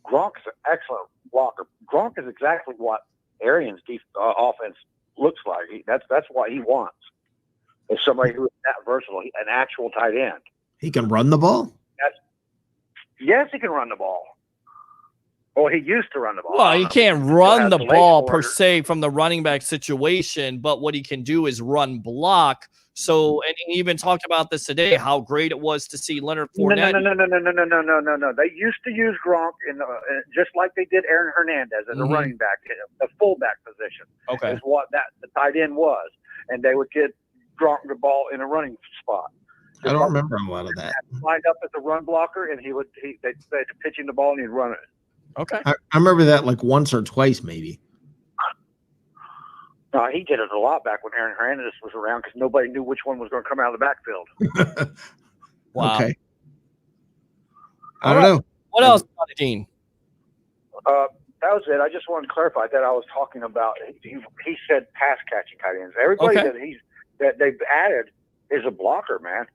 Gronk's an excellent blocker. Gronk is exactly what Arians' offense looks like. That's what he wants. Is somebody who is that versatile, an actual tight end. He can run the ball? Yes, he can run the ball. Well, he used to run the ball. Well, he can't run the ball per se from the running back situation, but what he can do is run block. So, and he even talked about this today, how great it was to see Leonard Fournette. No. They used to use Gronk in just like they did Aaron Hernandez as a running back, the fullback position. Okay, is what the tight end was, and they would get Gronk the ball in a running spot. I don't remember a lot of that. Lined up as a run blocker, and they'd pitch him the ball and he'd run it. Okay, I remember that like once or twice, maybe. No, he did it a lot back when Aaron Hernandez was around because nobody knew which one was going to come out of the backfield. Wow. Okay. I don't know. What else, Johnny Dean? That was it. I just wanted to clarify that I was talking about. He said pass catching tight ends. Everybody that they've added is a blocker, man.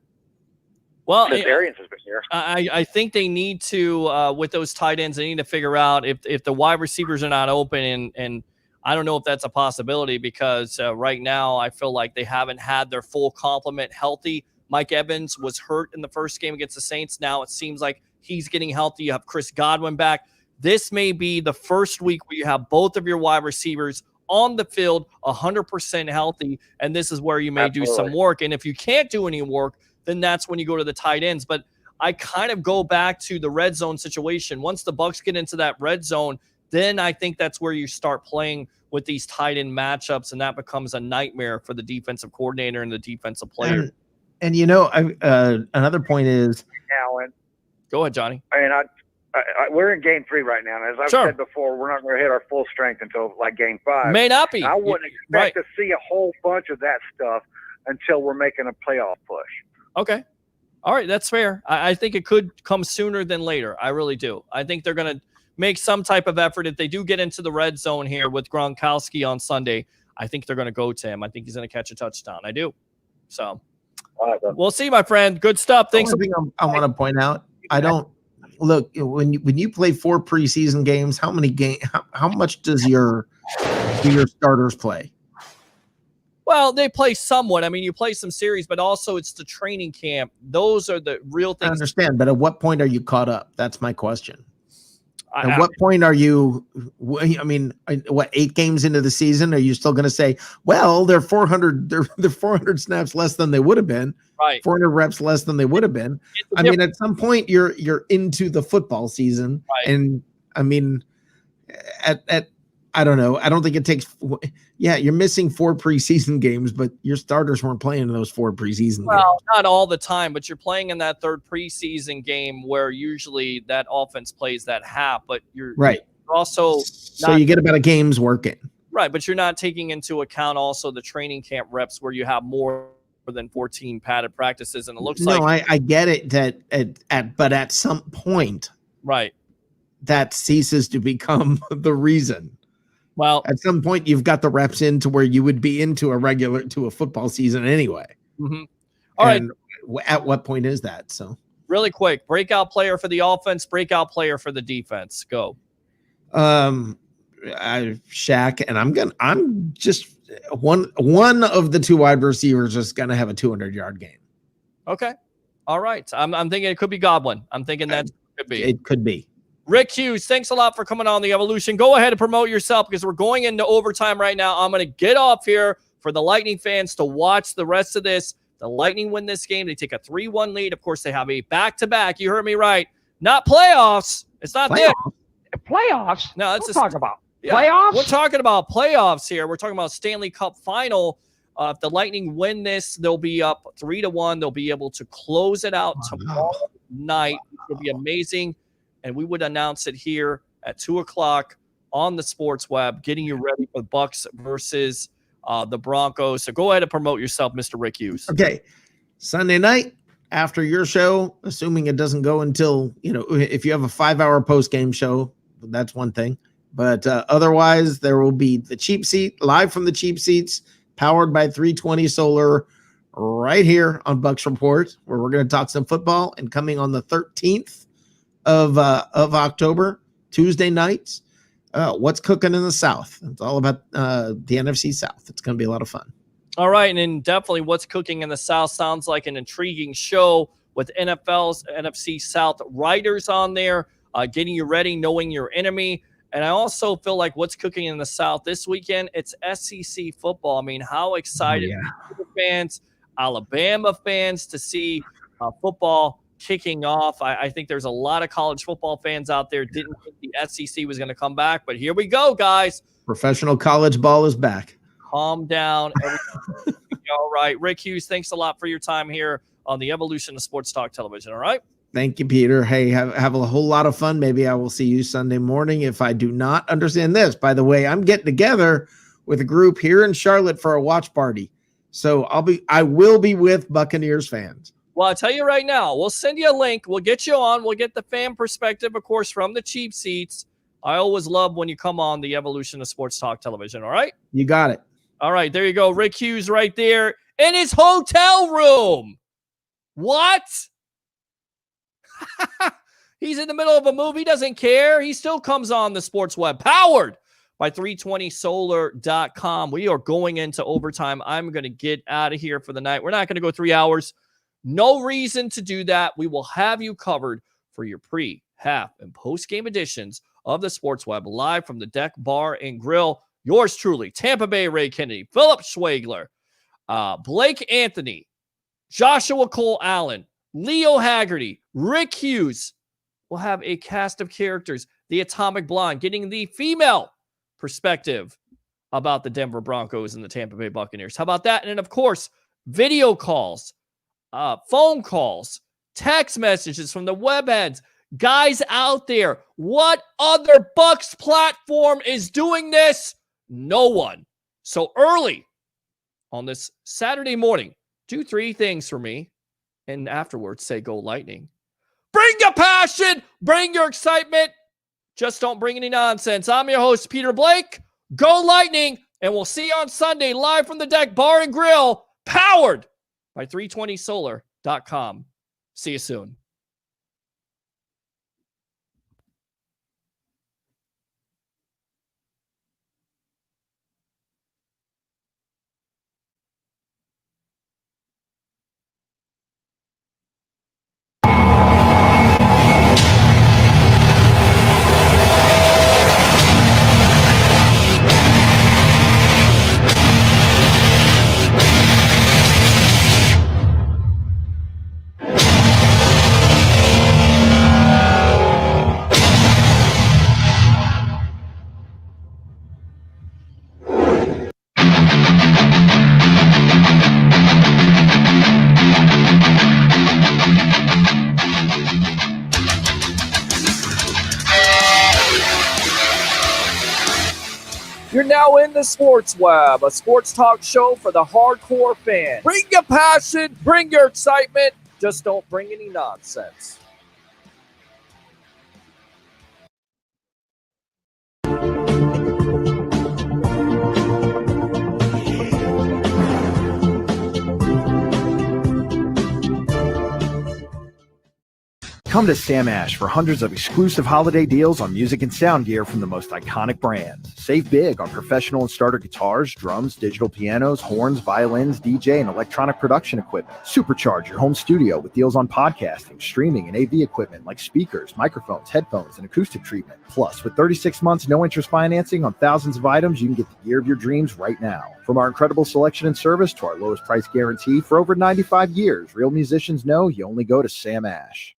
Well, since Arians has been here. I think they need to with those tight ends. They need to figure out if the wide receivers are not open, and I don't know if that's a possibility because right now I feel like they haven't had their full complement healthy. Mike Evans was hurt in the first game against the Saints. Now it seems like he's getting healthy. You have Chris Godwin back. This may be the first week where you have both of your wide receivers on the field 100% healthy, and this is where you may do some work. And if you can't do any work, then that's when you go to the tight ends. But I kind of go back to the red zone situation. Once the Bucs get into that red zone, then I think that's where you start playing with these tight end matchups, and that becomes a nightmare for the defensive coordinator and the defensive player. And another point is, go ahead, Johnny. And we're in game 3 right now, and as I've said before, we're not going to hit our full strength until like game 5. May not be. I wouldn't expect to see a whole bunch of that stuff until we're making a playoff push. Okay. All right, that's fair. I think it could come sooner than later. I really do. I think they're going to make some type of effort. If they do get into the red zone here with Gronkowski on Sunday, I think they're going to go to him. I think he's going to catch a touchdown. I do. So we'll see, my friend. Good stuff. Thanks. I want to point out, I don't look when you play 4 preseason games. How much does your starters play? Well, they play somewhat. I mean, you play some series, but also it's the training camp. Those are the real things. I understand, but at what point are you caught up? That's my question. At what point are you? I mean, what 8 games into the season are you still going to say, "Well, they're 400, they're 400 snaps less than they would have been, right? 400 reps less than they would have been." I mean, at some point, you're into the football season, right? And I mean, at I don't know. I don't think it takes. Yeah, you're missing 4 preseason games, but your starters weren't playing in those 4 preseason games. Well, not all the time, but you're playing in that 3rd preseason game where usually that offense plays that half, but you're also so you get about a game's working. Right, but you're not taking into account also the training camp reps where you have more than 14 padded practices, and it looks like I get it that but at some point, right, that ceases to become the reason. Well, at some point, you've got the reps in to where you would be into a football season anyway. Mm-hmm. All right. At what point is that? So really quick, breakout player for the offense, breakout player for the defense. Go. Shaq, and I'm just one of the 2 wide receivers is going to have a 200-yard game. Okay. All right. I'm thinking it could be Godwin. I'm thinking that could be. It could be. Rick Hughes, thanks a lot for coming on the Evolution. Go ahead and promote yourself because we're going into overtime right now. I'm going to get off here for the Lightning fans to watch the rest of this. The Lightning win this game. They take a 3-1 lead. Of course, they have a back-to-back. You heard me right. Not playoffs. It's not this. Playoffs? No, it's talk about playoffs. We're talking about playoffs here. We're talking about Stanley Cup final. If the Lightning win this, they'll be up 3-1. They'll be able to close it out tomorrow night. It'll be amazing. And we would announce it here at 2:00 on the sports web, getting you ready for the Bucs versus the Broncos. So go ahead and promote yourself, Mr. Rick Hughes. Okay. Sunday night after your show, assuming it doesn't go until, if you have a 5-hour post-game show, that's one thing. But otherwise, there will be the cheap seat, live from the cheap seats, powered by 320 Solar, right here on Bucs Report, where we're going to talk some football. And coming on the 13th of October, Tuesday nights, what's cooking in the South. It's all about the NFC South. It's going to be a lot of fun. All right, and then definitely what's cooking in the South sounds like an intriguing show with NFL's NFC South writers on there, getting you ready, knowing your enemy. And I also feel like what's cooking in the South this weekend, it's SEC football. I mean, how excited fans, Alabama fans to see football kicking off. I think there's a lot of college football fans out there didn't think the SEC was going to come back, but here we go, guys. Professional college ball is back. Calm down. All right. Rick Hughes, thanks a lot for your time here on the Evolution of Sports Talk Television. All right. Thank you, Peter. Hey, have a whole lot of fun. Maybe I will see you Sunday morning. If I do not understand this, by the way, I'm getting together with a group here in Charlotte for a watch party. So I will be with Buccaneers fans. Well, I'll tell you right now, we'll send you a link. We'll get you on. We'll get the fan perspective, of course, from the cheap seats. I always love when you come on the Evolution of Sports Talk Television. All right. You got it. All right. There you go. Rick Hughes right there in his hotel room. What? He's in the middle of a movie. He doesn't care. He still comes on the sports web, powered by 320solar.com. We are going into overtime. I'm going to get out of here for the night. We're not going to go 3 hours. No reason to do that. We will have you covered for your pre, half, and post-game editions of the sports web live from the Deck Bar and Grill. Yours truly, Tampa Bay Ray Kennedy, Philip Schwagler, Blake Anthony, Joshua Cole Allen, Leo Haggerty, Rick Hughes. We'll have a cast of characters, the Atomic Blonde, getting the female perspective about the Denver Broncos and the Tampa Bay Buccaneers. How about that? And then, of course, video calls, phone calls, text messages from the webheads, guys out there. What other Bucs platform is doing this? No one. So early on this Saturday morning, do 3 things for me. And afterwards, say go Lightning. Bring your passion. Bring your excitement. Just don't bring any nonsense. I'm your host, Peter Blake. Go Lightning. And we'll see you on Sunday live from the Deck Bar and Grill, powered by 320solar.com. See you soon. in the Sports Web, a sports talk show for the hardcore fan. Bring your passion, bring your excitement, just don't bring any nonsense. Come to Sam Ash for hundreds of exclusive holiday deals on music and sound gear from the most iconic brands. Save big on professional and starter guitars, drums, digital pianos, horns, violins, DJ, and electronic production equipment. Supercharge your home studio with deals on podcasting, streaming, and AV equipment like speakers, microphones, headphones, and acoustic treatment. Plus, with 36 months no-interest financing on thousands of items, you can get the gear of your dreams right now. From our incredible selection and service to our lowest price guarantee for over 95 years, real musicians know you only go to Sam Ash.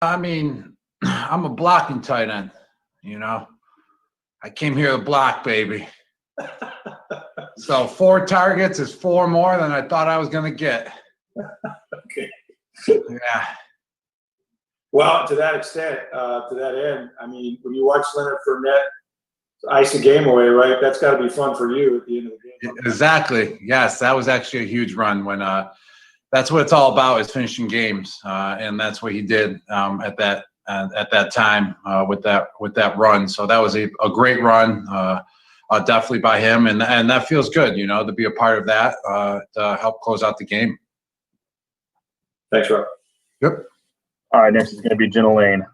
I mean, I'm a blocking tight end, you know. I came here to block, baby. So 4 targets is 4 more than I thought I was going to get. Okay. Yeah. Well, to that extent, to that end, I mean, when you watch Leonard Fournette ice a game away, right? That's got to be fun for you at the end of the game. Exactly. Yes, that was actually a huge run when that's what it's all about, is finishing games, and that's what he did at that time with that run. So that was a great run, definitely by him, and that feels good, you know, to be a part of that to help close out the game. Thanks, Rob. Yep. All right, next is going to be Jenna Lane.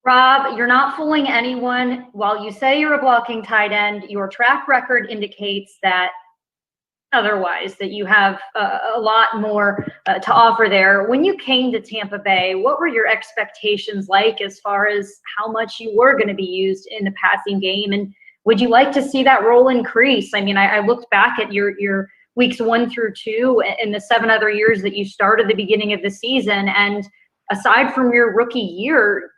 Rob, you're not fooling anyone. While you say you're a blocking tight end, your track record indicates that otherwise, that you have a lot more to offer there. When you came to Tampa Bay, what were your expectations like as far as how much you were going to be used in the passing game? And would you like to see that role increase? I mean, I looked back at your weeks 1 through 2 in the 7 other years that you started the beginning of the season. And aside from your rookie year,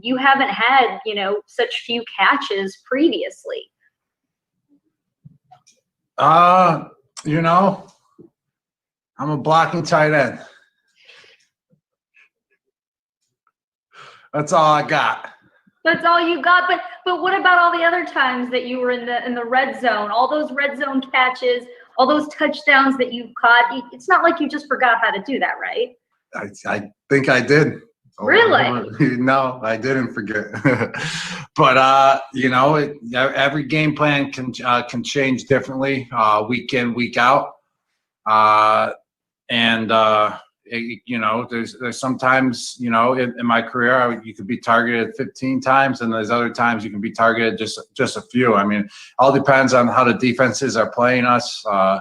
you haven't had, such few catches previously. I'm a blocking tight end. That's all I got. That's all you got. But what about all the other times that you were in the red zone? All those red zone catches, all those touchdowns that you've caught. It's not like you just forgot how to do that, right? I think I did. Really? No, I didn't forget. But every game plan can change differently week in, week out. There's sometimes, in my career, you could be targeted 15 times, and there's other times you can be targeted just a few. I mean, all depends on how the defenses are playing us, how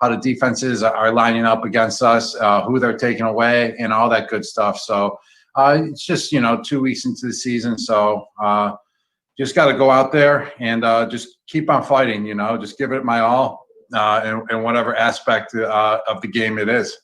the defenses are lining up against us, who they're taking away, and all that good stuff. So it's just, 2 weeks into the season. So just got to go out there and just keep on fighting, just give it my all in whatever aspect of the game it is.